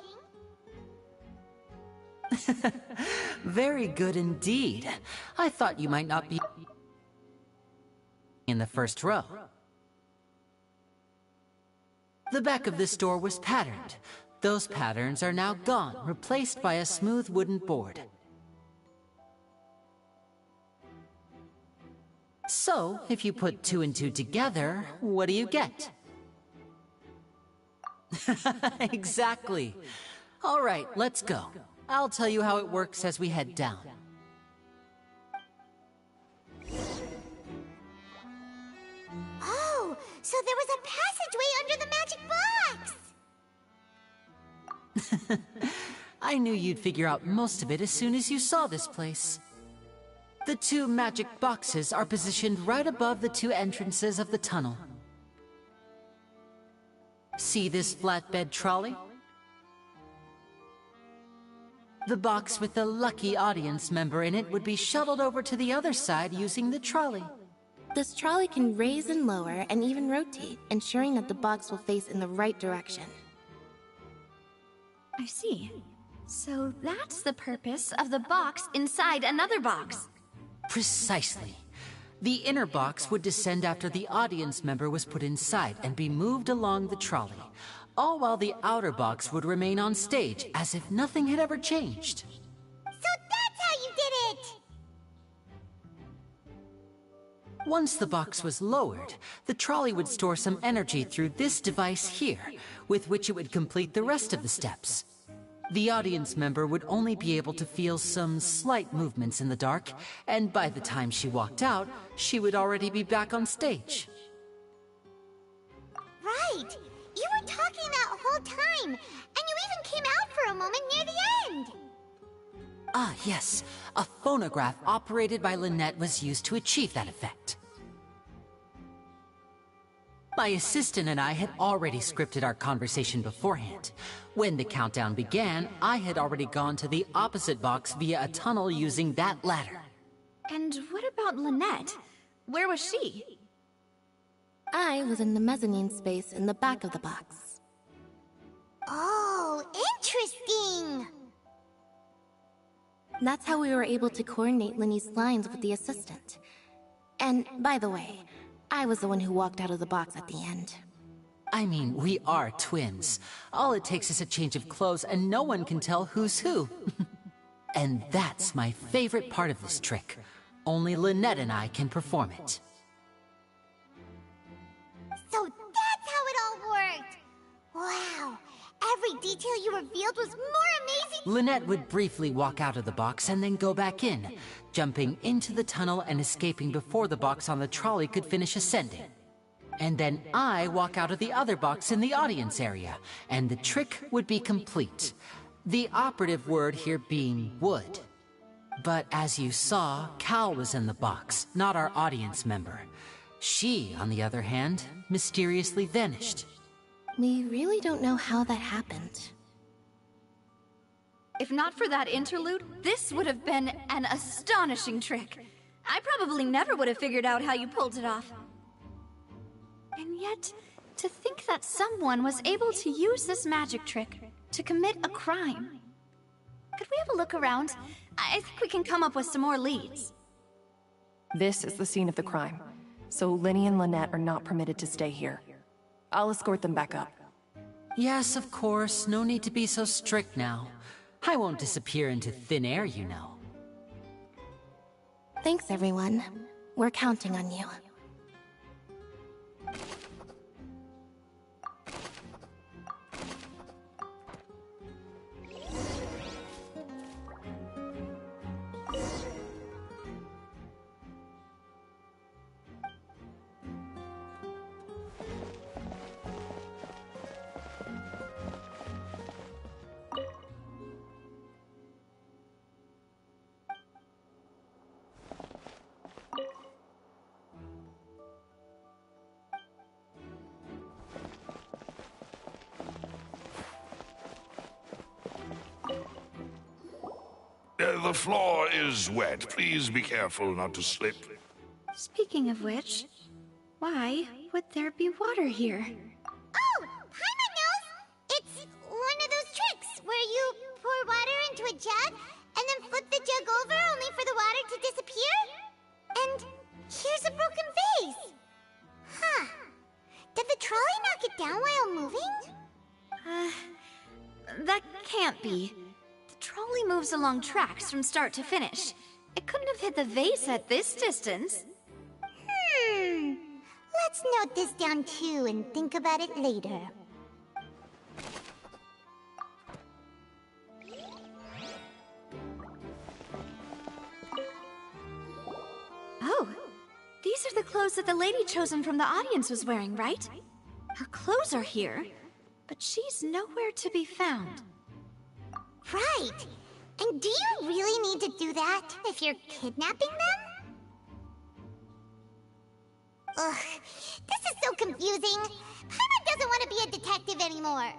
T: Very good indeed. I thought you might not be in the first row. The back of this door was patterned. Those patterns are now gone, replaced by a smooth wooden board. So, if you put 2 and 2 together, what do you get? Exactly. All right, let's go. I'll tell you how it works as we head down.
A: Oh, so there was a passageway under the magic box!
T: I knew you'd figure out most of it as soon as you saw this place. The 2 magic boxes are positioned right above the 2 entrances of the tunnel. See this flatbed trolley?
E: The box with the lucky audience member in it would be shuttled over to the other side using the trolley.
D: This trolley can raise and lower and even rotate, ensuring that the box will face in the right direction.
I: I see. So that's the purpose of the box inside another box.
E: Precisely. The inner box would descend after the audience member was put inside and be moved along the trolley, all while the outer box would remain on stage as if nothing had ever changed.
A: So that's how you did it!
E: Once the box was lowered, the trolley would store some energy through this device here, with which it would complete the rest of the steps. The audience member would only be able to feel some slight movements in the dark, and by the time she walked out, she would already be back on stage.
A: Right! You were talking that whole time, and you even came out for a moment near the end!
E: Ah, yes. A phonograph operated by Lynette was used to achieve that effect. My assistant and I had already scripted our conversation beforehand. When the countdown began, I had already gone to the opposite box via a tunnel using that ladder.
I: And what about Lynette? Where was she?
D: I was in the mezzanine space in the back of the box.
A: Oh, interesting!
D: That's how we were able to coordinate Linny's lines with the assistant. And, by the way, I was the one who walked out of the box at the end.
E: I mean, we are twins. All it takes is a change of clothes and no one can tell who's who. And that's my favorite part of this trick. Only Lynette and I can perform it.
A: So that's how it all worked! Wow! Every detail you revealed was more amazing!
E: Lynette would briefly walk out of the box and then go back in, jumping into the tunnel and escaping before the box on the trolley could finish ascending. And then I walk out of the other box in the audience area, and the trick would be complete. The operative word here being would. But as you saw, Cal was in the box, not our audience member. She, on the other hand, mysteriously vanished.
D: We really don't know how that happened.
I: If not for that interlude, this would have been an astonishing trick. I probably never would have figured out how you pulled it off. And yet, to think that someone was able to use this magic trick to commit a crime. Could we have a look around? I think we can come up with some more leads.
O: This is the scene of the crime, so Linny and Lynette are not permitted to stay here. I'll escort them back up.
E: Yes, of course. No need to be so strict now. I won't disappear into thin air, you know.
D: Thanks, everyone. We're counting on you.
Q: The floor is wet. Please be careful not to slip.
I: Speaking of which, why would there be water here?
A: Oh! Paimon knows! It's one of those tricks where you pour water into a jug and then flip the jug over only for the water to disappear? And here's a broken vase! Huh. Did the trolley knock it down while moving?
I: That can't be. The trolley moves along tracks from start to finish. It couldn't have hit the vase at this distance.
A: Let's note this down too and think about it later.
I: Oh, these are the clothes that the lady chosen from the audience was wearing, right? Her clothes are here, but she's nowhere to be found.
A: Right! And do you really need to do that if you're kidnapping them? Ugh, this is so confusing. Paimon doesn't want to be a detective anymore.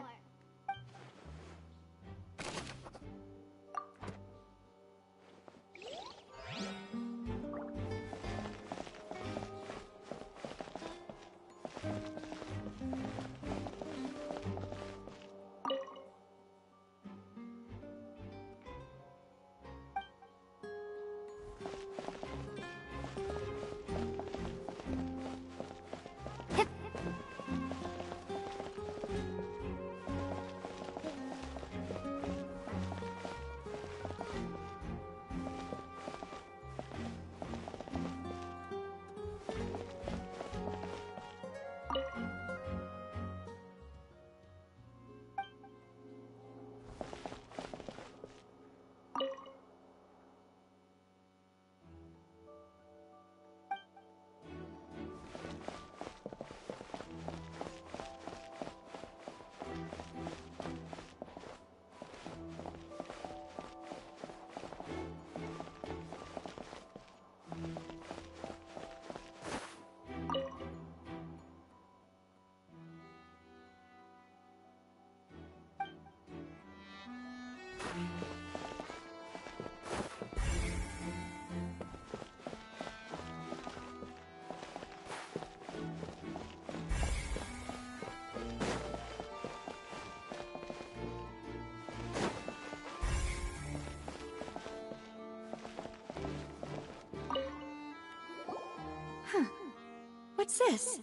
I: What's this?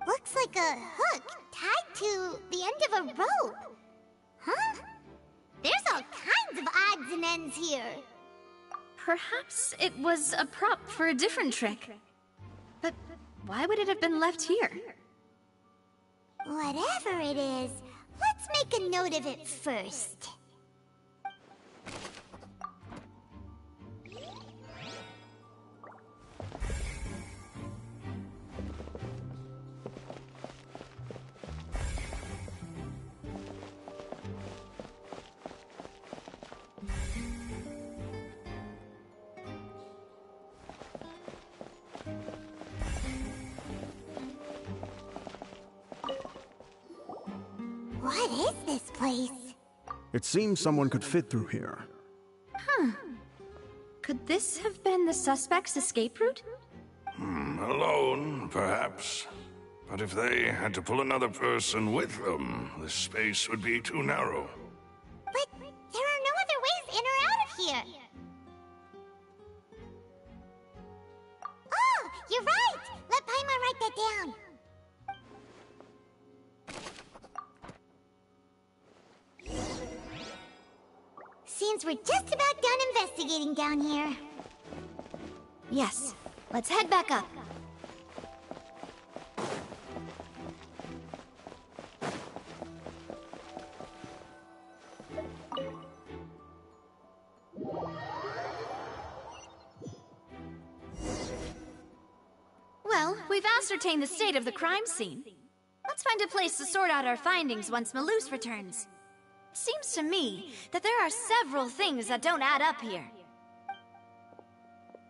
A: Looks like a hook tied to the end of a rope. Huh? There's all kinds of odds and ends here.
I: Perhaps it was a prop for a different trick. But why would it have been left here?
A: Whatever it is, let's make a note of it first. What is this place?
G: It seems someone could fit through here.
I: Huh. Could this have been the suspect's escape route?
Q: Alone, perhaps. But if they had to pull another person with them, the space would be too narrow.
A: But there are no other ways in or out of here. Oh, you're right! Let Paimon write that down. Seems we're just about done investigating down here.
I: Yes. Let's head back up. Well, we've ascertained the state of the crime scene. Let's find a place to sort out our findings once Malus returns. It seems to me that there are several things that don't add up here.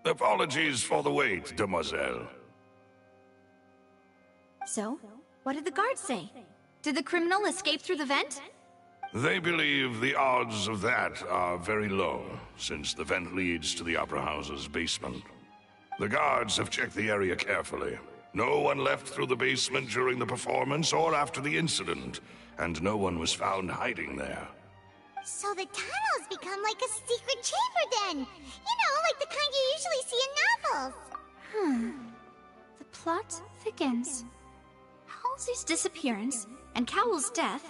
Q: Apologies for the wait, demoiselle.
I: So, what did the guards say? Did the criminal escape through the vent?
Q: They believe the odds of that are very low, since the vent leads to the Opera House's basement. The guards have checked the area carefully. No one left through the basement during the performance or after the incident, and no one was found hiding there.
A: So the tunnels become like a secret chamber then! You know, like the kind you usually see in novels!
I: The plot thickens. Halsey's disappearance and Cowell's death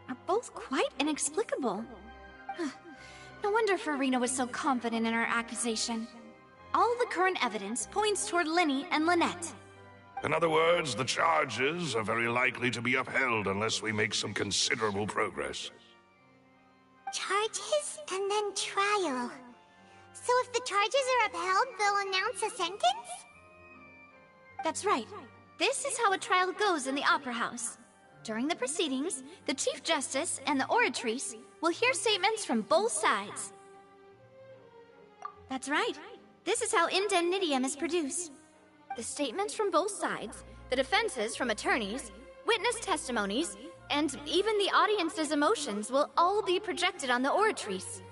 I: are both quite inexplicable. No wonder Farina was so confident in her accusation. All the current evidence points toward Linny and Lynette.
Q: In other words, the charges are very likely to be upheld unless we make some considerable progress.
A: Charges and then trial. So if the charges are upheld, they'll announce a sentence?
I: That's right. This is how a trial goes in the Opera House. During the proceedings, the Chief Justice and the Oratrice will hear statements from both sides. That's right. This is how indemnitium is produced. The statements from both sides, the defenses from attorneys, witness testimonies, and even the audience's emotions will all be projected on the Oratrice.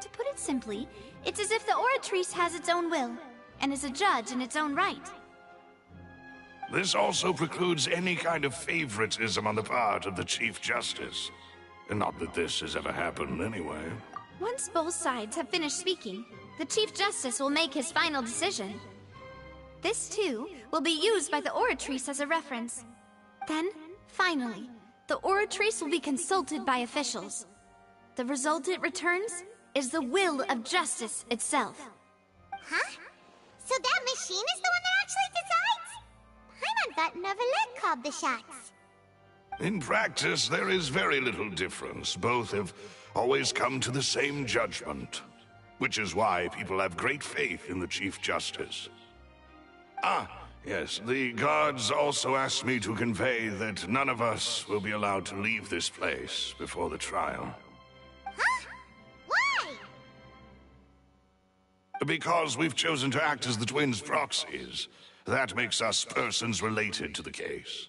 I: To put it simply, it's as if the Oratrice has its own will, and is a judge in its own right.
Q: This also precludes any kind of favoritism on the part of the Chief Justice. And not that this has ever happened anyway.
I: Once both sides have finished speaking, the Chief Justice will make his final decision. This, too, will be used by the Oratrice as a reference. Then, finally, the Oratrice will be consulted by officials. The result it returns is the will of justice itself.
A: Huh? So that machine is the one that actually decides? Paimon thought Neuvillette called the shots.
Q: In practice, there is very little difference. Both have always come to the same judgment. Which is why people have great faith in the Chief Justice. Ah, yes, the guards also asked me to convey that none of us will be allowed to leave this place before the trial.
A: Huh? Why?
Q: Because we've chosen to act as the twins' proxies. That makes us persons related to the case.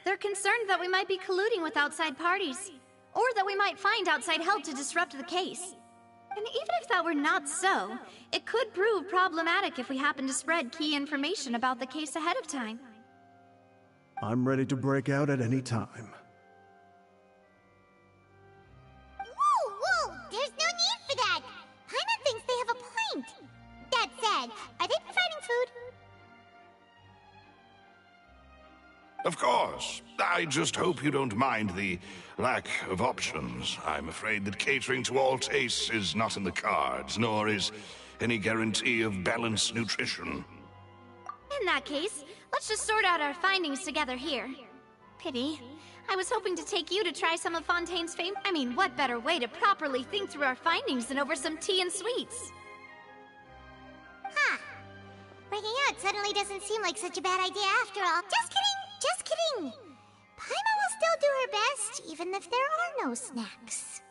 I: They're concerned that we might be colluding with outside parties, or that we might find outside help to disrupt the case. And even if that were not so, it could prove problematic if we happen to spread key information about the case ahead of time.
G: I'm ready to break out at any time.
A: Whoa, whoa! There's no need for that! Paimon thinks they have a point! That
Q: Of course. I just hope you don't mind the lack of options. I'm afraid that catering to all tastes is not in the cards, nor is any guarantee of balanced nutrition.
I: In that case, let's just sort out our findings together here. Pity. I was hoping to take you to try some of Fontaine's fame. I mean, what better way to properly think through our findings than over some tea and sweets?
A: Huh. Breaking out suddenly doesn't seem like such a bad idea after all. Just kidding! Just kidding! Paimon will still do her best, even if there are no snacks.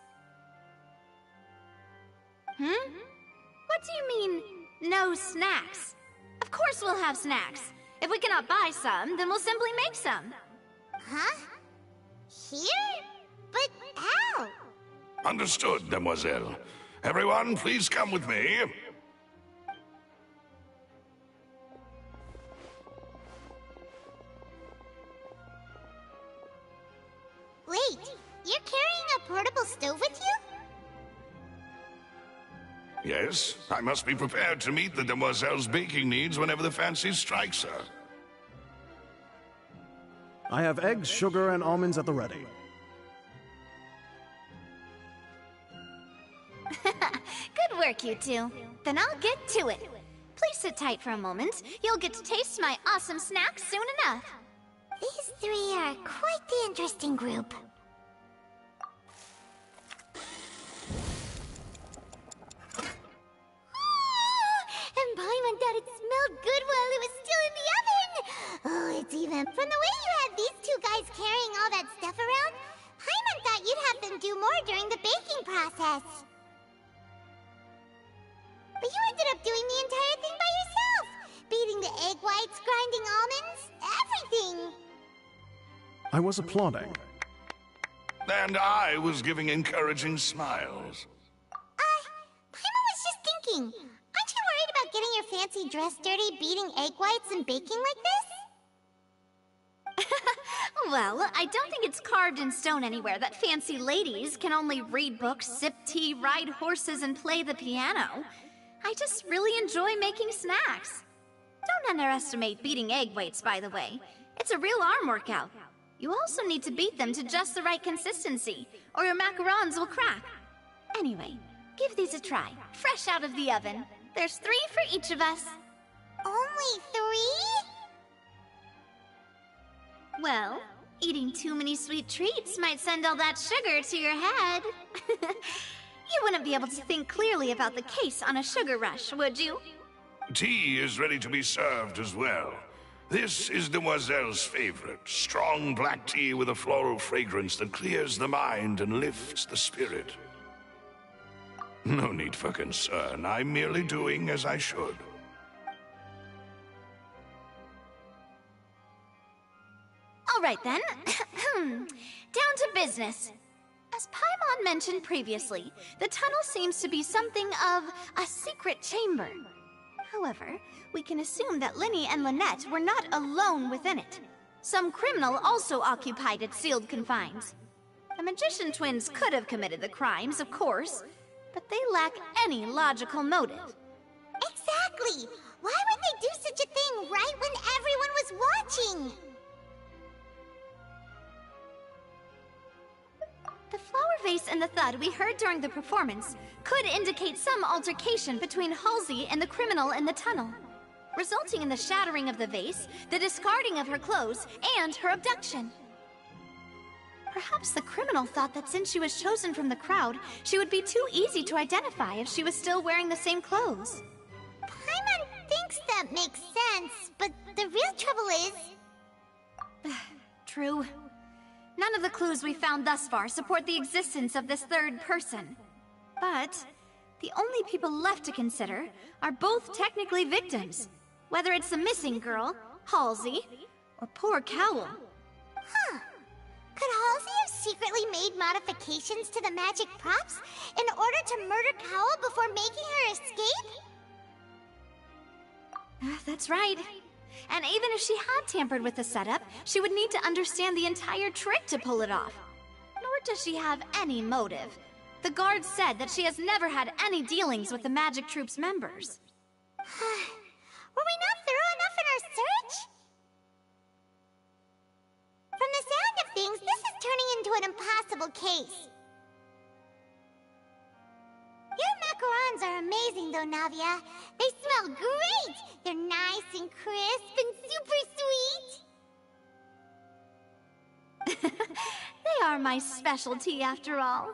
I: What do you mean, no snacks? Of course we'll have snacks. If we cannot buy some, then we'll simply make some.
A: Huh? Here? But how?
Q: Understood, Demoiselle. Everyone, please come with me.
A: Wait, you're carrying a portable stove with you?
Q: Yes, I must be prepared to meet the Demoiselle's baking needs whenever the fancy strikes her.
G: I have eggs, sugar, and almonds at the ready.
I: Good work, you two. Then I'll get to it. Please sit tight for a moment. You'll get to taste my awesome snacks soon enough.
A: These three are quite the interesting group. And Paimon thought it smelled good while it was still in the oven! Oh, it's even. From the way you had these two guys carrying all that stuff around, Paimon thought you'd have them do more during the baking process. But you ended up doing the entire thing by yourself! Beating the egg whites, grinding almonds, everything!
G: I was applauding.
Q: And I was giving encouraging smiles.
A: Paimon was just thinking, aren't you worried about getting your fancy dress dirty, beating egg whites and baking like this?
I: Well, I don't think it's carved in stone anywhere that fancy ladies can only read books, sip tea, ride horses, and play the piano. I just really enjoy making snacks. Don't underestimate beating egg whites, by the way. It's a real arm workout. You also need to beat them to just the right consistency, or your macarons will crack. Anyway, give these a try, fresh out of the oven. There's 3 for each of us.
A: Only 3?
I: Well, eating too many sweet treats might send all that sugar to your head. You wouldn't be able to think clearly about the case on a sugar rush, would you?
Q: Tea is ready to be served as well. This is Demoiselle's favorite, strong black tea with a floral fragrance that clears the mind and lifts the spirit. No need for concern. I'm merely doing as I should.
I: All right then. Down to business. As Paimon mentioned previously, the tunnel seems to be something of a secret chamber. However, we can assume that Linny and Lynette were not alone within it. Some criminal also occupied its sealed confines. The magician twins could have committed the crimes, of course, but they lack any logical motive.
A: Exactly! Why would they do such a thing right when everyone was watching?
I: The flower vase and the thud we heard during the performance could indicate some altercation between Halsey and the criminal in the tunnel, resulting in the shattering of the vase, the discarding of her clothes, and her abduction. Perhaps the criminal thought that since she was chosen from the crowd, she would be too easy to identify if she was still wearing the same clothes.
A: Paimon thinks that makes sense, but the real trouble is...
I: True. None of the clues we found thus far support the existence of this third person. But the only people left to consider are both technically victims, whether it's the missing girl, Halsey, or poor Cowl.
A: Huh. Could Halsey have secretly made modifications to the magic props in order to murder Cowl before making her escape?
I: That's right. And even if she had tampered with the setup, she would need to understand the entire trick to pull it off. Nor does she have any motive. The guard said that she has never had any dealings with the Magic Troop's members.
A: Were we not thorough enough in our search? turning into an impossible case. Your macarons are amazing though, Navia. They smell great! They're nice and crisp and super sweet!
I: They are my specialty after all.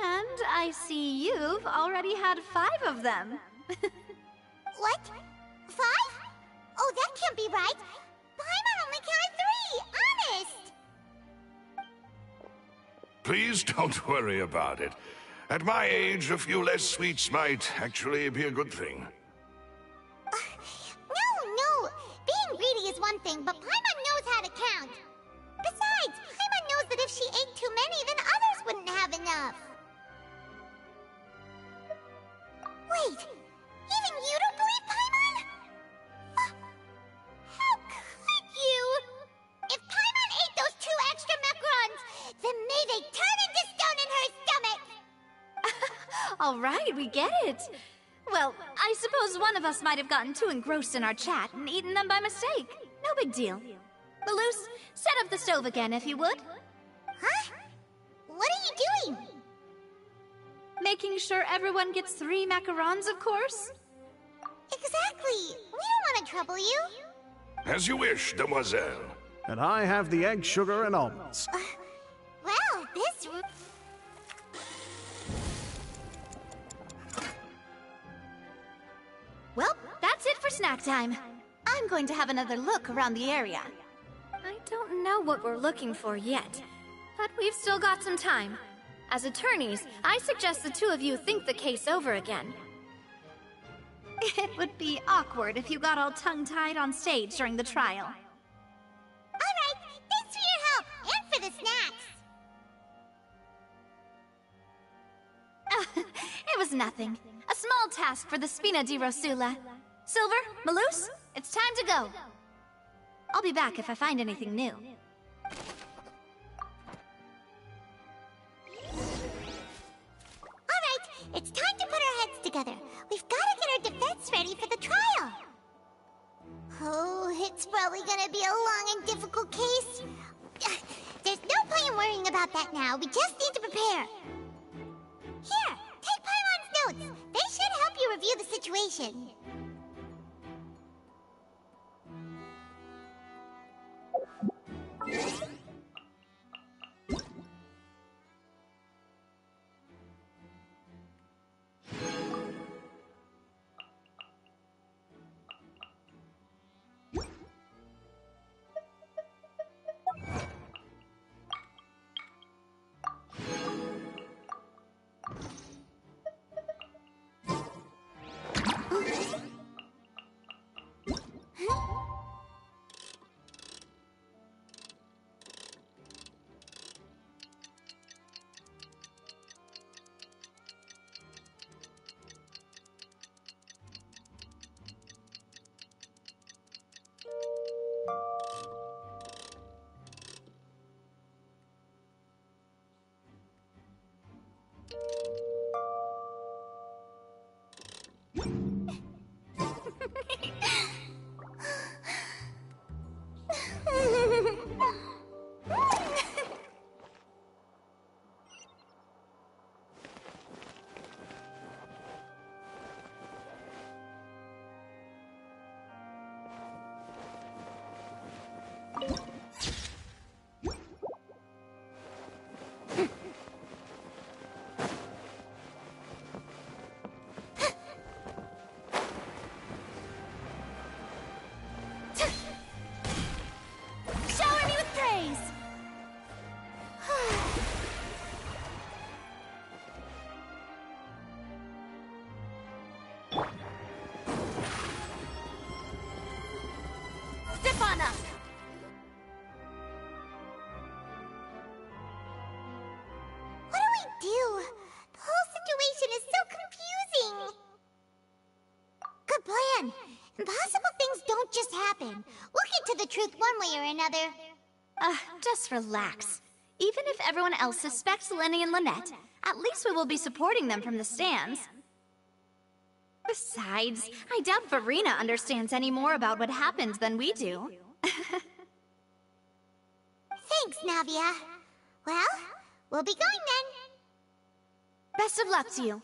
I: And I see you've already had 5 of them.
A: What? 5? Oh, that can't be right. Paimon only counted 3, honest!
Q: Please don't worry about it. At my age, a few less sweets might actually be a good thing.
A: No. Being greedy is one thing, but Paimon knows how to count. Besides, Paimon knows that if she ate too many, then others wouldn't have enough. Wait, even you don't believe Paimon? How could you? If Paimon ate those 2 extra macarons, then may they turn into stone in her stomach!
I: All right, we get it. Well, I suppose one of us might have gotten too engrossed in our chat and eaten them by mistake. No big deal. Malus, set up the stove again, if you would.
A: Huh? What are you doing?
I: Making sure everyone gets 3 macarons, of course.
A: Exactly. We don't want to trouble you.
Q: As you wish, demoiselle.
G: And I have the egg, sugar, and almonds.
A: Well, this...
I: Well, that's it for snack time. I'm going to have another look around the area. I don't know what we're looking for yet, but we've still got some time. As attorneys, I suggest the 2 of you think the case over again. It would be awkward if you got all tongue-tied on stage during the trial.
A: Alright, thanks for your help, and for the snacks.
I: It was nothing. A small task for the Spina di Rosula. Silver, Malus, it's time to go. I'll be back if I find anything new.
A: Alright, it's time to put our heads together. We've got to get our defense ready for the trial. Oh, it's probably gonna be a long and difficult case. There's no point in worrying about that now. We just need to prepare. Here, take Paimon's notes. They should help you review the situation. Impossible things don't just happen. We'll get to the truth one way or another.
I: Just relax. Even if everyone else suspects Lenny and Lynette, at least we will be supporting them from the stands. Besides, I doubt Verena understands any more about what happened than we do.
A: Thanks, Navia. Well, we'll be going then.
I: Best of luck to you.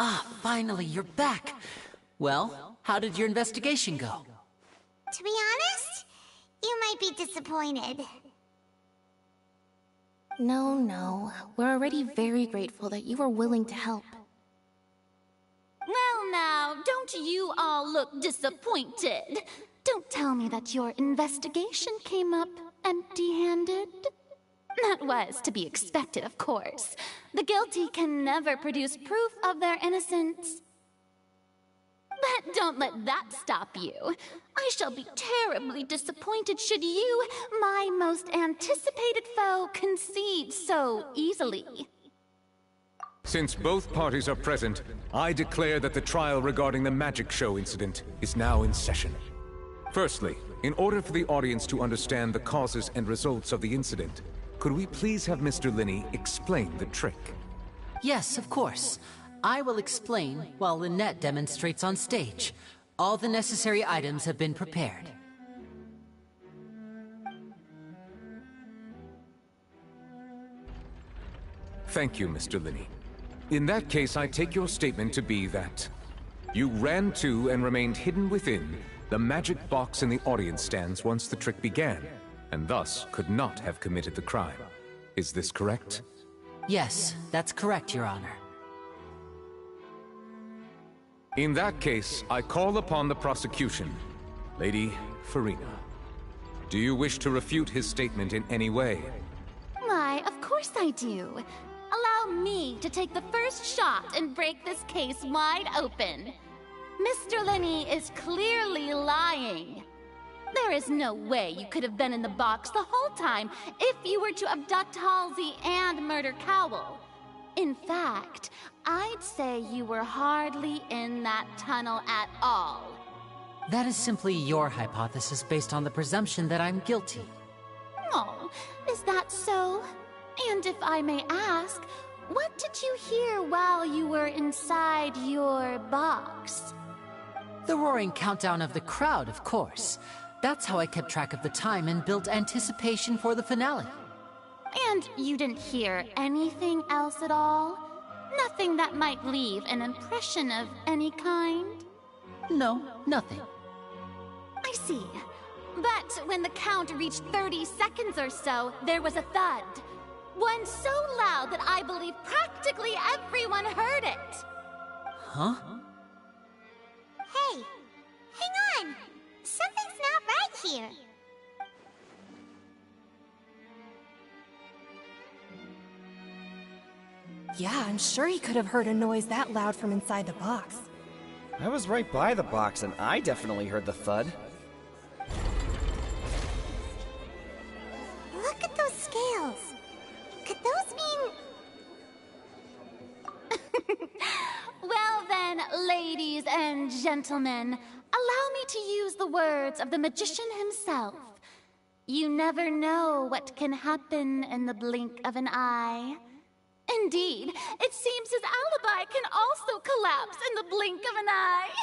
T: Ah, finally, you're back. Well, how did your investigation go?
A: To be honest, you might be disappointed.
D: No. We're already very grateful that you were willing to help.
F: Well now, don't you all look disappointed. Don't tell me that your investigation came up empty-handed. That was to be expected, of course. The guilty can never produce proof of their innocence. But don't let that stop you. I shall be terribly disappointed should you, my most anticipated foe, concede so easily.
S: Since both parties are present, I declare that the trial regarding the magic show incident is now in session. Firstly, in order for the audience to understand the causes and results of the incident, could we please have Mr. Linney explain the trick?
T: Yes, of course. I will explain while Lynette demonstrates on stage. All the necessary items have been prepared.
S: Thank you, Mr. Linney. In that case, I take your statement to be that you ran to and remained hidden within the magic box in the audience stands once the trick began, and thus could not have committed the crime. Is this correct?
T: Yes, that's correct, Your Honor.
S: In that case, I call upon the prosecution. Lady Farina, do you wish to refute his statement in any way?
F: Why, of course I do. Allow me to take the first shot and break this case wide open. Mr. Linney is clearly lying. There is no way you could have been in the box the whole time if you were to abduct Halsey and murder Cowell. In fact, I'd say you were hardly in that tunnel at all.
T: That is simply your hypothesis based on the presumption that I'm guilty.
F: Oh, is that so? And if I may ask, what did you hear while you were inside your box?
T: The roaring countdown of the crowd, of course. That's how I kept track of the time and built anticipation for the finale.
F: And you didn't hear anything else at all? Nothing that might leave an impression of any kind?
T: No, nothing.
F: I see. But when the count reached 30 seconds or so, there was a thud. One so loud that I believe practically everyone heard it.
T: Huh?
A: Hey, hang on. Something's not right here.
N: Yeah, I'm sure he could have heard a noise that loud from inside the box.
B: I was right by the box and I definitely heard the thud.
A: Look at those scales. Could those mean...
F: Well then, ladies and gentlemen, allow me to use the words of the magician himself. You never know what can happen in the blink of an eye. Indeed, it seems his alibi can also collapse in the blink of an eye.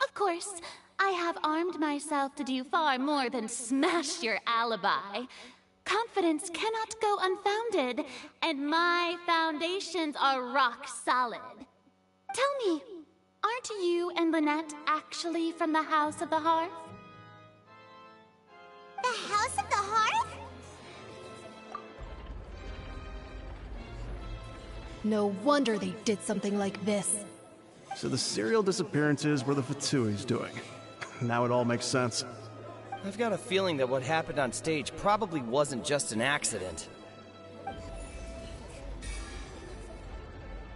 F: Of course, I have armed myself to do far more than smash your alibi. Confidence cannot go unfounded, and my foundations are rock solid. Tell me, aren't you and Lynette actually from the House of the Hearth?
A: The House of the Hearth?
N: No wonder they did something like this.
G: So the serial disappearances were the Fatsui's doing. Now it all makes sense.
B: I've got a feeling that what happened on stage probably wasn't just an accident.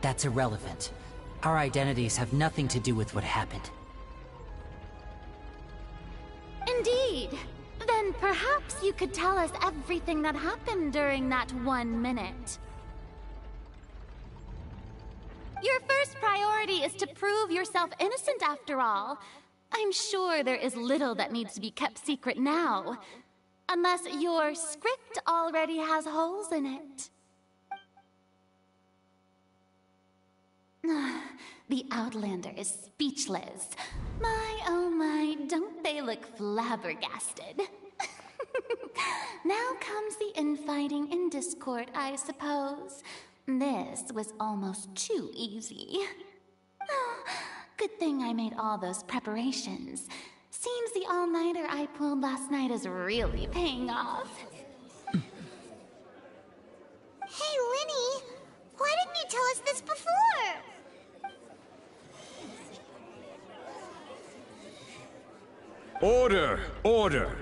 T: That's irrelevant. Our identities have nothing to do with what happened.
F: Indeed. Then perhaps you could tell us everything that happened during that 1 minute. Your first priority is to prove yourself innocent after all. I'm sure there is little that needs to be kept secret now. Unless your script already has holes in it. The Outlander is speechless. My, oh my, don't they look flabbergasted? Now comes the infighting and discord, I suppose. This was almost too easy. Oh, good thing I made all those preparations. Seems the all-nighter I pulled last night is really paying off.
A: Hey, Linny! Why didn't you tell us this before?
S: Order! Order!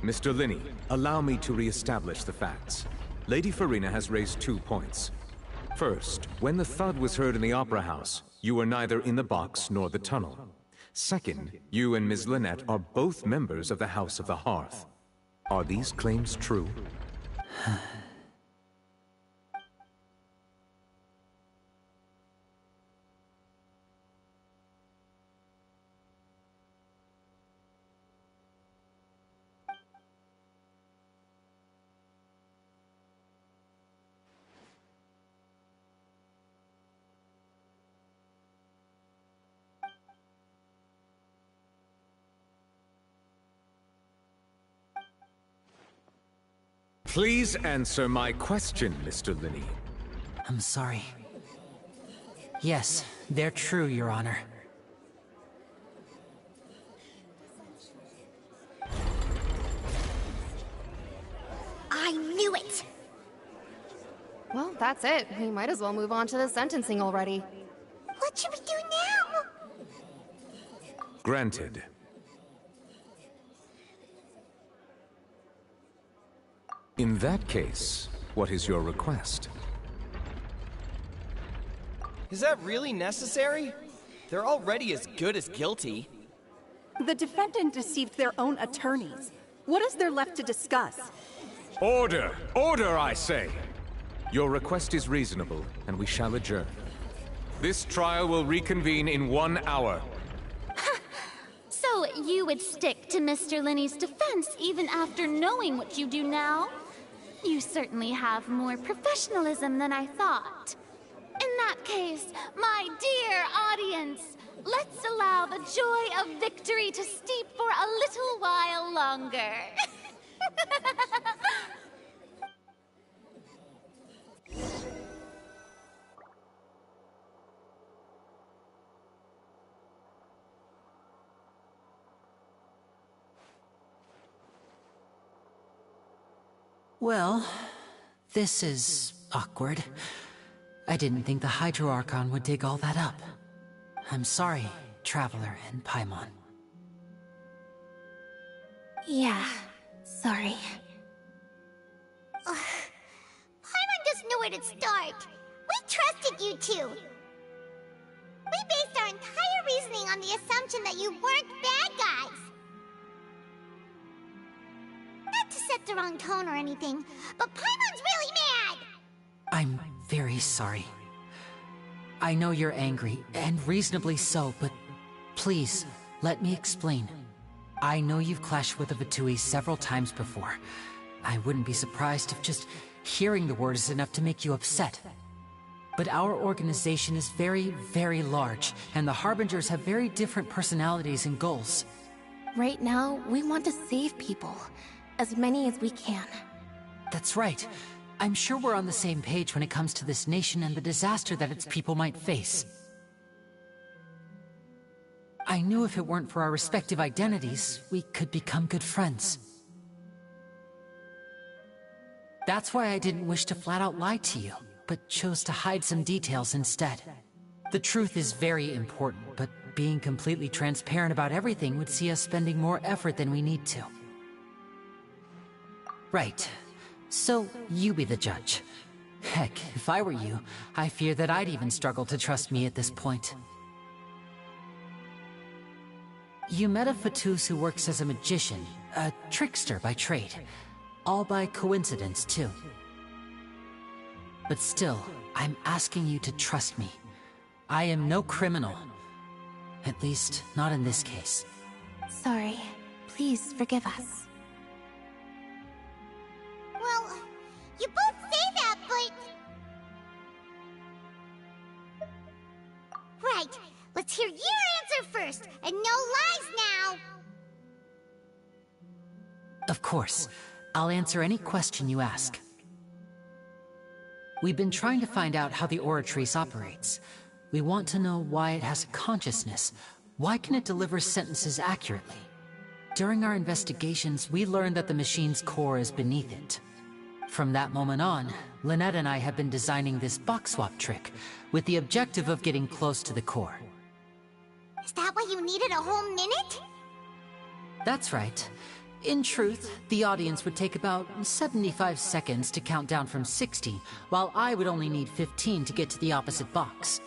S: Mr. Linney, allow me to re-establish the facts. Lady Farina has raised 2 points. First, when the thud was heard in the Opera House, you were neither in the box nor the tunnel. Second, you and Ms. Lynette are both members of the House of the Hearth. Are these claims true? Please answer my question, Mr. Linney.
T: I'm sorry. Yes, they're true, Your Honor.
K: I knew it!
N: Well, that's it. We might as well move on to the sentencing already.
A: What should we do now?
S: Granted. In that case, what is your request?
B: Is that really necessary? They're already as good as guilty.
P: The defendant deceived their own attorneys. What is there left to discuss?
S: Order! Order, I say! Your request is reasonable, and we shall adjourn. This trial will reconvene in 1 hour.
F: So you would stick to Mr. Linney's defense even after knowing what you do now? You certainly have more professionalism than I thought. In that case, my dear audience, let's allow the joy of victory to steep for a little while longer.
T: Well, this is awkward. I didn't think the Hydro Archon would dig all that up. I'm sorry, Traveler and Paimon.
K: Yeah, sorry.
A: Paimon just knew where to start. We trusted you two. We based our entire reasoning on the assumption that you weren't bad guys. Not to set the wrong tone or anything, but Paimon's really mad!
T: I'm very sorry. I know you're angry, and reasonably so, but please, let me explain. I know you've clashed with the Fatui several times before. I wouldn't be surprised if just hearing the word is enough to make you upset. But our organization is very, very large, and the Harbingers have very different personalities and goals.
D: Right now, we want to save people. As many as we can.
T: That's right. I'm sure we're on the same page when it comes to this nation and the disaster that its people might face. I knew if it weren't for our respective identities, we could become good friends. That's why I didn't wish to flat out lie to you, but chose to hide some details instead. The truth is very important, but being completely transparent about everything would see us spending more effort than we need to. Right. So, you be the judge. Heck, if I were you, I fear that I'd even struggle to trust me at this point. You met a Fatus who works as a magician, a trickster by trade. All by coincidence, too. But still, I'm asking you to trust me. I am no criminal. At least, not in this case.
D: Sorry. Please forgive us.
A: Alright, let's hear your answer first, and no lies now!
T: Of course. I'll answer any question you ask. We've been trying to find out how the Oratrice operates. We want to know why it has a consciousness. Why can it deliver sentences accurately? During our investigations, we learned that the machine's core is beneath it. From that moment on, Lynette and I have been designing this box swap trick, with the objective of getting close to the core.
A: Is that why you needed a whole minute?
T: That's right. In truth, the audience would take about 75 seconds to count down from 60, while I would only need 15 to get to the opposite box.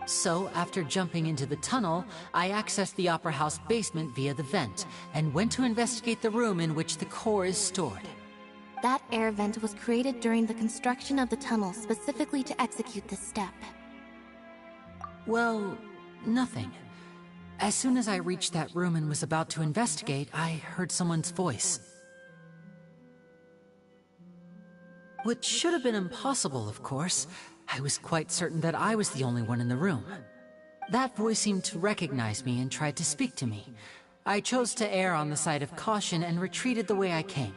T: So, after jumping into the tunnel, I accessed the Opera House basement via the vent, and went to investigate the room in which the core is stored.
D: That air vent was created during the construction of the tunnel specifically to execute this step.
T: Well, nothing. As soon as I reached that room and was about to investigate, I heard someone's voice. Which should have been impossible, of course. I was quite certain that I was the only one in the room. That voice seemed to recognize me and tried to speak to me. I chose to err on the side of caution and retreated the way I came.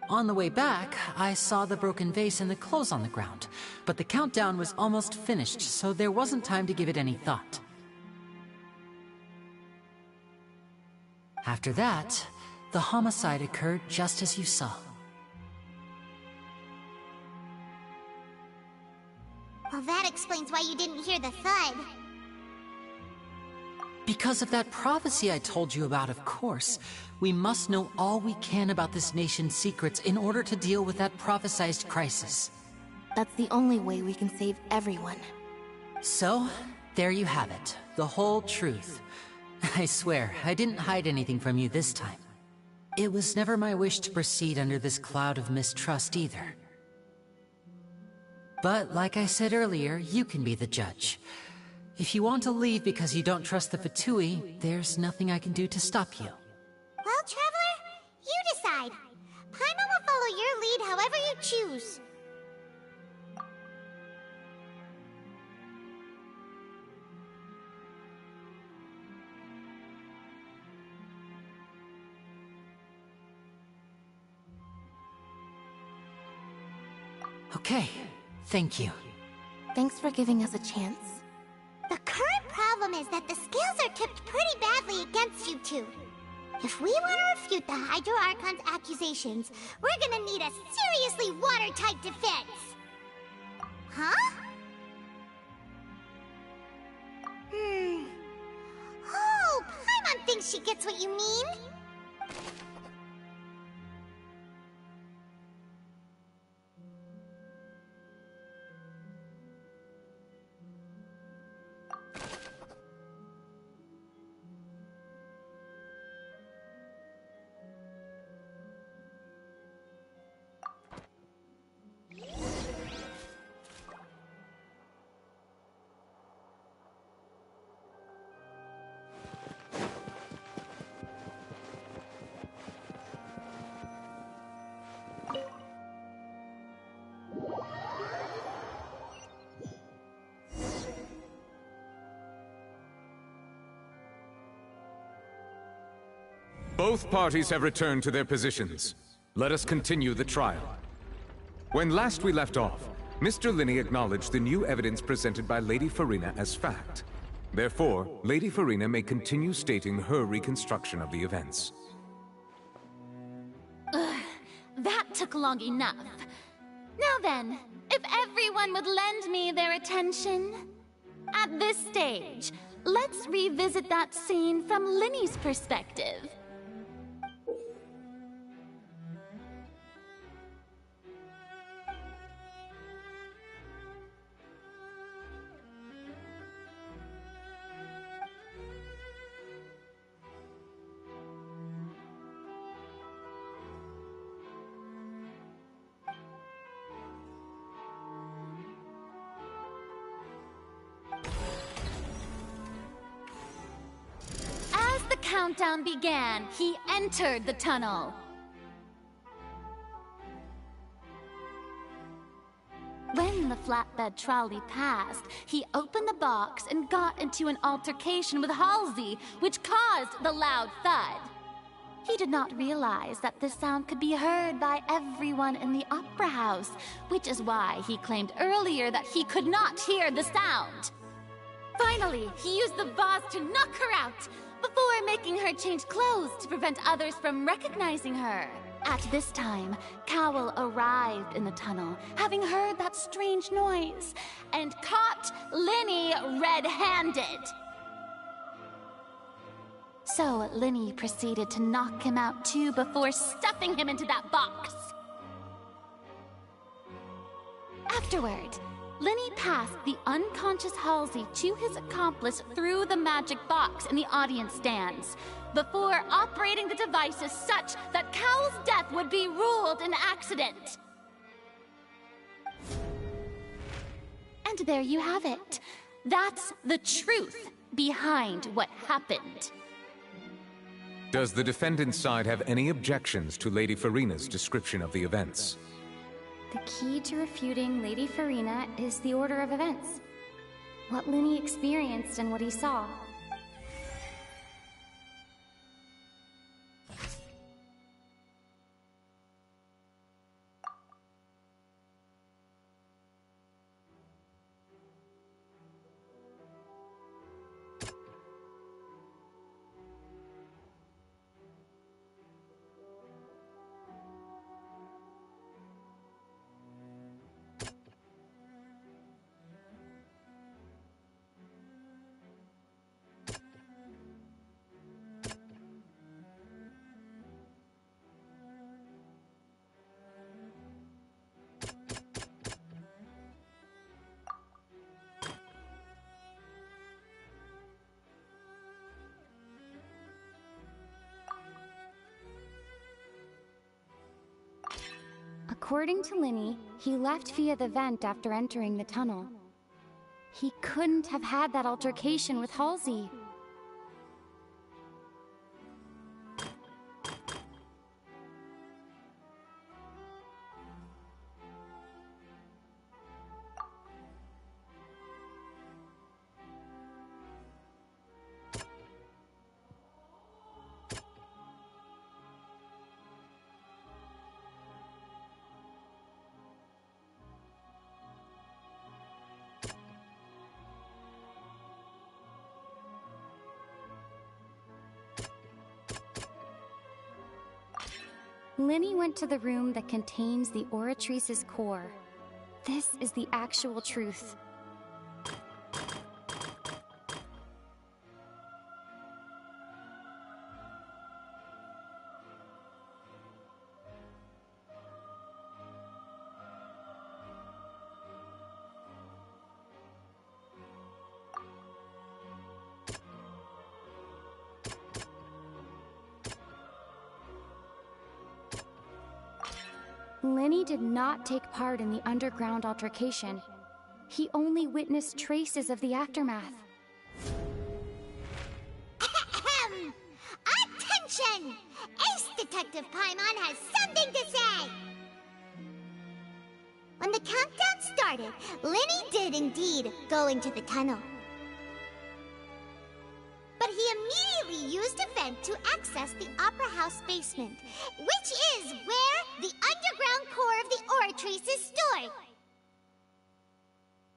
T: On the way back, I saw the broken vase and the clothes on the ground, but the countdown was almost finished, so there wasn't time to give it any thought. After that, the homicide occurred just as you saw.
A: Well, that explains why you didn't hear the thud.
T: Because of that prophecy I told you about, of course. We must know all we can about this nation's secrets in order to deal with that prophesized crisis.
D: That's the only way we can save everyone.
T: So, there you have it. The whole truth. I swear, I didn't hide anything from you this time. It was never my wish to proceed under this cloud of mistrust either. But, like I said earlier, you can be the judge. If you want to leave because you don't trust the Fatui, there's nothing I can do to stop you.
A: Well, Traveler, you decide. Paimon will follow your lead however you choose.
T: Okay, thank you.
D: Thanks for giving us a chance.
A: The current problem is that the scales are tipped pretty badly against you two. If we want to refute the Hydro Archon's accusations, we're gonna need a seriously watertight defense. Huh? Oh, Paimon thinks she gets what you mean.
S: Both parties have returned to their positions. Let us continue the trial. When last we left off, Mr. Linney acknowledged the new evidence presented by Lady Farina as fact. Therefore, Lady Farina may continue stating her reconstruction of the events.
F: Ugh, that took long enough. Now then, if everyone would lend me their attention. At this stage, let's revisit that scene from Linney's perspective. Countdown began, he entered the tunnel. When the flatbed trolley passed, he opened the box and got into an altercation with Halsey, which caused the loud thud. He did not realize that this sound could be heard by everyone in the opera house, which is why he claimed earlier that he could not hear the sound. Finally, he used the vase to knock her out, before making her change clothes to prevent others from recognizing her. At this time, Cowell arrived in the tunnel, having heard that strange noise, and caught Linny red-handed. So Linny proceeded to knock him out too before stuffing him into that box. Afterward, Linny passed the unconscious Halsey to his accomplice through the magic box in the audience stands, before operating the devices such that Cowell's death would be ruled an accident. And there you have it. That's the truth behind what happened.
S: Does the defendant's side have any objections to Lady Farina's description of the events?
I: The key to refuting Lady Farina is the order of events. What Linny experienced and what he saw. According to Linny, he left via the vent after entering the tunnel. He couldn't have had that altercation with Halsey. Linny went to the room that contains the Oratrice's core. This is the actual truth. Linny did not take part in the underground altercation. He only witnessed traces of the aftermath.
A: Attention! Ace Detective Paimon has something to say! When the countdown started, Linny did indeed go into the tunnel. But he immediately used a vent to access the Opera House basement, which is where the underground core of the Oratrice is stored.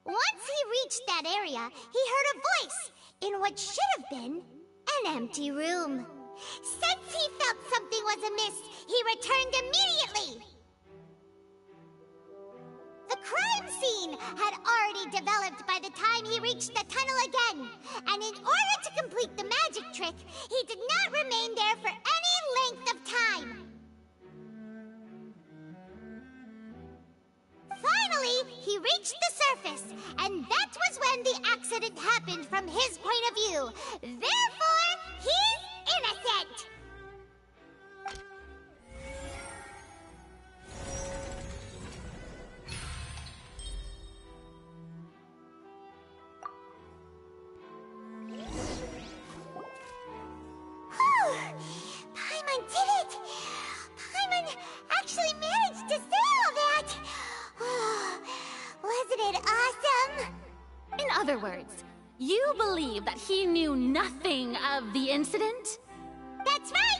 A: Once he reached that area, he heard a voice in what should have been an empty room. Since he felt something was amiss, he returned immediately. The crime scene had already developed by the time he reached the tunnel again, and in order to complete the magic trick, he did not remain there for any length of time. Finally, he reached the surface, and that was when the accident happened from his point of view. Therefore, he's innocent! Paimon did it! Paimon actually managed to say all that! Wasn't it
F: other words, you believe that he knew nothing of the incident?
A: That's right!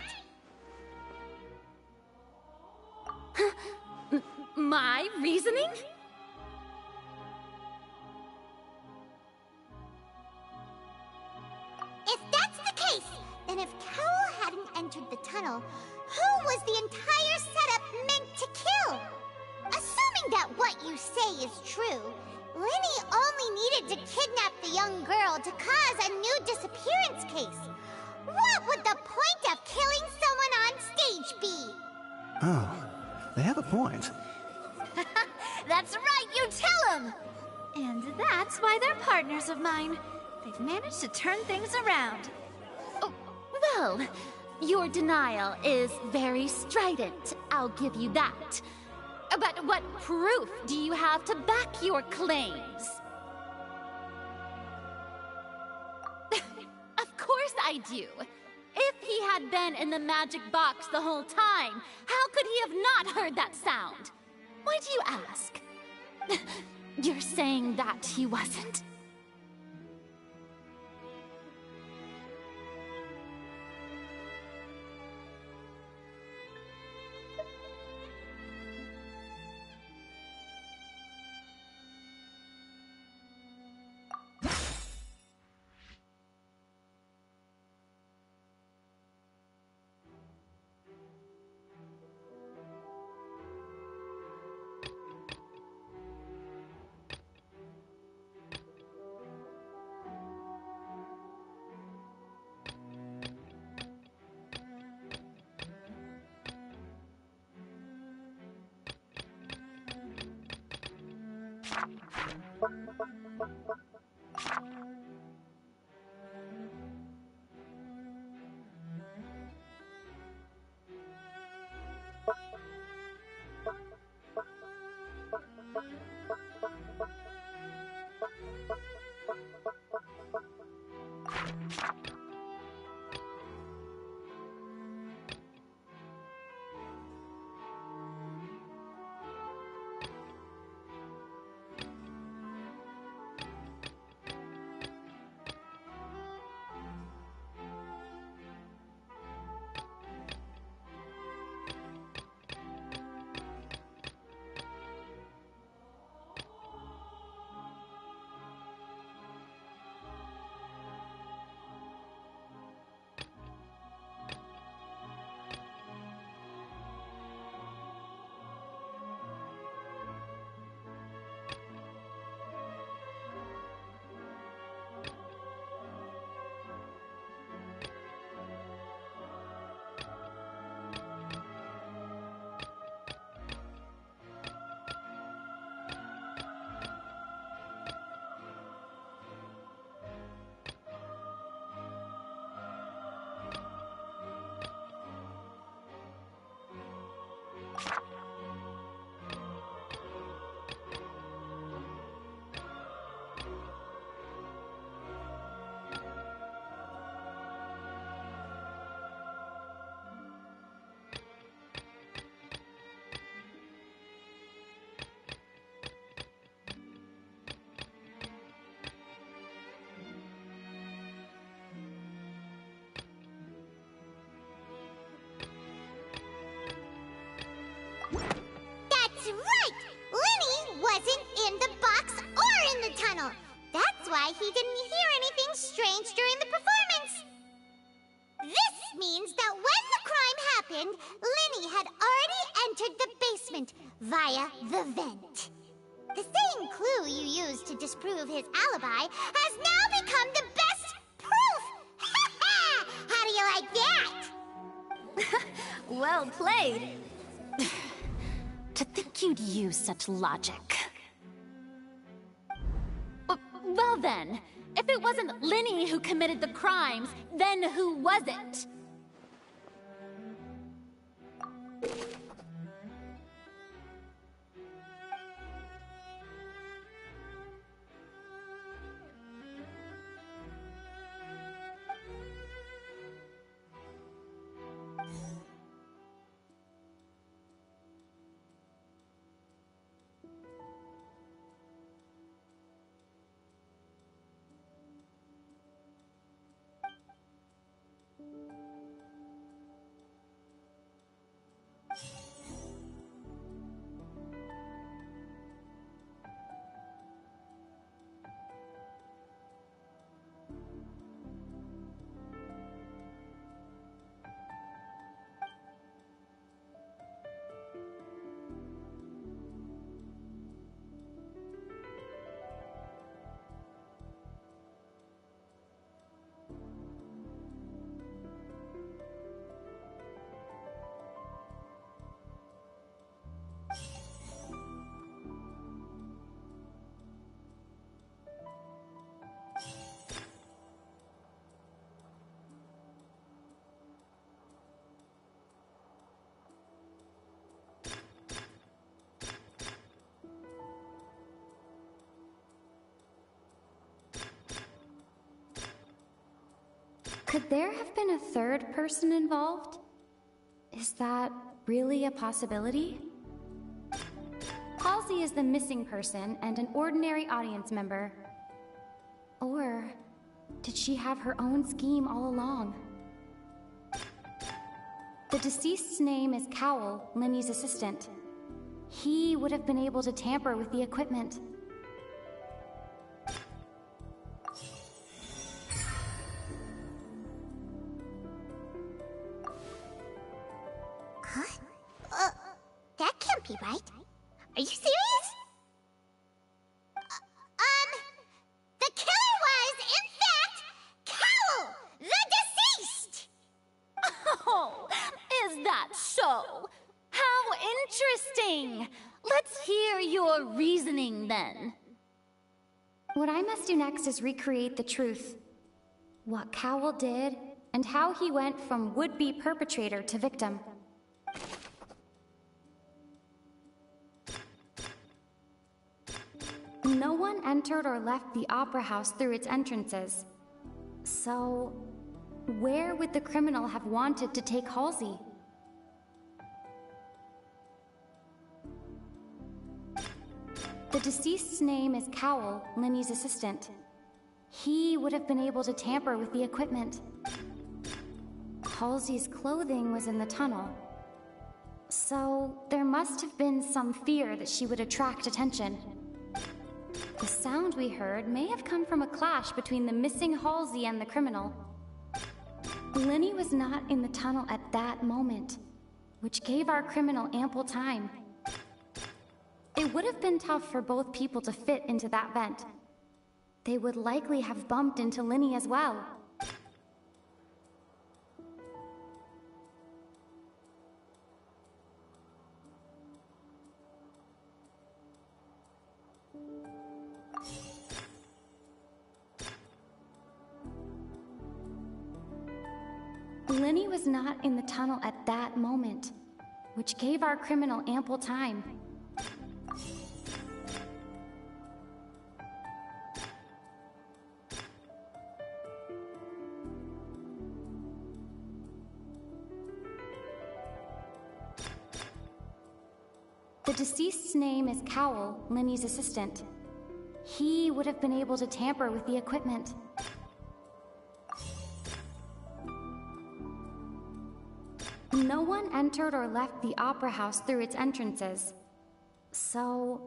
F: My reasoning?
A: If that's the case, then if Cowell hadn't entered the tunnel, who was the entire setup meant to kill? Assuming that what you say is true, Lenny only needed to kidnap the young girl to cause a new disappearance case. What would the point of killing someone on stage be?
G: Oh, they have a point.
I: That's right, you tell them! And that's why they're partners of mine. They've managed to turn things around.
F: Oh, well, your denial is very strident, I'll give you that. But what proof do you have to back your claims? Of course I do. If he had been in the magic box the whole time, how could he have not heard that sound? Why do you ask? You're saying that he wasn't?
A: That's right! Lenny wasn't in the box or in the tunnel. That's why he didn't hear anything strange during the performance. This means that when the crime happened, Lenny had already entered the basement via the vent. The same clue you used to disprove his alibi has now become the best proof! How do you like that?
I: Well played.
F: To think you'd use such logic. Well then, if it wasn't Lenny who committed the crimes, then who was it?
J: Could there have been a third person involved? Is that really a possibility? Halsey is the missing person and an ordinary audience member. Or did she have her own scheme all along? The deceased's name is Cowell, Lenny's assistant. He would have been able to tamper with the equipment.
A: Huh? That can't be right. Are you serious? The killer was, in fact, Cowell, the deceased!
F: Oh, is that so? How interesting! Let's hear your reasoning then.
J: What I must do next is recreate the truth. What Cowell did, and how he went from would-be perpetrator to victim. No one entered or left the Opera House through its entrances. So, where would the criminal have wanted to take Halsey? The deceased's name is Cowell, Lenny's assistant. He would have been able to tamper with the equipment. Halsey's clothing was in the tunnel. So, there must have been some fear that she would attract attention. The sound we heard may have come from a clash between the missing Halsey and the criminal. Lenny was not in the tunnel at that moment, which gave our criminal ample time. It would have been tough for both people to fit into that vent. They would likely have bumped into Lenny as well. Lenny was not in the tunnel at that moment, which gave our criminal ample time. The deceased's name is Cowell, Lenny's assistant. He would have been able to tamper with the equipment. No one entered or left the Opera House through its entrances. So,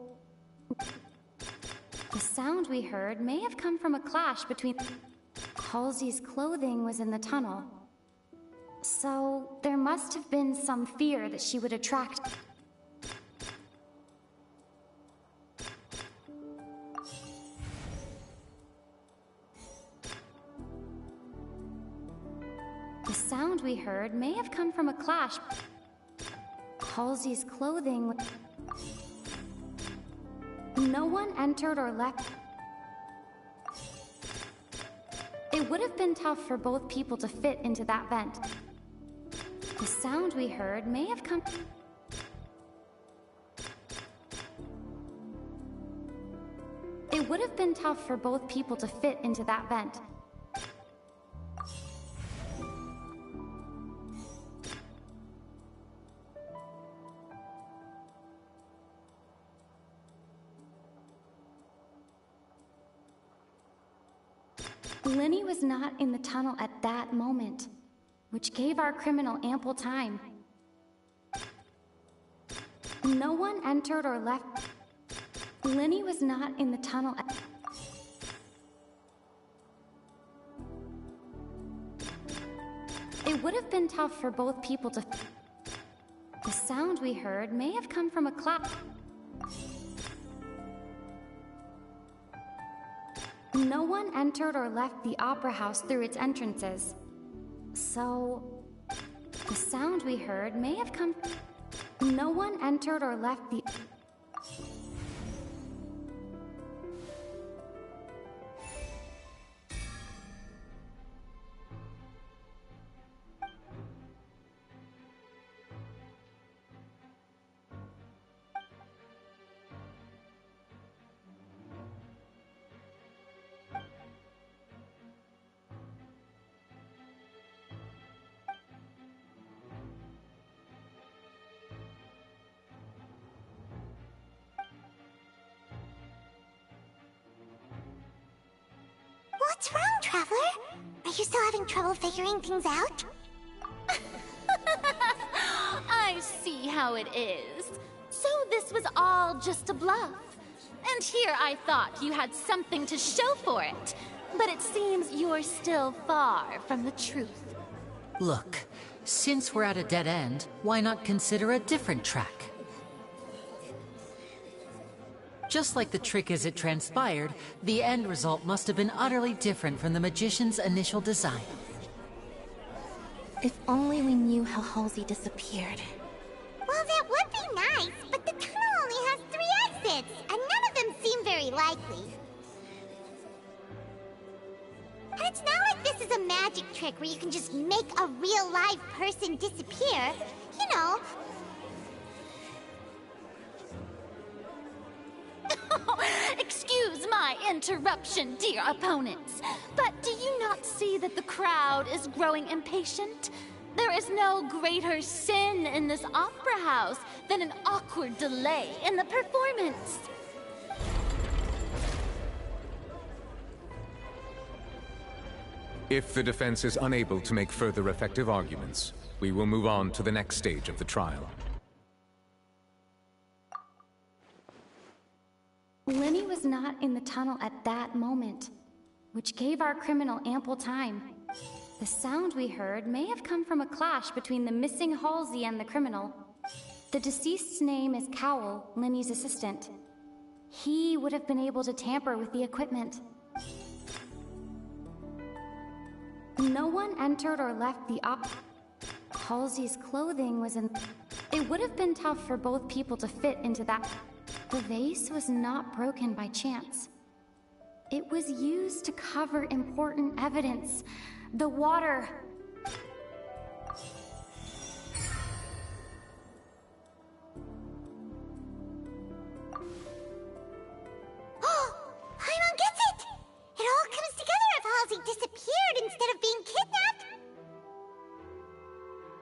J: the sound we heard may have come from a clash between... Halsey's clothing was in the tunnel. So, there must have been some fear that she would attract... The sound we heard may have come from a clash. Halsey's clothing... No one entered or left... It would have been tough for both people to fit into that vent. The sound we heard may have come... It would have been tough for both people to fit into that vent. Lenny was not in the tunnel at that moment, which gave our criminal ample time. No one entered or left... Lenny was not in the tunnel at... It would have been tough for both people to... The sound we heard may have come from a clap... No one entered or left the Opera House through its entrances. So, the sound we heard may have come... No one entered or left the...
A: What's wrong, Traveler? Are you still having trouble figuring things out?
F: I see how it is. So this was all just a bluff. And here I thought you had something to show for it. But it seems you're still far from the truth.
T: Look, since we're at a dead end, why not consider a different track? Just like the trick as it transpired, the end result must have been utterly different from the magician's initial design.
D: If only we knew how Halsey disappeared.
A: Well, that would be nice, but the tunnel only has 3 exits, and none of them seem very likely. And it's not like this is a magic trick where you can just make a real live person disappear. You know.
F: Excuse my interruption, dear opponents, but do you not see that the crowd is growing impatient? There is no greater sin in this opera house than an awkward delay in the performance.
S: If the defense is unable to make further effective arguments, we will move on to the next stage of the trial.
J: Lenny was not in the tunnel at that moment, which gave our criminal ample time. The sound we heard may have come from a clash between the missing Halsey and the criminal. The deceased's name is Cowell, Lenny's assistant. He would have been able to tamper with the equipment. No one entered or left the Halsey's clothing was in... It would have been tough for both people to fit into that. The vase was not broken by chance. It was used to cover important evidence. The water...
A: Oh! Paimon gets it! It all comes together if Halsey disappeared instead of being kidnapped.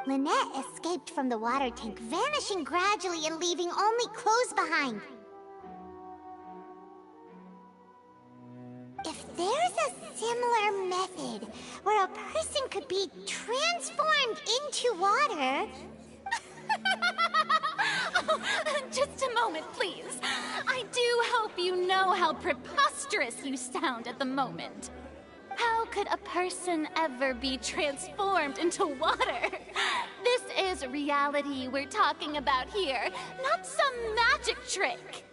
A: Lynette escaped from the water tank, vanishing gradually and leaving only clothes behind. If there's a similar method where a person could be transformed into water...
F: Oh, just a moment, please. I do hope you know how preposterous you sound at the moment. How could a person ever be transformed into water? This is reality we're talking about here, not some magic trick.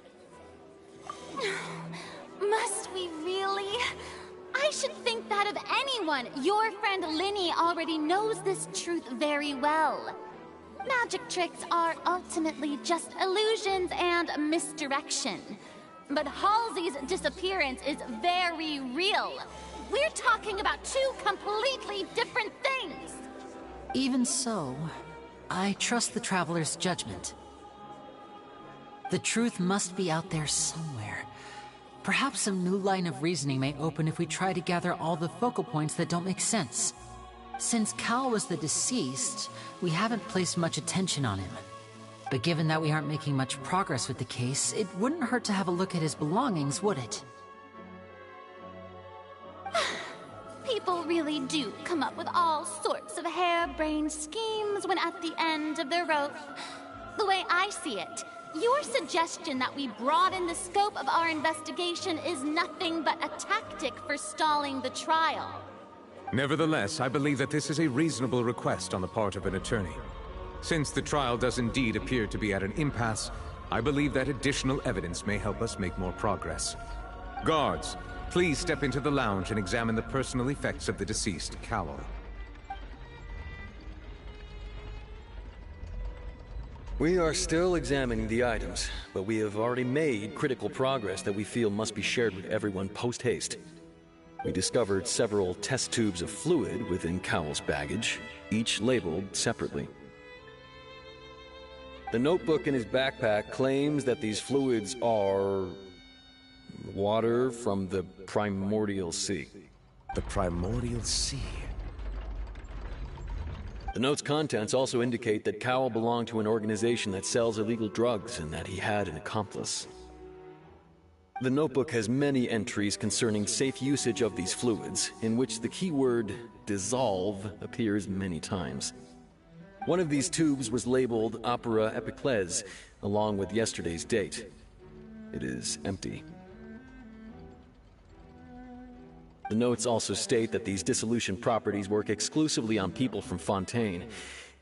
F: Must we really? I should think that of anyone. Your friend Linny already knows this truth very well. Magic tricks are ultimately just illusions and misdirection. But Halsey's disappearance is very real. We're talking about 2 completely different things.
T: Even so, I trust the Traveler's judgment. The truth must be out there somewhere. Perhaps some new line of reasoning may open if we try to gather all the focal points that don't make sense. Since Cal was the deceased, we haven't placed much attention on him. But given that we aren't making much progress with the case, it wouldn't hurt to have a look at his belongings, would it?
F: People really do come up with all sorts of harebrained schemes when at the end of their rope. The way I see it, your suggestion that we broaden the scope of our investigation is nothing but a tactic for stalling the trial.
S: Nevertheless, I believe that this is a reasonable request on the part of an attorney. Since the trial does indeed appear to be at an impasse, I believe that additional evidence may help us make more progress. Guards, please step into the lounge and examine the personal effects of the deceased, Cowell.
H: We are still examining the items, but we have already made critical progress that we feel must be shared with everyone post-haste. We discovered several test tubes of fluid within Cowell's baggage, each labeled separately. The notebook in his backpack claims that these fluids are... water from the Primordial Sea.
V: The Primordial Sea?
H: The note's contents also indicate that Cowell belonged to an organization that sells illegal drugs and that he had an accomplice. The notebook has many entries concerning safe usage of these fluids, in which the keyword dissolve appears many times. One of these tubes was labeled Opera Epiclese, along with yesterday's date. It is empty. The notes also state that these dissolution properties work exclusively on people from Fontaine.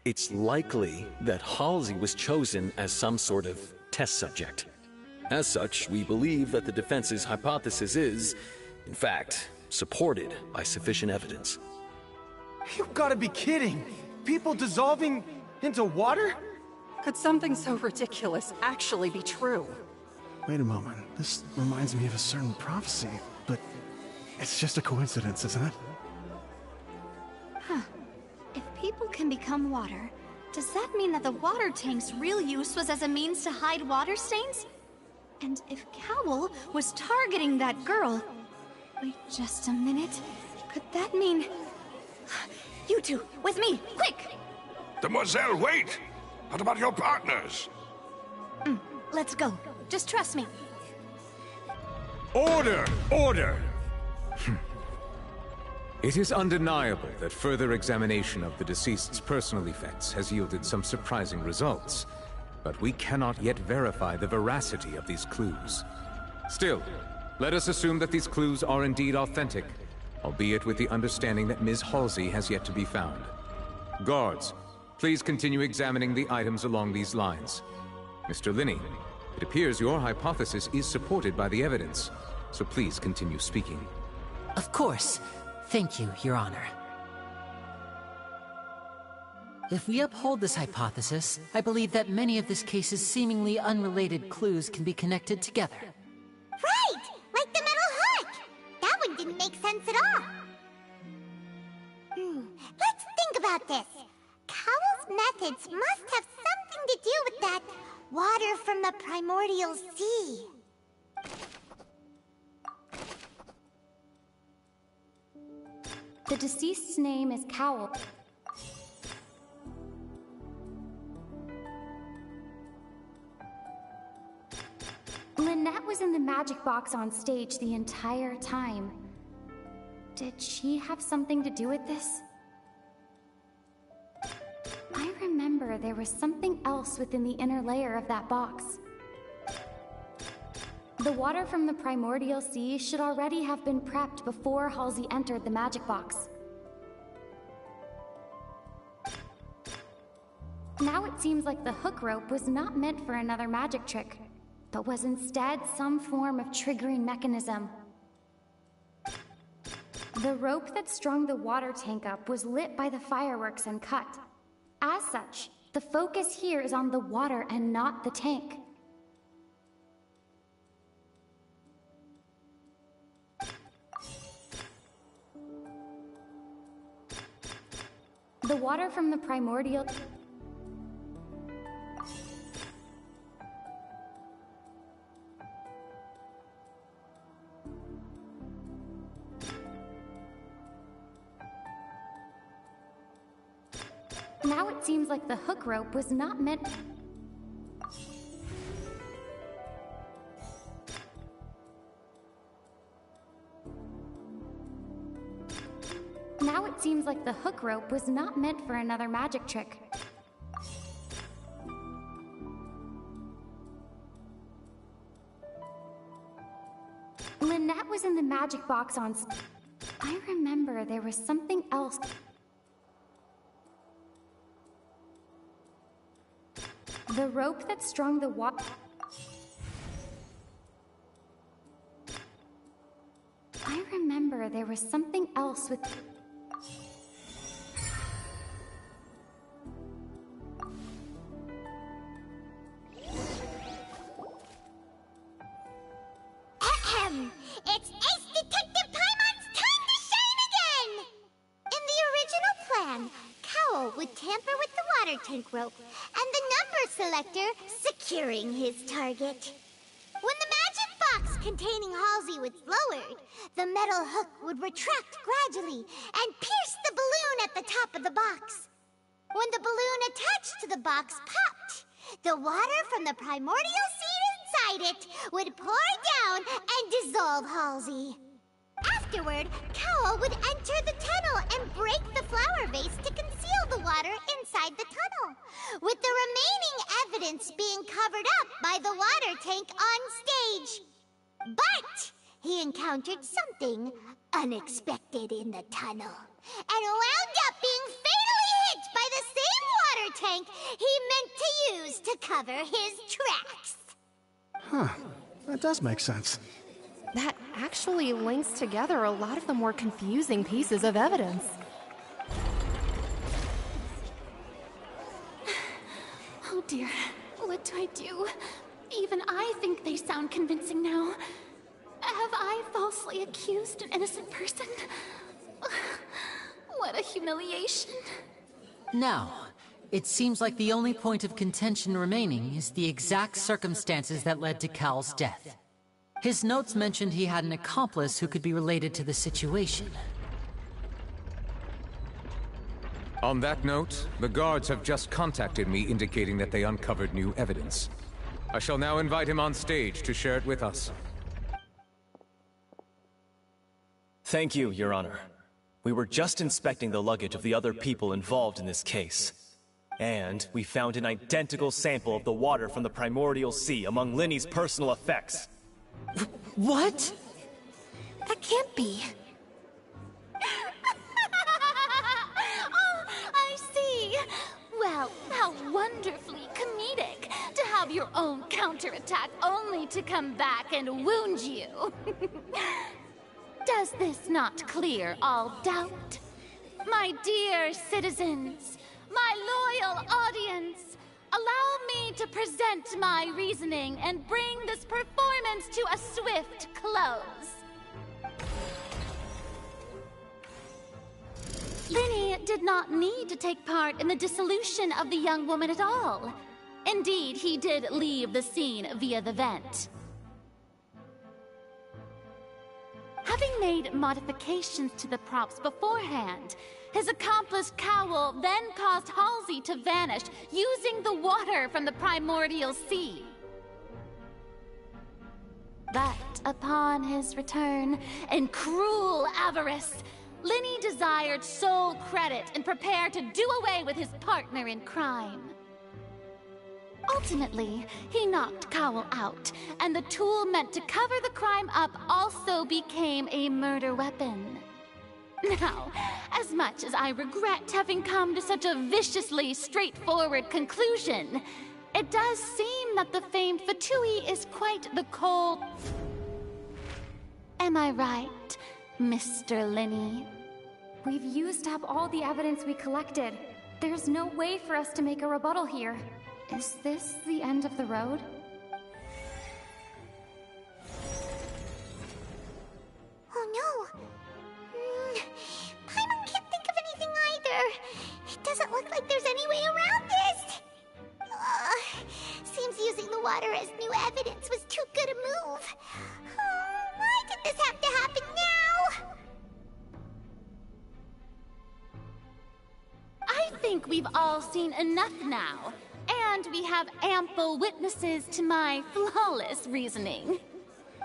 H: It's likely that Halsey was chosen as some sort of test subject. As such, we believe that the defense's hypothesis is, in fact, supported by sufficient evidence.
R: You've got to be kidding! People dissolving into water?
P: Could something so ridiculous actually be true?
G: Wait a moment. This reminds me of a certain prophecy, but it's just a coincidence, isn't it?
I: Huh. If people can become water, does that mean that the water tank's real use was as a means to hide water stains? And if Cowl was targeting that girl... Wait just a minute. Could that mean... You two, with me, quick!
Q: Demoiselle, wait! What about your partners?
I: Let's go. Just trust me.
S: Order! Order! It is undeniable that further examination of the deceased's personal effects has yielded some surprising results, but we cannot yet verify the veracity of these clues. Still, let us assume that these clues are indeed authentic, albeit with the understanding that Ms. Halsey has yet to be found. Guards, please continue examining the items along these lines. Mr. Linney, it appears your hypothesis is supported by the evidence, so please continue speaking.
T: Of course. Thank you, Your Honor. If we uphold this hypothesis, I believe that many of this case's seemingly unrelated clues can be connected together.
A: Right! Like the metal hook! That one didn't make sense at all. Let's think about this. Cowell's methods must have something to do with that water from the primordial sea.
J: The deceased's name is Cowell. Lynette was in the magic box on stage the entire time. Did she have something to do with this? I remember there was something else within the inner layer of that box. The water from the primordial sea should already have been prepped before Halsey entered the magic box. Now it seems like the hook rope was not meant for another magic trick, but was instead some form of triggering mechanism. The rope that strung the water tank up was lit by the fireworks and cut. As such, the focus here is on the water and not the tank. The water from the primordial... Now it seems like the hook rope was not meant... Now it seems like the hook rope was not meant for another magic trick. Lynette was in the magic box on... I remember there was something else... The rope that strung the water... I remember there was something else with...
A: It's Ace Detective Paimon's time to shine again! In the original plan, Cowell would tamper with the water tank rope and the number selector securing his target. When the magic box containing Halsey was lowered, the metal hook would retract gradually and pierce the balloon at the top of the box. When the balloon attached to the box popped, the water from the primordial seed inside it would pour down and dissolve Halsey. Afterward, Cowl would enter the tunnel and break the flower vase to conceal the water inside the tunnel, with the remaining evidence being covered up by the water tank on stage. But he encountered something unexpected in the tunnel, and wound up being fatally hit by the same water tank he meant to use to cover his tracks.
G: Huh. That does make sense.
N: That actually links together a lot of the more confusing pieces of evidence.
F: Oh dear, what do I do? Even I think they sound convincing now. Have I falsely accused an innocent person? What a humiliation.
T: Now, it seems like the only point of contention remaining is the exact circumstances that led to Cowl's death. His notes mentioned he had an accomplice who could be related to the situation.
S: On that note, the guards have just contacted me indicating that they uncovered new evidence. I shall now invite him on stage to share it with us.
C: Thank you, Your Honor. We were just inspecting the luggage of the other people involved in this case. And we found an identical sample of the water from the primordial sea among Linny's personal effects.
T: What?
K: That can't be.
F: Oh, I see. Well, how wonderfully comedic to have your own counterattack only to come back and wound you. Does this not clear all doubt? My dear citizens, my loyal audience, allow me to present my reasoning and bring this performance to a swift close. Linny did not need to take part in the dissolution of the young woman at all. Indeed, he did leave the scene via the vent. Having made modifications to the props beforehand, his accomplice Cowl then caused Halsey to vanish using the water from the primordial sea. But upon his return, in cruel avarice, Linny desired sole credit and prepared to do away with his partner in crime. Ultimately, he knocked Cowl out, and the tool meant to cover the crime up also became a murder weapon. Now, as much as I regret having come to such a viciously straightforward conclusion, it does seem that the famed Fatui is quite the cold... Am I right, Mr. Linny?
J: We've used up all the evidence we collected. There's no way for us to make a rebuttal here. Is this the end of the road?
A: Oh no! Paimon can't think of anything either. It doesn't look like there's any way around this. Seems using the water as new evidence was too good a move. Why did this have to happen now?
F: I think we've all seen enough now. And we have ample witnesses to my flawless reasoning.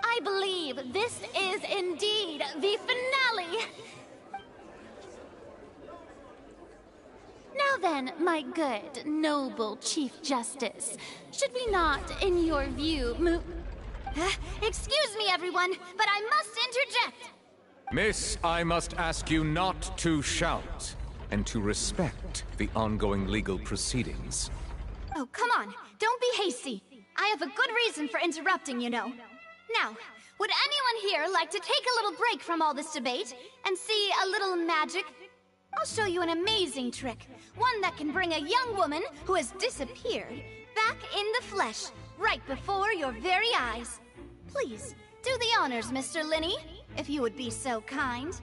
F: I believe this is indeed the finale. Now then, my good, noble Chief Justice, should we not, in your view, move...
I: Excuse me, everyone, but I must interject.
S: Miss, I must ask you not to shout, and to respect the ongoing legal proceedings.
I: Oh, come on. Don't be hasty. I have a good reason for interrupting, you know. Now, would anyone here like to take a little break from all this debate and see a little magic? I'll show you an amazing trick. One that can bring a young woman who has disappeared back in the flesh, right before your very eyes. Please, do the honors, Mr. Linny, if you would be so kind.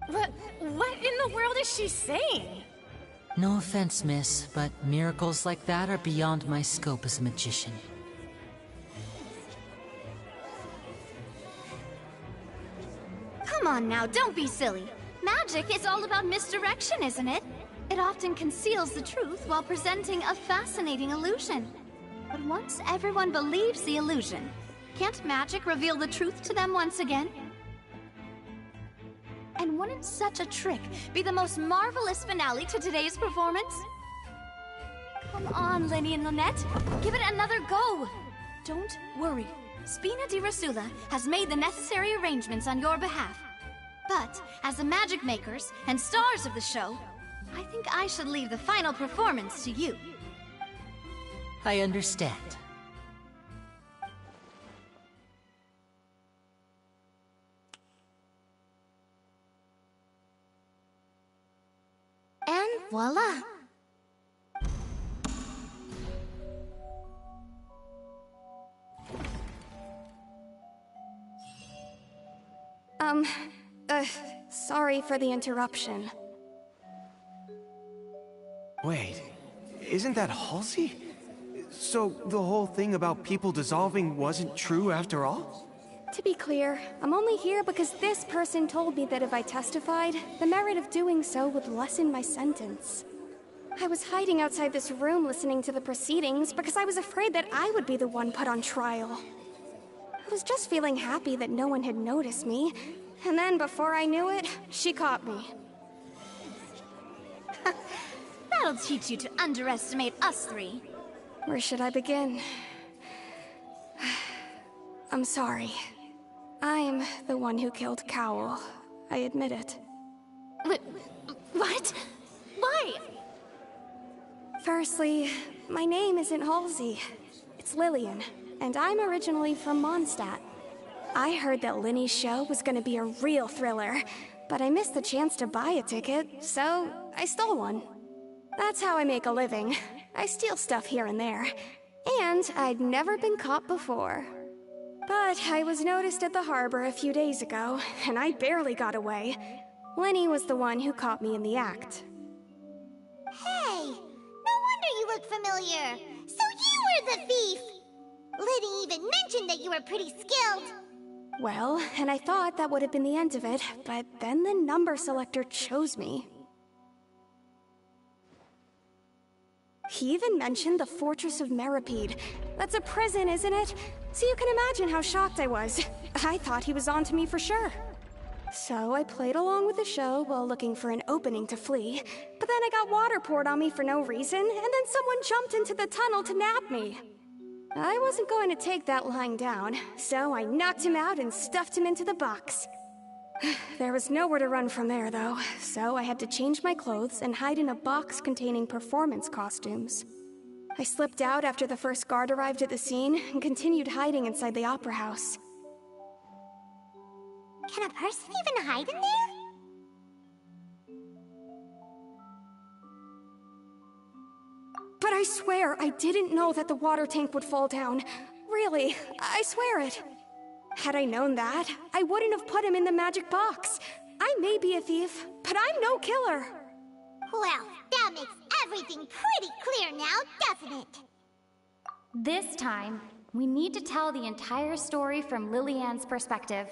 K: What in the world is she saying?
T: No offense, miss, but miracles like that are beyond my scope as a magician.
I: Come on now, don't be silly. Magic is all about misdirection, isn't it? It often conceals the truth while presenting a fascinating illusion. But once everyone believes the illusion, can't magic reveal the truth to them once again? And wouldn't such a trick be the most marvelous finale to today's performance? Come on, Lenny and Lynette. Give it another go. Don't worry. Spina di Rosula has made the necessary arrangements on your behalf. But, as the magic makers and stars of the show, I think I should leave the final performance to you.
T: I understand.
A: And voila!
N: Sorry for the interruption.
R: Wait, isn't that Halsey? So the whole thing about people dissolving wasn't true after all?
N: To be clear, I'm only here because this person told me that if I testified, the merit of doing so would lessen my sentence. I was hiding outside this room listening to the proceedings because I was afraid that I would be the one put on trial. I was just feeling happy that no one had noticed me, and then before I knew it, she caught me.
I: That'll teach you to underestimate us three.
N: Where should I begin? I'm sorry. I'm the one who killed Cowl. I admit it.
I: What? Why?
N: Firstly, my name isn't Halsey. It's Lillian, and I'm originally from Mondstadt. I heard that Linny's show was gonna be a real thriller, but I missed the chance to buy a ticket, so I stole one. That's how I make a living. I steal stuff here and there. And I'd never been caught before. But I was noticed at the harbor a few days ago, and I barely got away. Linny was the one who caught me in the act.
A: Hey! No wonder you look familiar! So you were the thief! Liddy even mentioned that you were pretty skilled!
N: Well, and I thought that would have been the end of it, but then the number selector chose me. He even mentioned the Fortress of Meripede. That's a prison, isn't it? So you can imagine how shocked I was. I thought he was on to me for sure. So I played along with the show while looking for an opening to flee. But then I got water poured on me for no reason, and then someone jumped into the tunnel to nab me. I wasn't going to take that lying down, so I knocked him out and stuffed him into the box. There was nowhere to run from there, though, so I had to change my clothes and hide in a box containing performance costumes. I slipped out after the first guard arrived at the scene and continued hiding inside the opera house.
A: Can a person even hide in there?
N: But I swear I didn't know that the water tank would fall down. Really, I swear it. Had I known that, I wouldn't have put him in the magic box. I may be a thief, but I'm no killer.
A: Well, that makes everything pretty clear now, doesn't it?
J: This time, we need to tell the entire story from Lillian's perspective.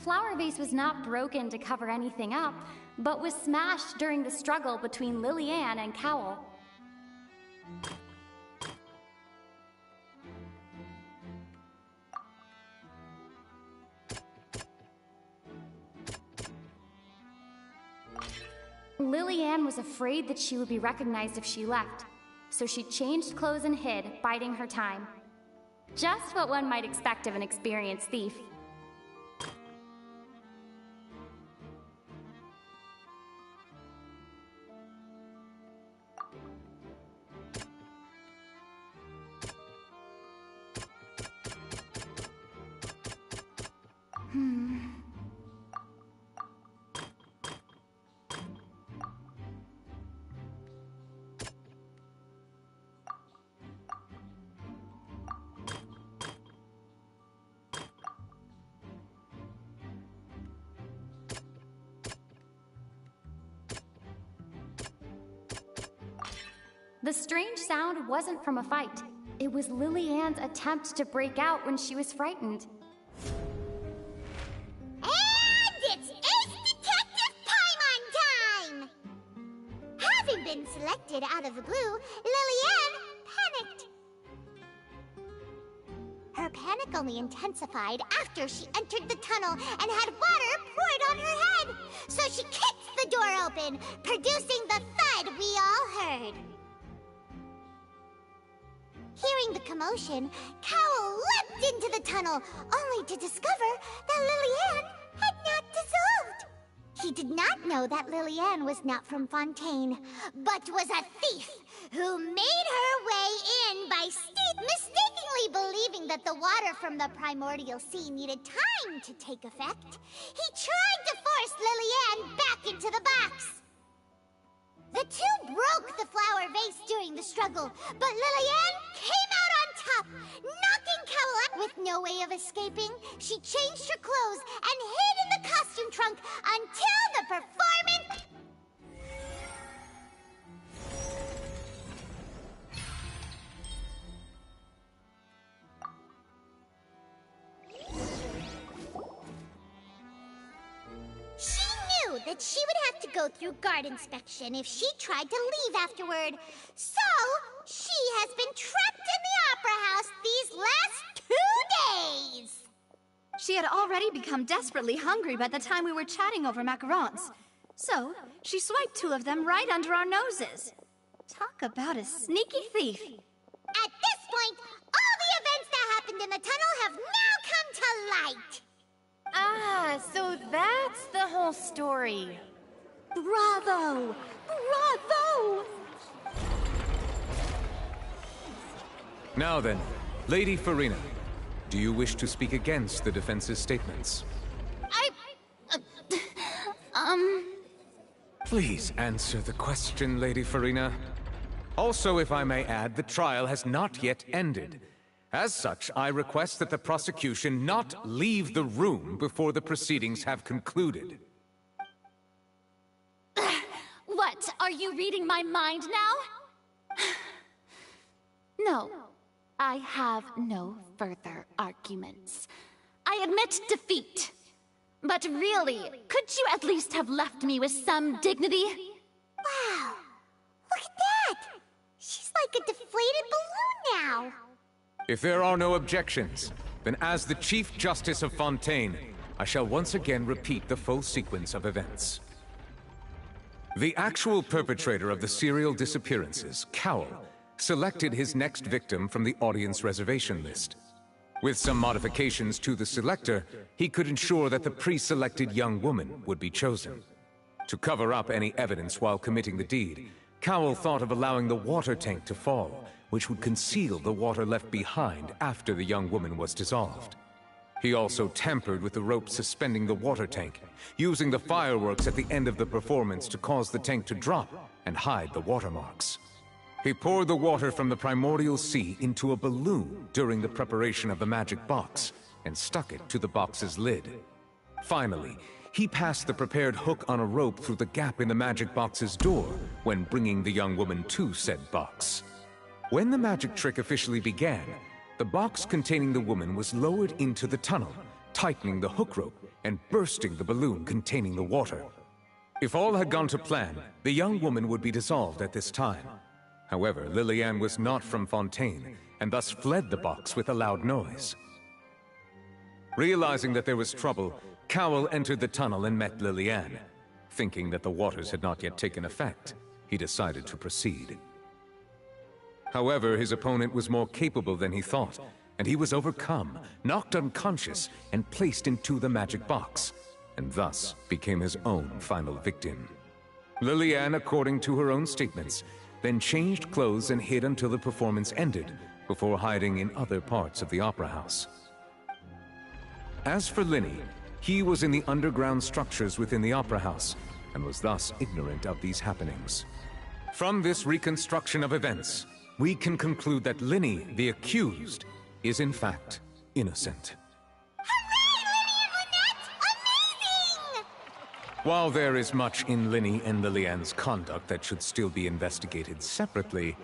J: flower vase was not broken to cover anything up, but was smashed during the struggle between Lillian and Cowell. Lillian was afraid that she would be recognized if she left, so she changed clothes and hid, biding her time. Just what one might expect of an experienced thief. The strange sound wasn't from a fight. It was Lillian's attempt to break out when she was frightened.
A: And it's Ace Detective Paimon time! Having been selected out of the blue, Lillian panicked. Her panic only intensified after she entered the tunnel and had water poured on her head. So she kicked the door open, producing the thud we all heard. Hearing the commotion, Cowell leapt into the tunnel, only to discover that Lillian had not dissolved. He did not know that Lillian was not from Fontaine, but was a thief who made her way in by mistakenly believing that the water from the primordial sea needed time to take effect. He tried to force Lillian back into the box. The two broke the flower vase during the struggle, but Lillian came out on top, knocking Cowell out. With no way of escaping, she changed her clothes and hid in the costume trunk until the performance... She knew that she would have to go through guard inspection if she tried to leave afterward. So, she has been trapped in the Opera House these last 2 days.
I: She had already become desperately hungry by the time we were chatting over macarons. So, she swiped 2 of them right under our noses. Talk about a sneaky thief.
A: At this point, all the events that happened in the tunnel have now come to light.
F: Ah, so that's the whole story.
P: Bravo! Bravo!
S: Now then, Lady Farina, do you wish to speak against the defense's statements? Please answer the question, Lady Farina. Also, if I may add, the trial has not yet ended. As such, I request that the prosecution not leave the room before the proceedings have concluded.
F: What? Are you reading my mind now? No. I have no further arguments. I admit defeat. But really, could you at least have left me with some dignity?
A: Wow. Look at that! She's like a deflated balloon now.
S: If there are no objections, then as the Chief Justice of Fontaine, I shall once again repeat the full sequence of events. The actual perpetrator of the serial disappearances, Cowell, selected his next victim from the audience reservation list. With some modifications to the selector, he could ensure that the pre-selected young woman would be chosen. To cover up any evidence while committing the deed, Cowell thought of allowing the water tank to fall, which would conceal the water left behind after the young woman was dissolved. He also tampered with the rope suspending the water tank, using the fireworks at the end of the performance to cause the tank to drop and hide the watermarks. He poured the water from the primordial sea into a balloon during the preparation of the magic box and stuck it to the box's lid. Finally, he passed the prepared hook on a rope through the gap in the magic box's door when bringing the young woman to said box. When the magic trick officially began, the box containing the woman was lowered into the tunnel, tightening the hook rope and bursting the balloon containing the water. If all had gone to plan, the young woman would be dissolved at this time. However, Lillian was not from Fontaine, and thus fled the box with a loud noise. Realizing that there was trouble, Cowell entered the tunnel and met Lillian. Thinking that the waters had not yet taken effect, he decided to proceed. However, his opponent was more capable than he thought, and he was overcome, knocked unconscious, and placed into the magic box, and thus became his own final victim. Lillian, according to her own statements, then changed clothes and hid until the performance ended, before hiding in other parts of the opera house. As for Linny, he was in the underground structures within the opera house, and was thus ignorant of these happenings. From this reconstruction of events, we can conclude that Linny, the accused, is in fact innocent. While there is much in Linny and Lillian's conduct that should still be investigated separately,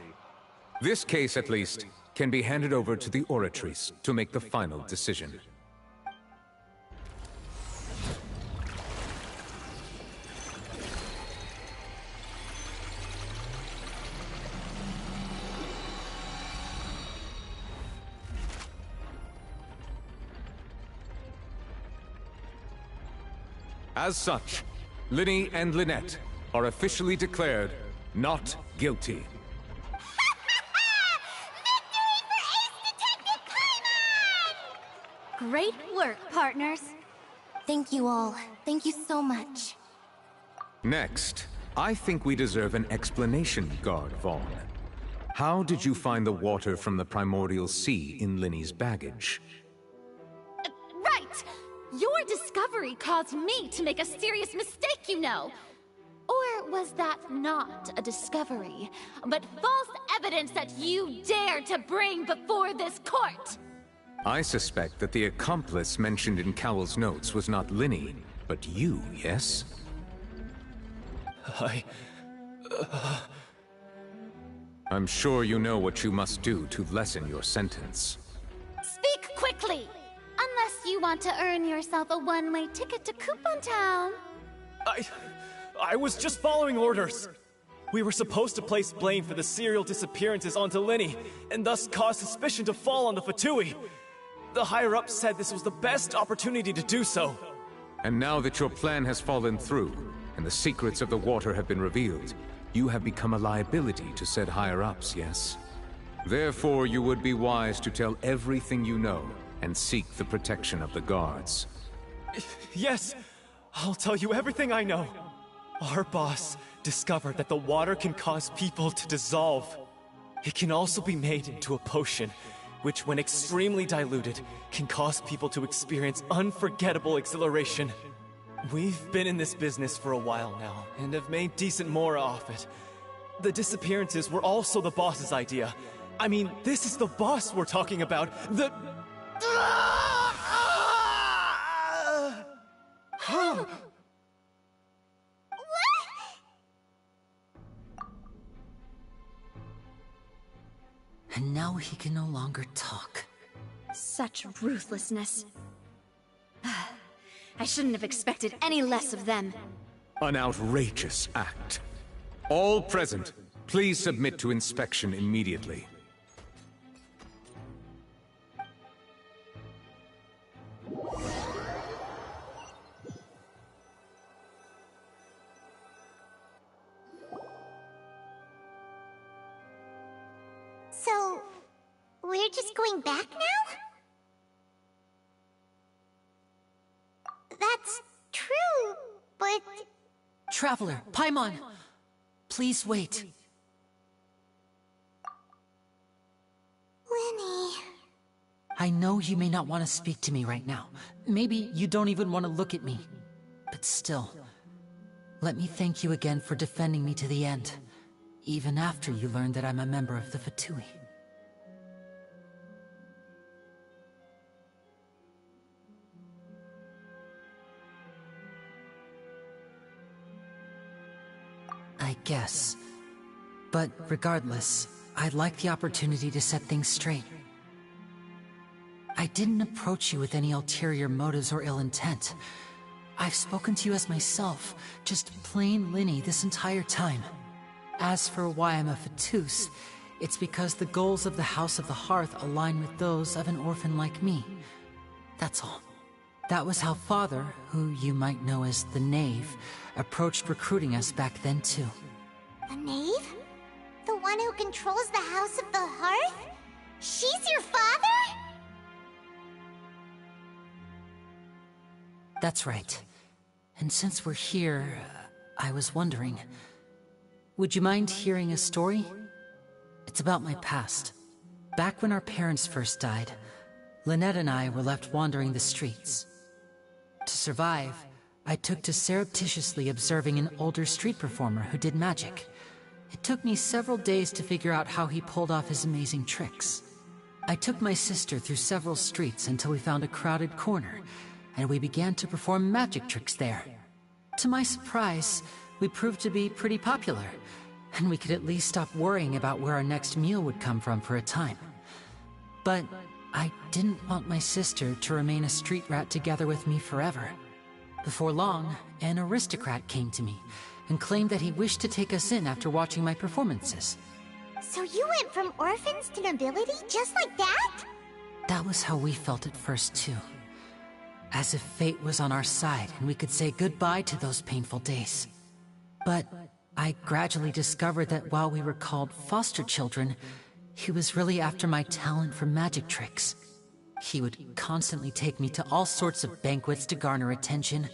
S: this case, at least, can be handed over to the Oratrice to make the final decision. As such, Linny and Lynette are officially declared not guilty.
I: Great work, partners.
D: Thank you all. Thank you so much.
S: Next, I think we deserve an explanation, Guard Vaughn. How did you find the water from the primordial sea in Linny's baggage?
F: Right! Your discovery caused me to make a serious mistake, you know. Or was that not a discovery, but false evidence that you dare to bring before this court?
S: I suspect that the accomplice mentioned in Cowell's notes was not Linny, but you, yes? I'm sure you know what you must do to lessen your sentence.
F: Speak quickly! Unless you want to earn yourself a one-way ticket to Coupon Town.
C: I was just following orders. We were supposed to place blame for the serial disappearances onto Linny, and thus cause suspicion to fall on the Fatui. The higher-ups said this was the best opportunity to do so.
S: And now that your plan has fallen through, and the secrets of the water have been revealed, you have become a liability to said higher-ups, yes? Therefore, you would be wise to tell everything you know, and seek the protection of the guards.
C: Yes, I'll tell you everything I know. Our boss discovered that the water can cause people to dissolve. It can also be made into a potion, which when extremely diluted, can cause people to experience unforgettable exhilaration. We've been in this business for a while now, and have made decent mora off it. The disappearances were also the boss's idea. I mean, this is the boss we're talking about.
T: And now he can no longer talk.
I: Such ruthlessness. I shouldn't have expected any less of them.
S: An outrageous act. All present, please submit to inspection immediately.
A: So, we're just going back now? That's true, but...
T: Traveler, Paimon! Please wait.
A: Linny...
T: I know you may not want to speak to me right now. Maybe you don't even want to look at me. But still, let me thank you again for defending me to the end. Even after you learned that I'm a member of the Fatui. I guess. But regardless, I'd like the opportunity to set things straight. I didn't approach you with any ulterior motives or ill intent. I've spoken to you as myself, just plain Linny this entire time. As for why I'm a Fatus, it's because the goals of the House of the Hearth align with those of an orphan like me. That's all. That was how Father, who you might know as the Knave, approached recruiting us back then too.
A: The Knave? The one who controls the House of the Hearth? She's your father?
T: That's right. And since we're here, I was wondering, would you mind hearing a story? It's about my past. Back when our parents first died, Lynette and I were left wandering the streets. To survive, I took to surreptitiously observing an older street performer who did magic. It took me several days to figure out how he pulled off his amazing tricks. I took my sister through several streets until we found a crowded corner, and we began to perform magic tricks there. To my surprise, we proved to be pretty popular, and we could at least stop worrying about where our next meal would come from for a time. But I didn't want my sister to remain a street rat together with me forever. Before long, an aristocrat came to me and claimed that he wished to take us in after watching my performances.
A: So you went from orphans to nobility just like that?
T: That was how we felt at first too. As if fate was on our side and we could say goodbye to those painful days. But I gradually discovered that while we were called foster children, he was really after my talent for magic tricks. He would constantly take me to all sorts of banquets to garner attention,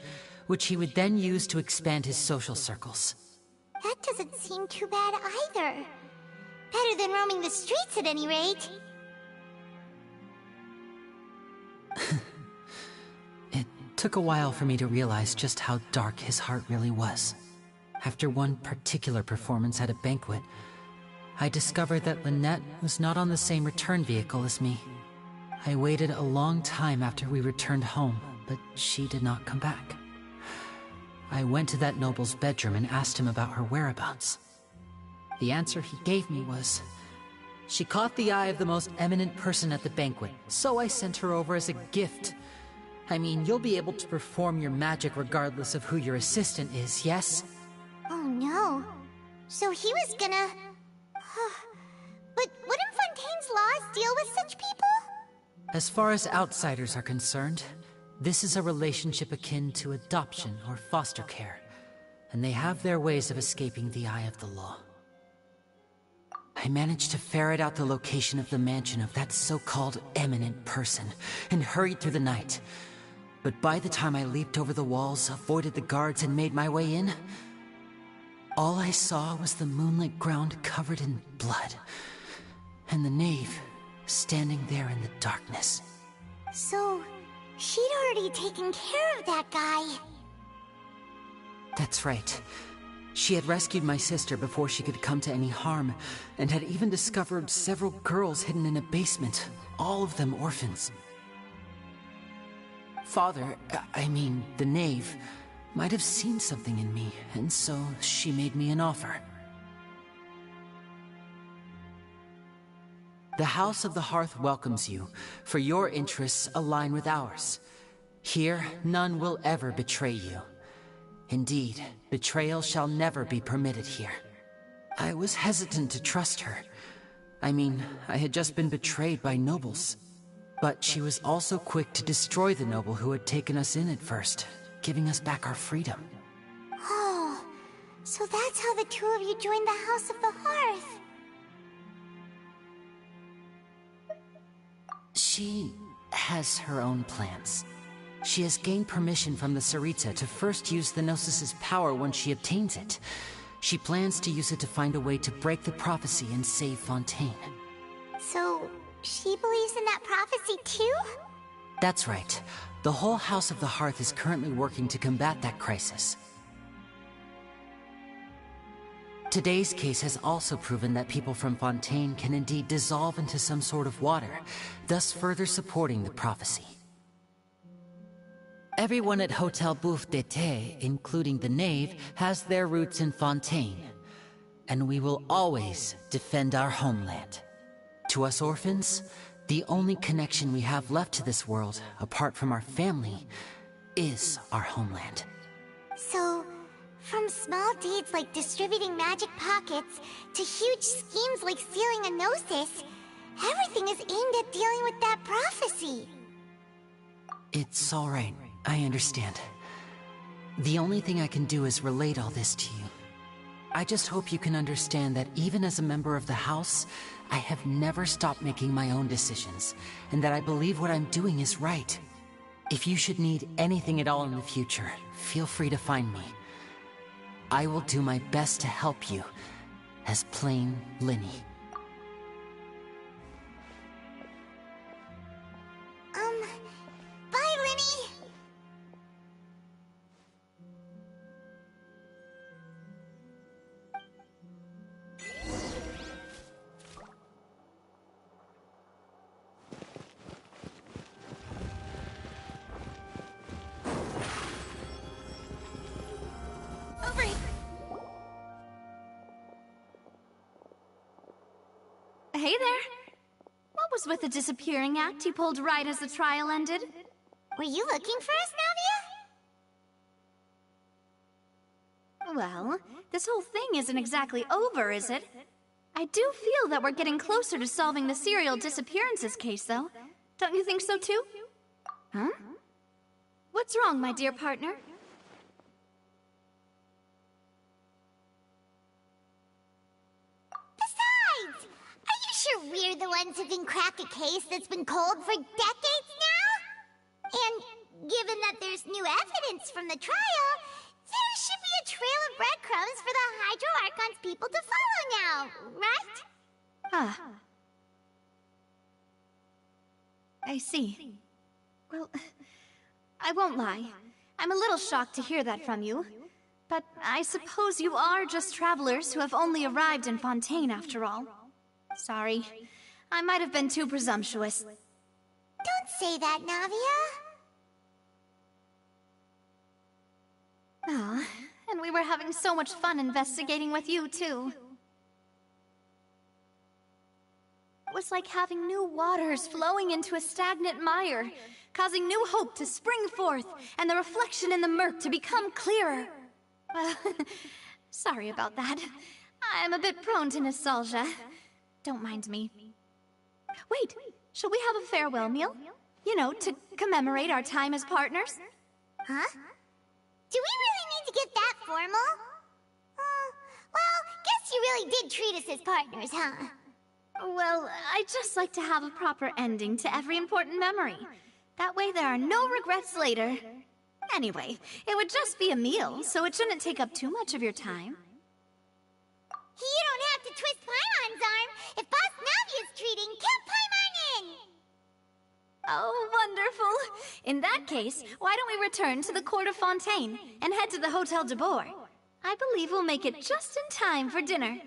T: which he would then use to expand his social circles.
A: That doesn't seem too bad either. Better than roaming the streets at any rate.
T: It took a while for me to realize just how dark his heart really was. After one particular performance at a banquet, I discovered that Lynette was not on the same return vehicle as me. I waited a long time after we returned home, but she did not come back. I went to that noble's bedroom and asked him about her whereabouts. The answer he gave me was, she caught the eye of the most eminent person at the banquet, so I sent her over as a gift. I mean, you'll be able to perform your magic regardless of who your assistant is, yes?
A: Oh no. So he was gonna... But wouldn't Fontaine's laws deal with such people?
T: As far as outsiders are concerned, this is a relationship akin to adoption or foster care, and they have their ways of escaping the eye of the law. I managed to ferret out the location of the mansion of that so-called eminent person, and hurried through the night. But by the time I leaped over the walls, avoided the guards, and made my way in, all I saw was the moonlit ground covered in blood, and the knave standing there in the darkness.
A: So, she'd already taken care of that guy.
T: That's right. She had rescued my sister before she could come to any harm, and had even discovered several girls hidden in a basement, all of them orphans. Father, I mean, the knave, might have seen something in me, and so she made me an offer. The House of the Hearth welcomes you, for your interests align with ours. Here, none will ever betray you. Indeed, betrayal shall never be permitted here. I was hesitant to trust her. I mean, I had just been betrayed by nobles. But she was also quick to destroy the noble who had taken us in at first, giving us back our freedom.
A: Oh, so that's how the two of you joined the House of the Hearth.
T: She has her own plans. She has gained permission from the Tsaritsa to first use the Gnosis' power once she obtains it. She plans to use it to find a way to break the prophecy and save Fontaine.
A: So, she believes in that prophecy too?
T: That's right. The whole House of the Hearth is currently working to combat that crisis. Today's case has also proven that people from Fontaine can indeed dissolve into some sort of water, thus further supporting the prophecy. Everyone at Hotel Bouffe d'été, including the knave, has their roots in Fontaine, and we will always defend our homeland. To us orphans, the only connection we have left to this world, apart from our family,
E: is our homeland.
A: So, from small deeds like distributing magic pockets to huge schemes like sealing a gnosis, everything is aimed at dealing with that prophecy.
E: It's all right. I understand. The only thing I can do is relate all this to you. I just hope you can understand that even as a member of the House, I have never stopped making my own decisions, and that I believe what I'm doing is right. If you should need anything at all in the future, feel free to find me. I will do my best to help you, as plain Linny.
A: Bye, Linny!
I: Hey there! What was with the disappearing act you pulled right as the trial ended?
A: Were you looking for us, Navia?
I: Well, this whole thing isn't exactly over, is it? I do feel that we're getting closer to solving the serial disappearances case, though. Don't you think so, too? Huh? What's wrong, my dear partner?
A: Besides, are you sure we're the ones who've been cracked a case that's been cold for decades now? And given that there's new evidence from the trial, there should be a trail of breadcrumbs for the Hydro Archon's people to follow now, right?
I: Ah. I see. Well, I won't lie. I'm a little shocked to hear that from you. But I suppose you are just travelers who have only arrived in Fontaine after all. Sorry. I might have been too presumptuous.
A: Don't say that, Navia.
I: Ah, and we were having so much fun investigating with you, too. It was like having new waters flowing into a stagnant mire, causing new hope to spring forth, and the reflection in the murk to become clearer. Well, sorry about that. I'm a bit prone to nostalgia. Don't mind me. Wait, shall we have a farewell meal? You know, to commemorate our time as partners?
A: Huh? Do we really need to get that formal? Well, guess you really did treat us as partners, huh?
I: Well, I'd just like to have a proper ending to every important memory. That way there are no regrets later. Anyway, it would just be a meal, so it shouldn't take up too much of your time.
A: You don't have to twist Paimon's arm. If Boss Navia's treating, count Paimon in!
I: Oh, wonderful. In that case, why don't we return to the Court of Fontaine and head to the Hotel de Boer? I believe we'll make it just in time for dinner.